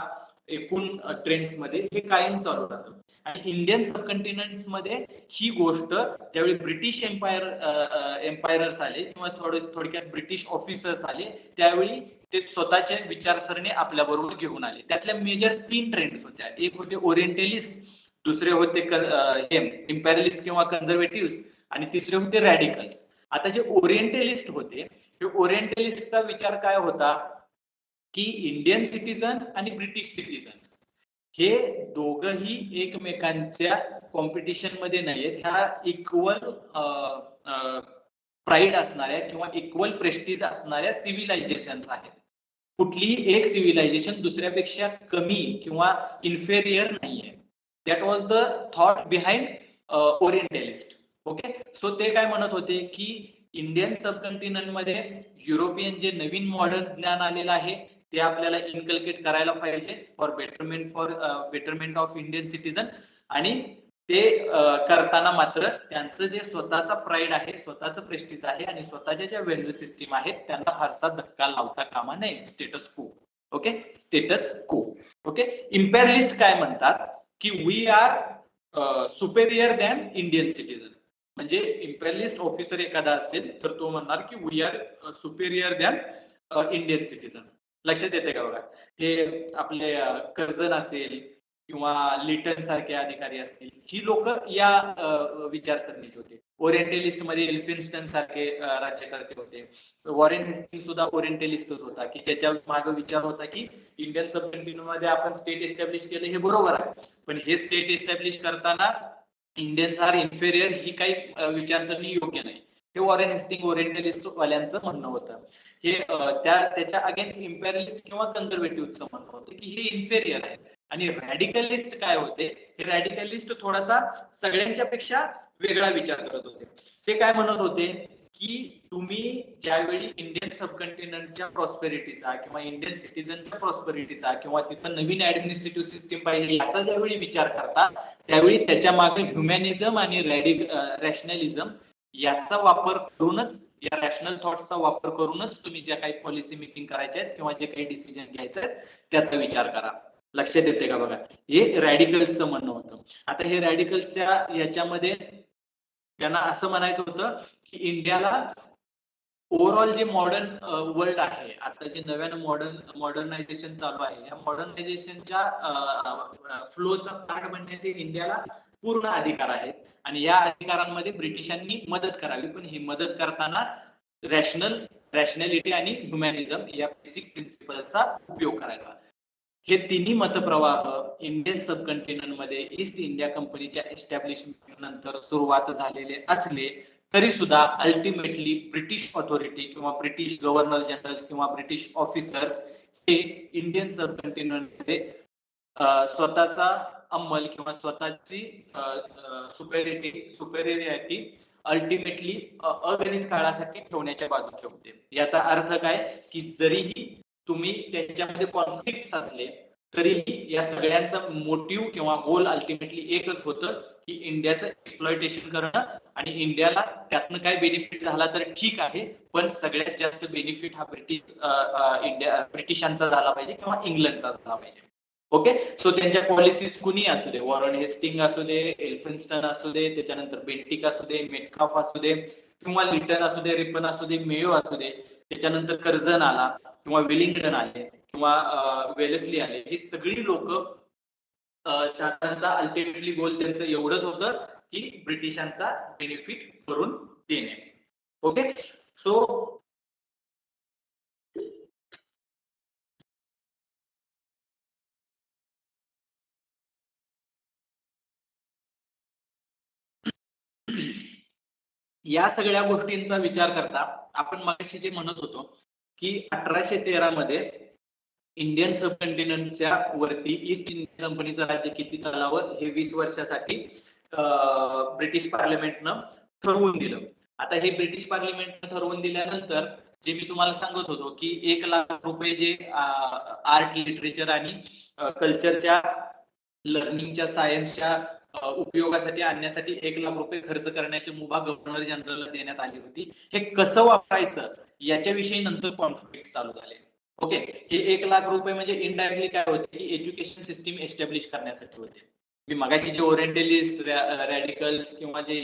B: एकूण ट्रेंड्स मध्ये हे कायम चालू राहतं. आणि इंडियन सबकंटिनेंट्स मध्ये ही गोष्ट ज्यावेळी ब्रिटिश एम्पायरर्स आले किंवा थोडक्यात ब्रिटिश ऑफिसर्स आले त्यावेळी ते स्वतःच्या विचारसरणी आपल्या बरोबर घेऊन आले. त्यातल्या मेजर 3 ट्रेंड्स होत्या. एक होते ओरिएंटलिस्ट, दुसरे होते इम्पेरियलिस्ट किंवा कन्झर्वेटिव्ह, आणि तिसरे होते रॅडिकल्स. आता जे ओरिएंटलिस्ट होते, हे ओरिएंटलिस्टचा विचार काय होता की इंडियन सिटीजन आणि ब्रिटिश सिटीजन हे दोघही एकमेकांच्या कॉम्पिटिशन मध्ये नाहीयेत. ह्या इक्वल प्राईड असणाऱ्या किंवा इक्वल प्रेस्टिज असणाऱ्या सिव्हिलायझेशन्स आहेत. कुठलीही एक सिव्हिलायझेशन दुसऱ्यापेक्षा कमी किंवा इन्फेरियर नाहीये. That was the thought behind orientalist. Okay, so ते काय म्हणत होते की इंडियन सबकंटिनेंट मध्ये युरोपियन जे नवीन मॉडर्न ज्ञान आलेलं आहे ते आपल्याला इनकल्केट करायला पाहिजे for betterment of Indian citizen. आणि ते करताना मात्र त्यांचं जे स्वतःचा प्राईड आहे, स्वतःचं प्रेस्टिज आहे आणि स्वतःच्या ज्या व्हॅल्यू सिस्टीम आहेत त्यांना फारसा धक्का लावता कामा नये. Status quo. Okay, status quo. Okay, imperialist काय म्हणतात की we are superior than Indian citizen. म्हणजे इम्पेरियलिस्ट ऑफिसर एखादा असेल तर तो म्हणणार की we are superior than Indian citizen. लक्षात येते का बघा? हे आपले कर्जन असेल किंवा लिटन सारखे अधिकारी असतील, ही लोक या विचारसरणीचे होते. ओरिएंटलिस्ट मध्ये एल्फिन्स्टन सारखे राज्यकर्ते होते. वॉरेन हेस्टिंग सुद्धा ओरिएंटलिस्टच होता की ज्याच्या मागे विचार होता की इंडियन सबकंटिनेंट मध्ये आपण स्टेट एस्टॅब्लिश केलं हे बरोबर आहे, पण हे स्टेट एस्टॅब्लिश करताना इंडियन्स आर इन्फेरियर ही काही विचारसरणी योग्य नाही. हे वॉरेन हेस्टिंग ओरिएंटलिस्ट वाल्यांचं म्हणणं होतं. हे त्याच्या अगेन्स्ट इम्पेरियलिस्ट किंवा कन्झर्वेटिव्हचं म्हणणं होतं की हे इन्फेरियर आहे. आणि रॅडिकलिस्ट काय होते? हे रॅडिकलिस्ट थोडासा सगळ्यांच्या पेक्षा वेगळा विचार करत होते. ते काय म्हणत होते की तुम्ही ज्यावेळी इंडियन सबकंटिनेंटच्या प्रॉस्पेरिटीचा किंवा इंडियन सिटीजनच्या प्रॉस्पेरिटीचा किंवा तिथं नवीन ऍडमिनिस्ट्रेटिव्ह सिस्टीम पाहिजे याचा ज्यावेळी विचार करता त्यावेळी त्याच्या मागे ह्युमॅनिझम आणि रॅशनलिझम याचा वापर करूनच, या रॅशनल थॉट्सचा वापर करूनच तुम्ही ज्या काही पॉलिसी मेकिंग करायच्या आहेत किंवा जे काही डिसिजन घ्यायचे आहेत त्याचा विचार करा. लक्षात येते का बघा? हे रॅडिकल्सचं म्हणणं होतं. आता हे रॅडिकल्सच्या याच्यामध्ये त्यांना असं म्हणायचं होतं की इंडियाला ओव्हरऑल जे मॉडर्न वर्ल्ड आहे, आता जे नव्यानं मॉडर्नायझेशन चालू आहे, या मॉडर्नायझेशनच्या फ्लोचा पार्ट बनण्याचे इंडियाला पूर्ण अधिकार आहेत. आणि या अधिकारांमध्ये ब्रिटिशांनी मदत करावी, पण ही मदत करताना रॅशनॅलिटी आणि ह्युमॅनिझम या बेसिक प्रिन्सिपल्सचा उपयोग करायचा. हे तिन्ही मतप्रवाह इंडियन सबकंटिनेंट मध्ये ईस्ट इंडिया कंपनीच्या एस्टॅब्लिशमेंट नंतर सुरुवात झालेले असले तरी सुद्धा अल्टिमेटली ब्रिटिश ऑथॉरिटी किंवा ब्रिटिश गव्हर्नर जनरल किंवा ब्रिटिश ऑफिसर्स हे इंडियन सबकंटिनेंटमध्ये स्वतःचा अंमल किंवा स्वतःची सुपेरियरिटी अल्टिमेटली अगणित काळासाठी ठेवण्याच्या बाजूचे होते. याचा अर्थ काय की जरीही तुम्ही त्यांच्यामध्ये कॉन्फ्लिक्ट असले तरीही या सगळ्यांचा मोटिव्ह किंवा गोल अल्टिमेटली एकच होतं की इंडियाचं एक्सप्लॉयटेशन करणं आणि इंडियाला त्यातनं काय बेनिफिट झाला तर ठीक आहे, पण सगळ्यात जास्त बेनिफिट हा ब्रिटिशांचा झाला पाहिजे किंवा इंग्लंडचा झाला पाहिजे. ओके, सो त्यांच्या पॉलिसीज कुणी असू दे, वॉरन हेस्टिंग असू दे, एल्फिन्स्टन असू दे, त्याच्यानंतर बेंटिक असू दे, मेटकाफ असू दे, किंवा लिटन असू दे, रिपन असू दे, मेयो असू दे, त्याच्यानंतर कर्जन आला किंवा विलिंग्टन आले किंवा वेलेस्ली आले, ही सगळी लोक साधारणतः अल्टिमेटली गोल त्यांचं एवढंच होतं की ब्रिटिशांचा बेनिफिट करून देणे. ओके, सो या सगळ्या गोष्टींचा विचार करता आपण मगाशी जे म्हणत होतो की 1813 मध्ये इंडियन सबकॉन्टिनेंटच्या वरती ईस्ट इंडिया कंपनीचं राज्य किती चालावं हे 20 वर्षासाठी ब्रिटिश पार्लमेंटनं ठरवून दिलं. आता हे ब्रिटिश पार्लमेंटनं ठरवून दिल्यानंतर जे मी तुम्हाला सांगत होतो की 1,00,000 रुपये जे आर्ट, लिटरेचर आणि कल्चरच्या, लर्निंगच्या, सायन्सच्या उपयोगासाठी आणण्यासाठी 1,00,000 रुपये खर्च करण्याची मुभा गव्हर्नर जनरलला देण्यात आली होती. हे कसं वापरायचं याच्याविषयी नंतर कॉन्फ्लिक्ट चालू झाले. ओके, हे 1,00,000 रुपये म्हणजे इनडायरेक्टली काय होते की एज्युकेशन सिस्टीम एस्टॅब्लिश करण्यासाठी होते. मी मगाशी जे ओरिएंटलिस्ट, रॅडिकल्स किंवा जे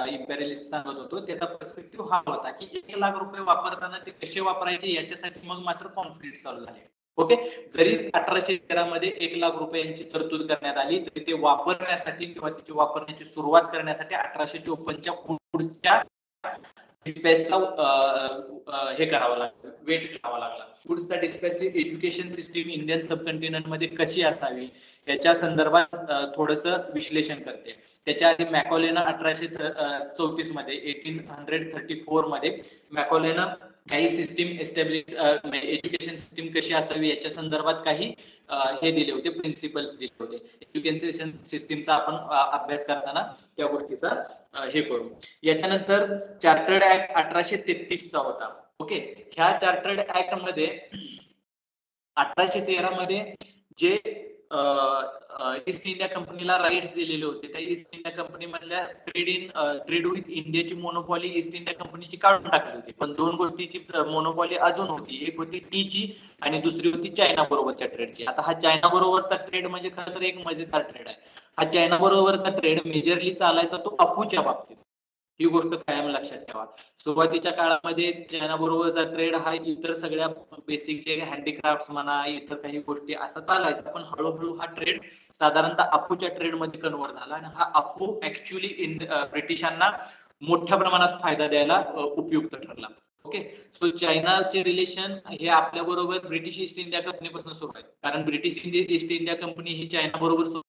B: इम्पेरियलिस्ट सांगत होतो त्याचा पर्स्पेक्टिव्ह हा होता की 1,00,000 रुपये वापरताना ते कसे वापरायचे याच्यासाठी मग मात्र कॉन्फ्लिक्ट चालू झाले. ओके, जरी 1813 मध्ये 1,00,000 रुपयांची तरतूद करण्यात आली तरी ते वापरण्यासाठी किंवा त्याची वापरण्याची सुरुवात करण्यासाठी 1854च्या पुढच्या डिस्पॅचचा हे करावं लागलं, वेट करावा लागला. पुढचा dispatch education system Indian subcontinent मध्ये कशी असावी याच्या संदर्भात थोडस विश्लेषण करते. त्याच्या आधी मॅकॉलेनं 1834 मध्ये 1834 मध्ये मॅकॉलेनं काही सिस्टीम एस्टॅब्लिश, एज्युकेशन सिस्टीम कशी असावी याच्या संदर्भात काही हे दिले होते, प्रिन्सिपल्स दिले होते. एज्युकेशन सिस्टीमचा आपण अभ्यास करताना त्या गोष्टीचा हे करू. याच्यानंतर चार्टर्ड ऍक्ट 1833चा होता. ओके, ह्या चार्टर्ड ऍक्ट मध्ये 1813 मध्ये जे ईस्ट इंडिया कंपनीला राईट्स दिलेले होते, त्या ईस्ट इंडिया कंपनी मधल्या ट्रेड विथ इंडियाची मोनोपॉली ईस्ट इंडिया कंपनीची काढून टाकली होती. पण दोन गोष्टीची मोनोपॉली अजून होती, एक होती टीची आणि दुसरी होती चायना बरोबरच्या ट्रेडची. आता हा चायना बरोबरचा ट्रेड म्हणजे खरं तर एक मजेदार ट्रेड आहे. हा चायना बरोबरचा ट्रेड मेजरली चालायचा तो अफूच्या बाबतीत. ही गोष्ट कायम लक्षात ठेवा. सुरुवातीच्या काळामध्ये चायना बरोबरचा ट्रेड हा इतर सगळ्या बेसिक जे हँडीक्राफ्ट म्हणा, इतर काही गोष्टी असा चालायचा, पण हळूहळू हा ट्रेड साधारणतः अफूच्या ट्रेड मध्ये कन्वर्ट झाला आणि हा अफू ऍक्च्युअली ब्रिटिशांना मोठ्या प्रमाणात फायदा द्यायला उपयुक्त ठरला. ओके, सो चायनाचे रिलेशन हे आपल्या बरोबर ब्रिटिश ईस्ट इंडिया कंपनीपासून सुरू आहेत, कारण ब्रिटिश ईस्ट इंडिया कंपनी ही चायना बरोबर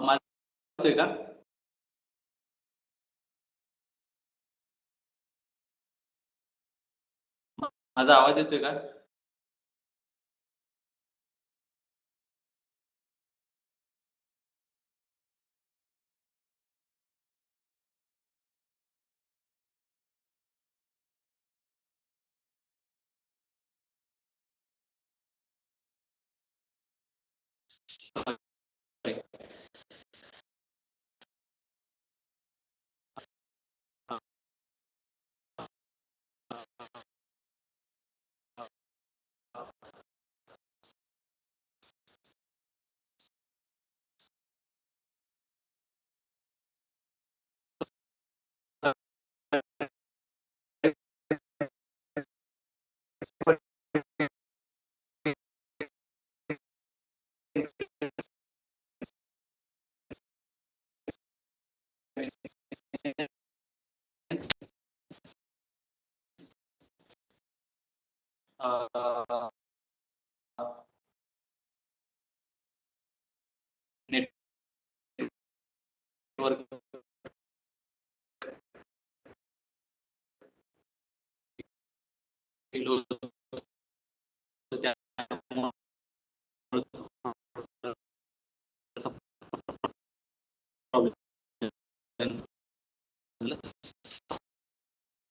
B: माझा येतोय का? माझा आवाज येतोय का? Network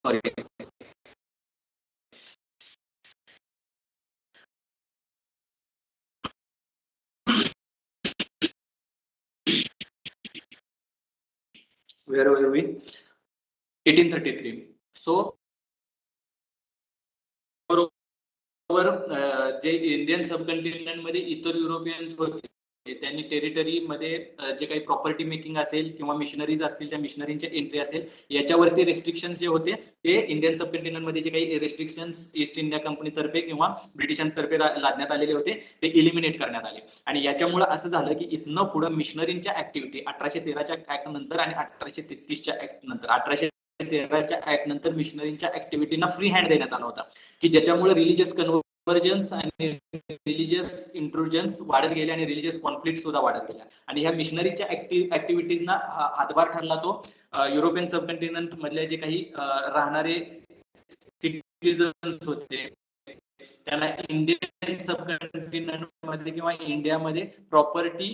B: sorry. Where were we? 1833. So बरोबर जे इंडियन सबकंटिनेंट मध्ये इतर युरोपियन्स होते त्यांनी टेरिटरी मध्ये जे काही प्रॉपर्टी मेकिंग असेल किंवा मिशनरीज असतील त्या मिशनरीच्या एंट्री असेल याच्यावरती रेस्ट्रिक्शन्स जे होते ते इंडियन सबकंटिनेंट मध्ये जे काही रेस्ट्रिक्शन्स ईस्ट इंडिया कंपनीतर्फे किंवा ब्रिटिशांतर्फे लादण्यात आलेले होते ते इलिमिनेट करण्यात आले. आणि याच्यामुळे असं झालं की इथनं पुढे मिशनरीच्या ऍक्टिव्हिटी 1813च्या ऍक्ट नंतर आणि 1833च्या ऍक्ट नंतर 1813च्या ऍक्ट नंतर मिशनरीच्या ऍक्टिव्हिटीना फ्री हँड देण्यात आला होता की ज्याच्यामुळे रिलिजियस कन्व्हर्जन्स आणि रिलिजियस इंट्रुजन्स वाढत गेले आणि रिलिजियस कॉन्फ्लिक्ट सुद्धा वाढत गेल्या. आणि ह्या मिशनरीच्या ऍक्टिव्हिटीजना हातभार ठरला तो युरोपियन सबकंटिनेंट मधले जे काही राहणारे सिटिझन्स होते त्यांना इंडियन सबकंटिनेंट मध्ये किंवा इंडियामध्ये प्रॉपर्टी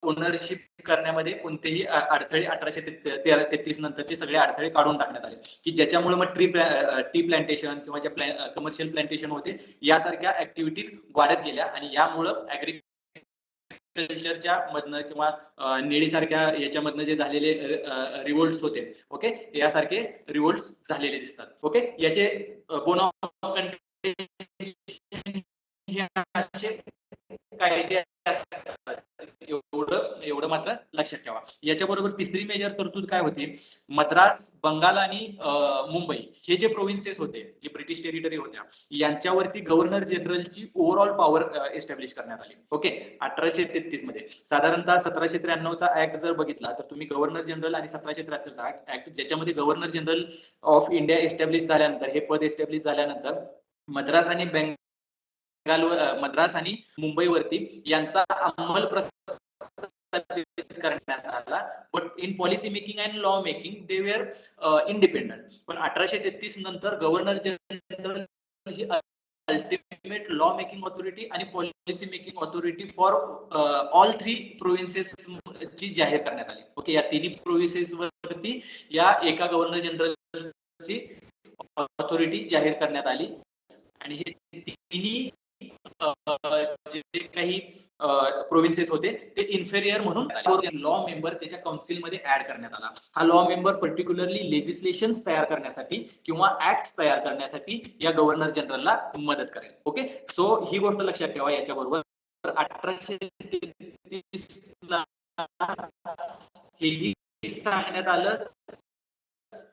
B: ओनरशिप करण्यामध्ये कोणतेही अडथळे 1833 नंतरचे सगळे अडथळे काढून टाकण्यात आले की ज्याच्यामुळे मग टी प्लांटेशन किंवा ज्या कमर्शियल प्लांटेशन होते यासारख्या ऍक्टिव्हिटीज वाढत गेल्या आणि यामुळं ऍग्रिकल्चरच्या मधनं किंवा नेळीसारख्या याच्यामधनं जे झालेले रिव्होल्ट्स होते ओके यासारखे रिव्होल्ट्स झालेले दिसतात. ओके याचे बोन ऑफ कायदे असतात एवढं मात्र लक्षात ठेवा. याच्याबरोबर तिसरी मेजर तरतूद काय होती मद्रास बंगाल आणि मुंबई हे जे प्रोव्हिन्सेस होते जे ब्रिटिश टेरिटरी होत्या यांच्यावरती गव्हर्नर जनरलची ओव्हरऑल पॉवर एस्टॅब्लिश करण्यात आली. ओके 1833 मध्ये साधारणतः 1793चा ऍक्ट जर बघितला तर तुम्ही गव्हर्नर जनरल आणि 1773चा ऍक्ट ज्याच्यामध्ये governor general of India establish झाल्यानंतर हे पद एस्टॅब्लिश झाल्यानंतर मद्रास आणि मद्रास आणि मुंबईवरती यांचा अंमल करण्यात आला. But in policy making and law making they were independent. पण 1833 नंतर गव्हर्नर जनरल ही अल्टिमेट लॉ मेकिंग ऑथॉरिटी आणि policy making authority for all 3 provinces ची जाहीर करण्यात आली. ओके या तिन्ही प्रोव्हिन्सेस वरती या एका गव्हर्नर जनरलची ऑथॉरिटी जाहीर करण्यात आली आणि हे तिन्ही जे काही प्रोव्हिन्सेस होते ते इन्फेरियर म्हणून लॉ मेंबर त्याच्या काउन्सिलमध्ये ऍड करण्यात आला. हा लॉ मेंबर पर्टिक्युलरली लेजिस्लेशन तयार करण्यासाठी किंवा ऍक्ट तयार करण्यासाठी या गव्हर्नर जनरलला मदत करेल. ओके सो ही गोष्ट लक्षात ठेवा. याच्याबरोबर 1833 ला हेही सांगण्यात आलं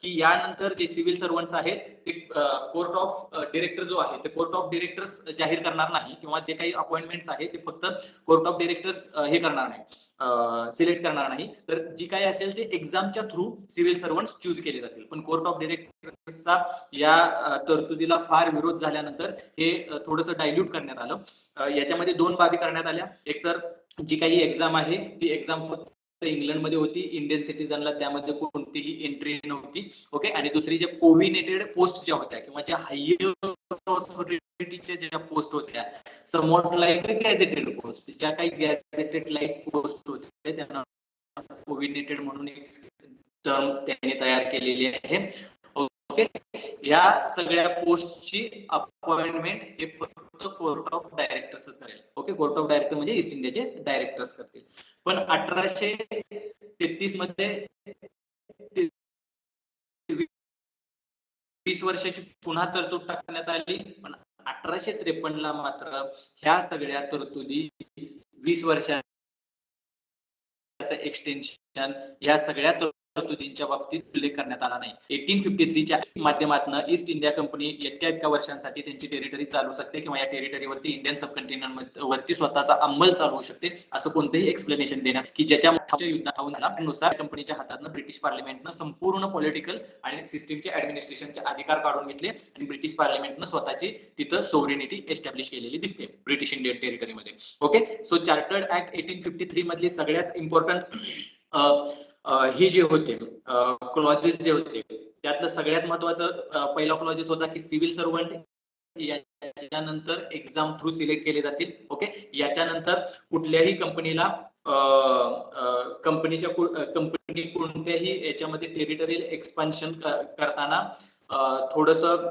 B: की यानंतर जे सिव्हिल सर्वंट्स आहेत ते कोर्ट ऑफ डिरेक्टर जो आहे ते कोर्ट ऑफ डिरेक्टर्स जाहीर करणार नाही किंवा जे काही अपॉइंटमेंट्स आहेत ते फक्त कोर्ट ऑफ डिरेक्टर्स हे करणार नाही सिलेक्ट करणार नाही तर जी काही असेल ते एक्झामच्या थ्रू सिव्हिल सर्वंट्स चूज केले जातील. पण कोर्ट ऑफ डिरेक्टर्सचा या तरतुदीला फार विरोध झाल्यानंतर हे थोडंसं डायल्यूट करण्यात आलं. याच्यामध्ये 2 बाबी करण्यात आल्या. एक तर जी काही एक्झाम आहे ती एक्झाम फक्त इंग्लंडमध्ये होती. इंडियन सिटीजनला त्यामध्ये कोणतीही एंट्री नव्हती. ओके. आणि दुसरी जे कोविनेटेड पोस्ट ज्या होत्या किंवा ज्या हायर ऑथॉरिटीच्या ज्या पोस्ट होत्या, समवॉट लाईक गॅझेटेड पोस्ट, ज्या काही गॅझेटेड लाईक पोस्ट होत्या त्यांना कोविनेटेड म्हणून एक टर्म त्यांनी तयार केलेली आहे. ओके. या सगळ्या पोस्टची अपॉइंटमेंट हे फक्त कोर्ट ऑफ डायरेक्टर्सच करेल. ओके. कोर्ट ऑफ डायरेक्टर म्हणजे ईस्ट इंडियाचे डायरेक्टर्स करतील. पण 1833 मध्ये 20 वर्षाची पुन्हा तरतूद टाकण्यात आली. पण 1853 ला मात्र ह्या सगळ्या तरतुदी 20 वर्षाचा एक्सटेन्शन या सगळ्या तरतुदींच्या बाबतीत उल्लेख करण्यात आला नाही. 1853च्या माध्यमातून ईस्ट इंडिया कंपनी इतक्या वर्षांसाठी त्यांची टेरिटरी चालू शकते किंवा या टेरिटरीवरती इंडियन सबकंटिनेंट वरती स्वतःचा अंमल चालू शकते असं कोणतेही एक्सप्लेनेशन देण्यात की ज्याच्या युद्धानुसार कंपनीच्या हातातून ब्रिटिश पार्लिमेंटनं संपूर्ण पॉलिटिकल आणि सिस्टीमचे ऍडमिनिस्ट्रेशनचे अधिकार काढून घेतले आणि ब्रिटिश पार्लिमेंटनं स्वतःची तिथं सोव्हरेनिटी एस्टॅब्लिश केलेली दिसते ब्रिटिश इंडियन टेरिटरीमध्ये. ओके. सो चार्टर्ड ऍक्ट 1853 मधली सगळ्यात इम्पॉर्टंट ही जे होते क्लॉजेस जे होते त्यातलं सगळ्यात महत्वाचं पहिला क्लॉजेस होता की सिव्हिल सर्वंट याच्यानंतर एक्झाम थ्रू सिलेक्ट केले जातील. ओके. याच्यानंतर कुठल्याही कंपनीला कंपनी कोणत्याही याच्यामध्ये टेरिटरियल एक्सपान्शन करताना थोडंसं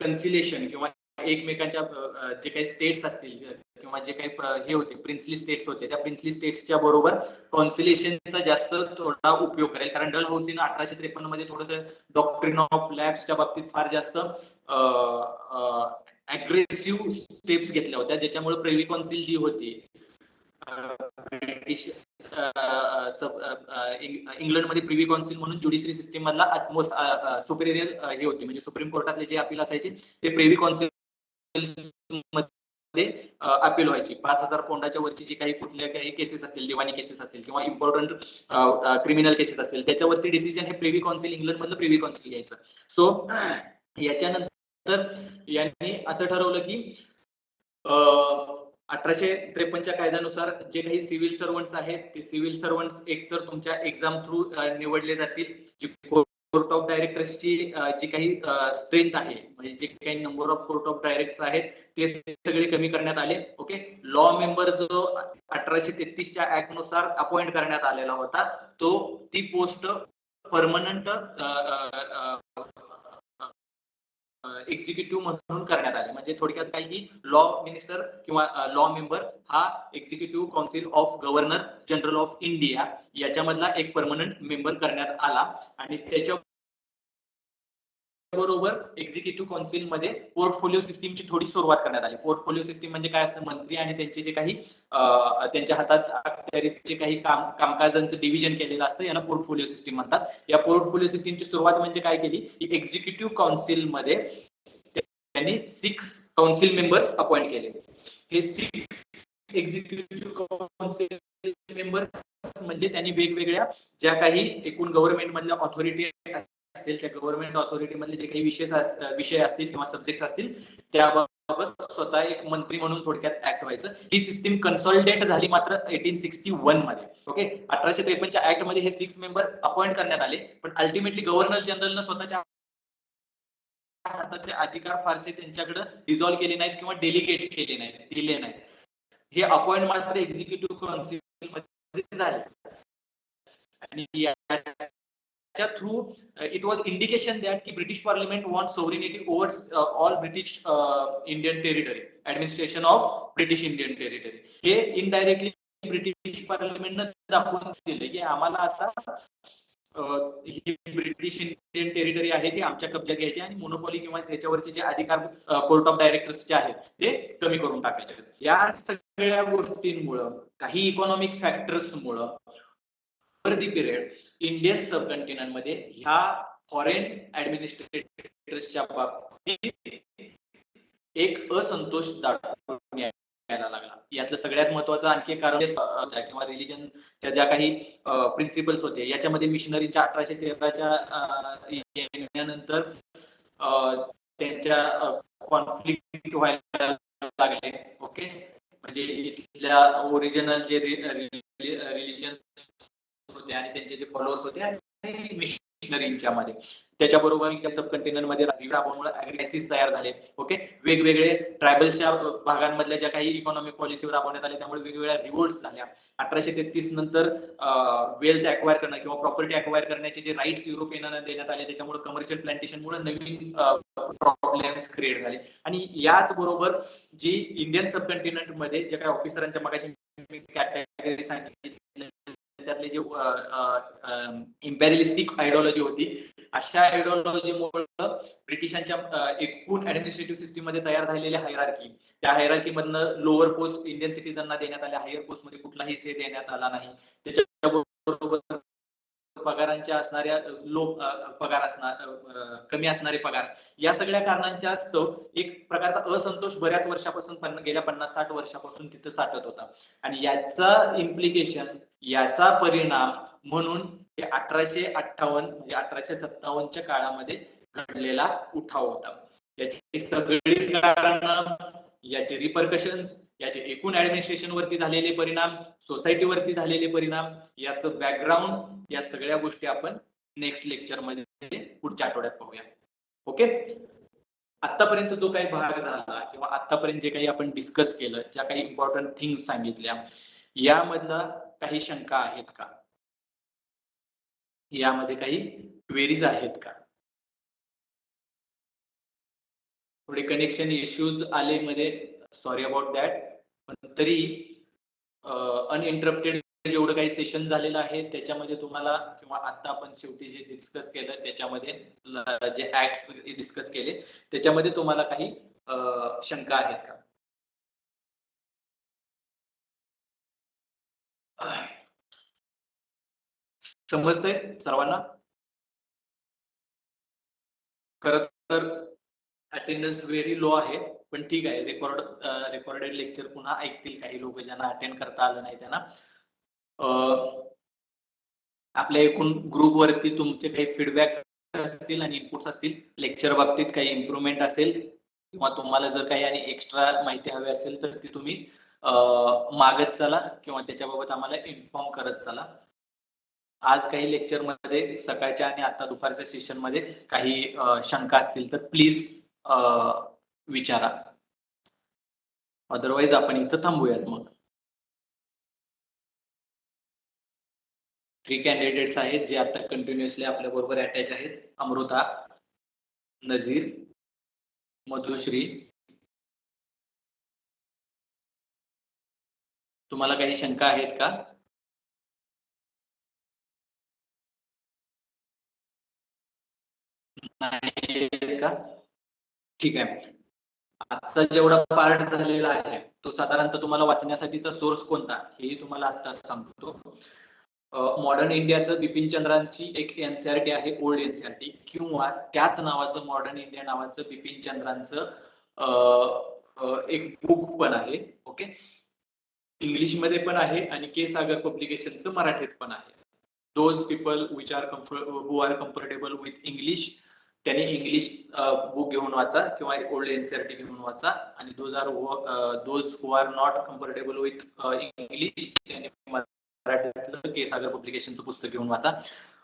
B: कन्सिलेशन किंवा एकमेकांच्या जे काही स्टेट्स असतील किंवा जे काही हे होते प्रिन्सली स्टेट्स होते त्या प्रिन्सली स्टेट्सच्या बरोबर कॉन्सिलेशनचा जास्त थोडा उपयोग करेल. कारण डल हाऊसीनं 1853 मध्ये थोडंसं डॉक्ट्रिन ऑफ लॅब्सच्या बाबतीत फार जास्त अग्रेसिव्ह स्टेप्स घेतल्या होत्या ज्याच्यामुळे प्रिव्ही काउन्सिल जी होती ब्रिटिश इंग्लंडमध्ये प्रिव्ही काउन्सिल म्हणून ज्युडिशरी सिस्टीम मधला मोस्ट सुपेरियर हे होते म्हणजे सुप्रीम कोर्टातले जे अपील असायचे ते प्रिव्ही काउन्सिल मध्ये अपील व्हायची. 5,000 पौंडाच्या वरची जी काही कुठल्या काही केसेस असतील दिवाणी केसेस असतील किंवा इम्पॉर्टंट क्रिमिनल केसेस असतील त्याच्यावरती डिसिजन हे प्रिव्ही काउन्सिल इंग्लंड मधलं प्रिव्ही काउन्सिल घ्यायचं. सो याच्यानंतर यांनी असं ठरवलं की 1853च्या कायद्यानुसार जे काही सिव्हिल सर्वंट्स आहेत ते सिव्हिल सर्वंट्स एकतर तुमच्या एक्झाम थ्रू निवडले जातील. जी कोर्ट ऑफ डायरेक्टर्सची जी काही स्ट्रेंथ आहे म्हणजे जे काही number of court of directors आहेत ते सगळे कमी करण्यात आले. ओके. लॉ मेंबर जो 1833च्या ऍक्ट नुसार अपॉइंट करण्यात आलेला होता तो ती पोस्ट परमनंट एक्झिक्युटिव्ह म्हणून करण्यात आले. म्हणजे थोडक्यात काय की लॉ मिनिस्टर किंवा लॉ मेंबर हा executive council of governor general of India याच्यामधला एक परमनंट मेंबर करण्यात आला आणि त्याच्या बरोबर एक्झिक्युटिव्ह काउन्सिल मध्ये पोर्टफोलिओ सिस्टीमची थोडी सुरुवात करण्यात आली. पोर्टफोलिओ सिस्टीम म्हणजे काय असतं मंत्री आणि त्यांचे जे काही त्यांच्या हातात अखत्यारीत काही कामकाजांचं डिव्हिजन केलेलं असतं याला पोर्टफोलिओ सिस्टीम म्हणतात. या पोर्टफोलिओ सिस्टीमची सुरुवात म्हणजे काय केली की एक्झिक्युटिव्ह काउन्सिल मध्ये त्यांनी 6 काउन्सिल मेंबर्स अपॉइंट केले. हे 6 एक्झिक्युटिव्ह काउन्सिल मेंबर्स म्हणजे त्यांनी वेगवेगळ्या ज्या काही एकूण गव्हर्नमेंट मधल्या ऑथॉरिटी असेल त्या गव्हर्नमेंट ऑथॉरिटी मधले जे काही विषय असतील किंवा सब्जेक्ट असतील त्याबाबत स्वतः एक मंत्री म्हणून थोडक्यात ऍक्ट व्हायचं. ही सिस्टीम कन्सॉलिडेट झाली मात्र 1861 मध्ये. ओके. 1853च्या ऍक्ट मध्ये हे 6 मेंबर अपॉइंट करण्यात आले पण अल्टिमेटली गव्हर्नर जनरलनं स्वतःच्या हाताचे अधिकार फारसे त्यांच्याकडे डिझॉल्व्ह केले नाहीत किंवा डेलिगेट केले नाहीत दिले नाहीत. हे अपॉइंट मात्र एक्झिक्युटिव्ह काउन्सिल मध्ये झाले आणि through it was indication that ki British Parliament wants sovereignty over all British Indian territory, administration of British Indian territory. हे indirectly British Parliament ने दाखवून दिले की आम्हाला आता ही ब्रिटिश इंडियन टेरिटरी आहे ती आमच्या कब्जात घ्यायची आणि मोनोपॉली किंवा त्याच्यावरचे जे अधिकार कोर्ट ऑफ डायरेक्टर्सचे आहेत ते कमी करून टाकायचे. या सगळ्या गोष्टींमुळे काही इकॉनॉमिक फॅक्टर्समुळे over the period Indian subcontinent मध्ये ह्या फॉरेन ऍडमिनिस्ट्रेटर्सच्या बाबतीत एक असंतोष दाखवून यायला लागला. यातलं सगळ्यात महत्वाचं आणखी कारण किंवा रिलिजनच्या ज्या काही प्रिन्सिपल्स होते याच्यामध्ये मिशनरीच्या 1813च्या येण्यानंतर त्यांच्या कॉन्फ्लिक्ट व्हायला लागले. ओके. म्हणजे तिथल्या ओरिजिनल जे रिलिजन होते आणि त्यांचे जे फॉलोअर्स होते आणि मिशनरींच्या मध्ये, त्याच्याबरोबर सब कंटेनर मध्ये ऍग्रीसिस तयार झाले. ओके, वेगवेगळे ट्रायबल्सच्या भागांमधल्या ज्या काही इकॉनॉमिक पॉलिसी राबवण्यात आल्या त्यामुळे वेगवेगळ्या रिव्होल्ट्स झाल्या. 1833 नंतर वेल्थ अक्वायर करणं किंवा प्रॉपर्टी अक्वायर करण्याचे जे राईट्स युरोपियनांना देण्यात आले त्याच्यामुळे कमर्शियल प्लांटेशनमुळे नवीन प्रॉब्लेम्स क्रिएट झाले. आणि याच बरोबर जी इंडियन सब कंटिनेंट मध्ये जे काही ऑफिसरांच्या मगाशी कॅटेगरी सांगितली त्यातले जे इम्पेरियलिस्टिक आयडिओलॉजी होती, अशा आयडिओलॉजीमुळे ब्रिटिशांच्या एकूण ऍडमिनिस्ट्रेटिव्ह सिस्टीम मध्ये तयार झालेल्या हायरार्की, त्या हायरार्की मधनं लोअर पोस्ट इंडियन सिटीजनना देण्यात आल्या, हायर पोस्ट मध्ये कुठलाही से देण्यात आला नाही. त्याच्याबरोबर पगारांच्या असणाऱ्या पगार असणार, कमी असणारे पगार, या सगळ्या कारणांच्या स्तव एक प्रकारचा असंतोष बऱ्याच वर्षापासून गेल्या 50-60 वर्षापासून तिथं साठत होता. आणि याचा इम्प्लिकेशन, याचा परिणाम म्हणून 1858 म्हणजे 1857च्या काळामध्ये घडलेला उठाव होता. याची सगळी कारण, याचे रिपरकशन्स, याचे एकूण ऍडमिनिस्ट्रेशन वरती झालेले परिणाम, सोसायटीवरती झालेले परिणाम, याचं बॅकग्राऊंड, या सगळ्या गोष्टी आपण नेक्स्ट लेक्चर मध्ये पुढच्या आठवड्यात पाहूया. ओके, आतापर्यंत जो काही भाग झाला किंवा आतापर्यंत जे काही आपण डिस्कस केलं, ज्या काही इम्पॉर्टंट थिंग्स सांगितल्या, यामधला काही शंका आहेत का? यामध्ये काही क्वेरीज आहेत का? थोडे कनेक्शन इश्यूज आले मध्ये, सॉरी अबाउट दॅट. पण तरी अनइंटरप्टेड जेवढं काही सेशन झालेलं आहे त्याच्यामध्ये तुम्हाला, किंवा आता आपण शेवटी जे डिस्कस केलं त्याच्यामध्ये, जे ऍक्ट्स डिस्कस केले त्याच्यामध्ये तुम्हाला काही शंका आहेत का? समजतंय सर्वांना? खरं तर अटेंडन्स व्हेरी लो आहे, पण ठीक आहे, रेकॉर्डेड लेक्चर पुन्हा ऐकतील काही लोक ज्यांना अटेंड करता आलं नाही त्यांना. आपल्या एकूण ग्रुप वरती तुमचे काही फीडबॅक्स असतील आणि इनपुट्स असतील, लेक्चर बाबतीत काही इम्प्रुव्हमेंट असेल किंवा तुम्हाला जर काही आणि एक्स्ट्रा माहिती हवी असेल तर ती तुम्ही मागत चला किंवा त्याच्याबाबत आम्हाला इन्फॉर्म करत चला. आज काही लेक्चर मध्ये सकाळच्या आणि आता दुपारच्या सेशन मध्ये काही शंका असतील तर प्लीज विचारा, अदरवाईज आपण इथं थांबूयात. मग 3 कॅन्डिडेट्स आहेत जे आता कंटिन्युअसली आपल्या बरोबर अटॅच आहेत: अमृता, नजीर, मधुश्री. तुम्हाला काही शंका आहेत का? नाही का? ठीक आहे. आजचा जेवढा पार्ट झालेला आहे तो साधारणतः तुम्हाला वाचण्यासाठीचा सोर्स कोणता हेही तुम्हाला आता सांगतो. मॉडर्न इंडियाचं बिपिन चंद्रांची एक एनसीआरटी आहे, ओल्ड एनसीआरटी, किंवा त्याच नावाचं मॉडर्न इंडिया नावाचं बिपिन चंद्रांचं एक बुक पण आहे. ओके, इंग्लिश मध्ये पण आहे आणि के सागर पब्लिकेशनचं मराठीत पण आहे. Those people which are who are comfortable with English, त्यांनी इंग्लिश बुक घेऊन वाचा किंवा ओल्ड एनसीआरटी घेऊन वाचा. आणि those who are not comfortable with English, त्यांनी मराठीतलं के सागर पब्लिकेशनचं पुस्तक घेऊन वाचा.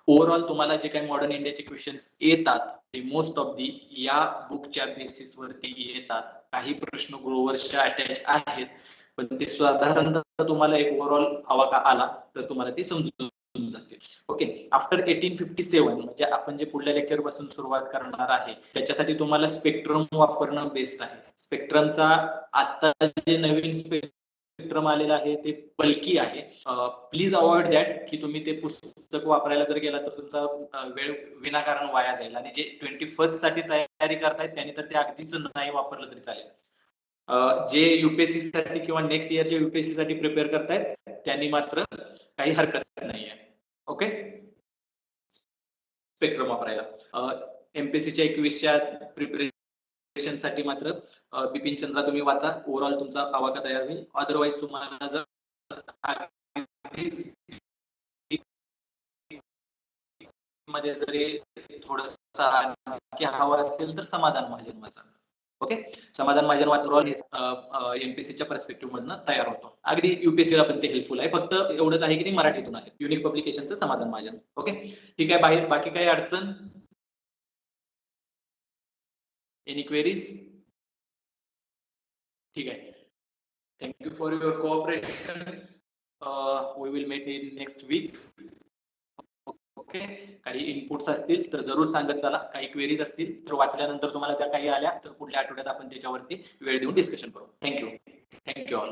B: ओव्हरऑल तुम्हाला जे काही मॉडर्न इंडियाचे क्वेश्चन्स येतात ते मोस्ट ऑफ दी या बुकच्या बेसिस वरती येतात. काही प्रश्न ग्रोवर्सच्या अटॅच आहेत, पण ते साधारणतः तुम्हाला एक ओव्हरऑल आवाका आला तर तुम्हाला ते समजून जाते. ओके, आफ्टर 1857 म्हणजे आपण जे पुढल्या लेक्चर पासून सुरुवात करणार आहे त्याच्यासाठी तुम्हाला स्पेक्ट्रम वापरणं बेस्ट आहे. स्पेक्ट्रमचा आता जे नवीन स्पेक्ट्रम आलेला आहे ते बल्की आहे. प्लीज अवॉइड दॅट की तुम्ही ते पुस्तक वापरायला जर गेला तर तुमचा वेळ विनाकारण वाया जाईल. आणि जे 21st साठी तयारी करतायत त्यांनी तर ते अगदीच नाही वापरलं तरी चालेल. जे युपीएससी साठी किंवा नेक्स्ट इयरच्या युपीएससी साठी प्रिपेअर करतायत त्यांनी मात्र काही हरकत नाहीये. ओके, स्पेक्ट्रम वापरायला. एमपीएससीच्या 21च्या प्रिपरेशन साठी मात्र बिपिन चंद्रा तुम्ही वाचा, ओव्हरऑल तुमचा आवाका तयार होईल. अदरवाईज तुम्हाला जर मध्ये जरी थोडंसं हवं असेल तर समाधान महाजन वाचा. ओके, समाधान महाजन वाचरवाल हे एमपीसीच्या पर्स्पेक्टिव्ह मधनं तयार होतो. अगदी युपीएससीला पण ते हेल्पफुल आहे. फक्त एवढंच आहे की ते मराठीतून आहे. युनिक पब्लिकेशनचं समाधान महाजन. ओके, ठीक आहे. बाकी काही अडचण? Any queries? ठीक आहे. Thank you for your cooperation. We will met in next week. Okay, काही इनपुट्स असतील तर जरूर सांगत चला. काही क्वेरीज असतील तर वाचल्यानंतर तुम्हाला त्या काही आल्या तर पुढल्या आठवड्यात आपण त्याच्यावरती वेळ देऊन डिस्कशन करू. Thank you all.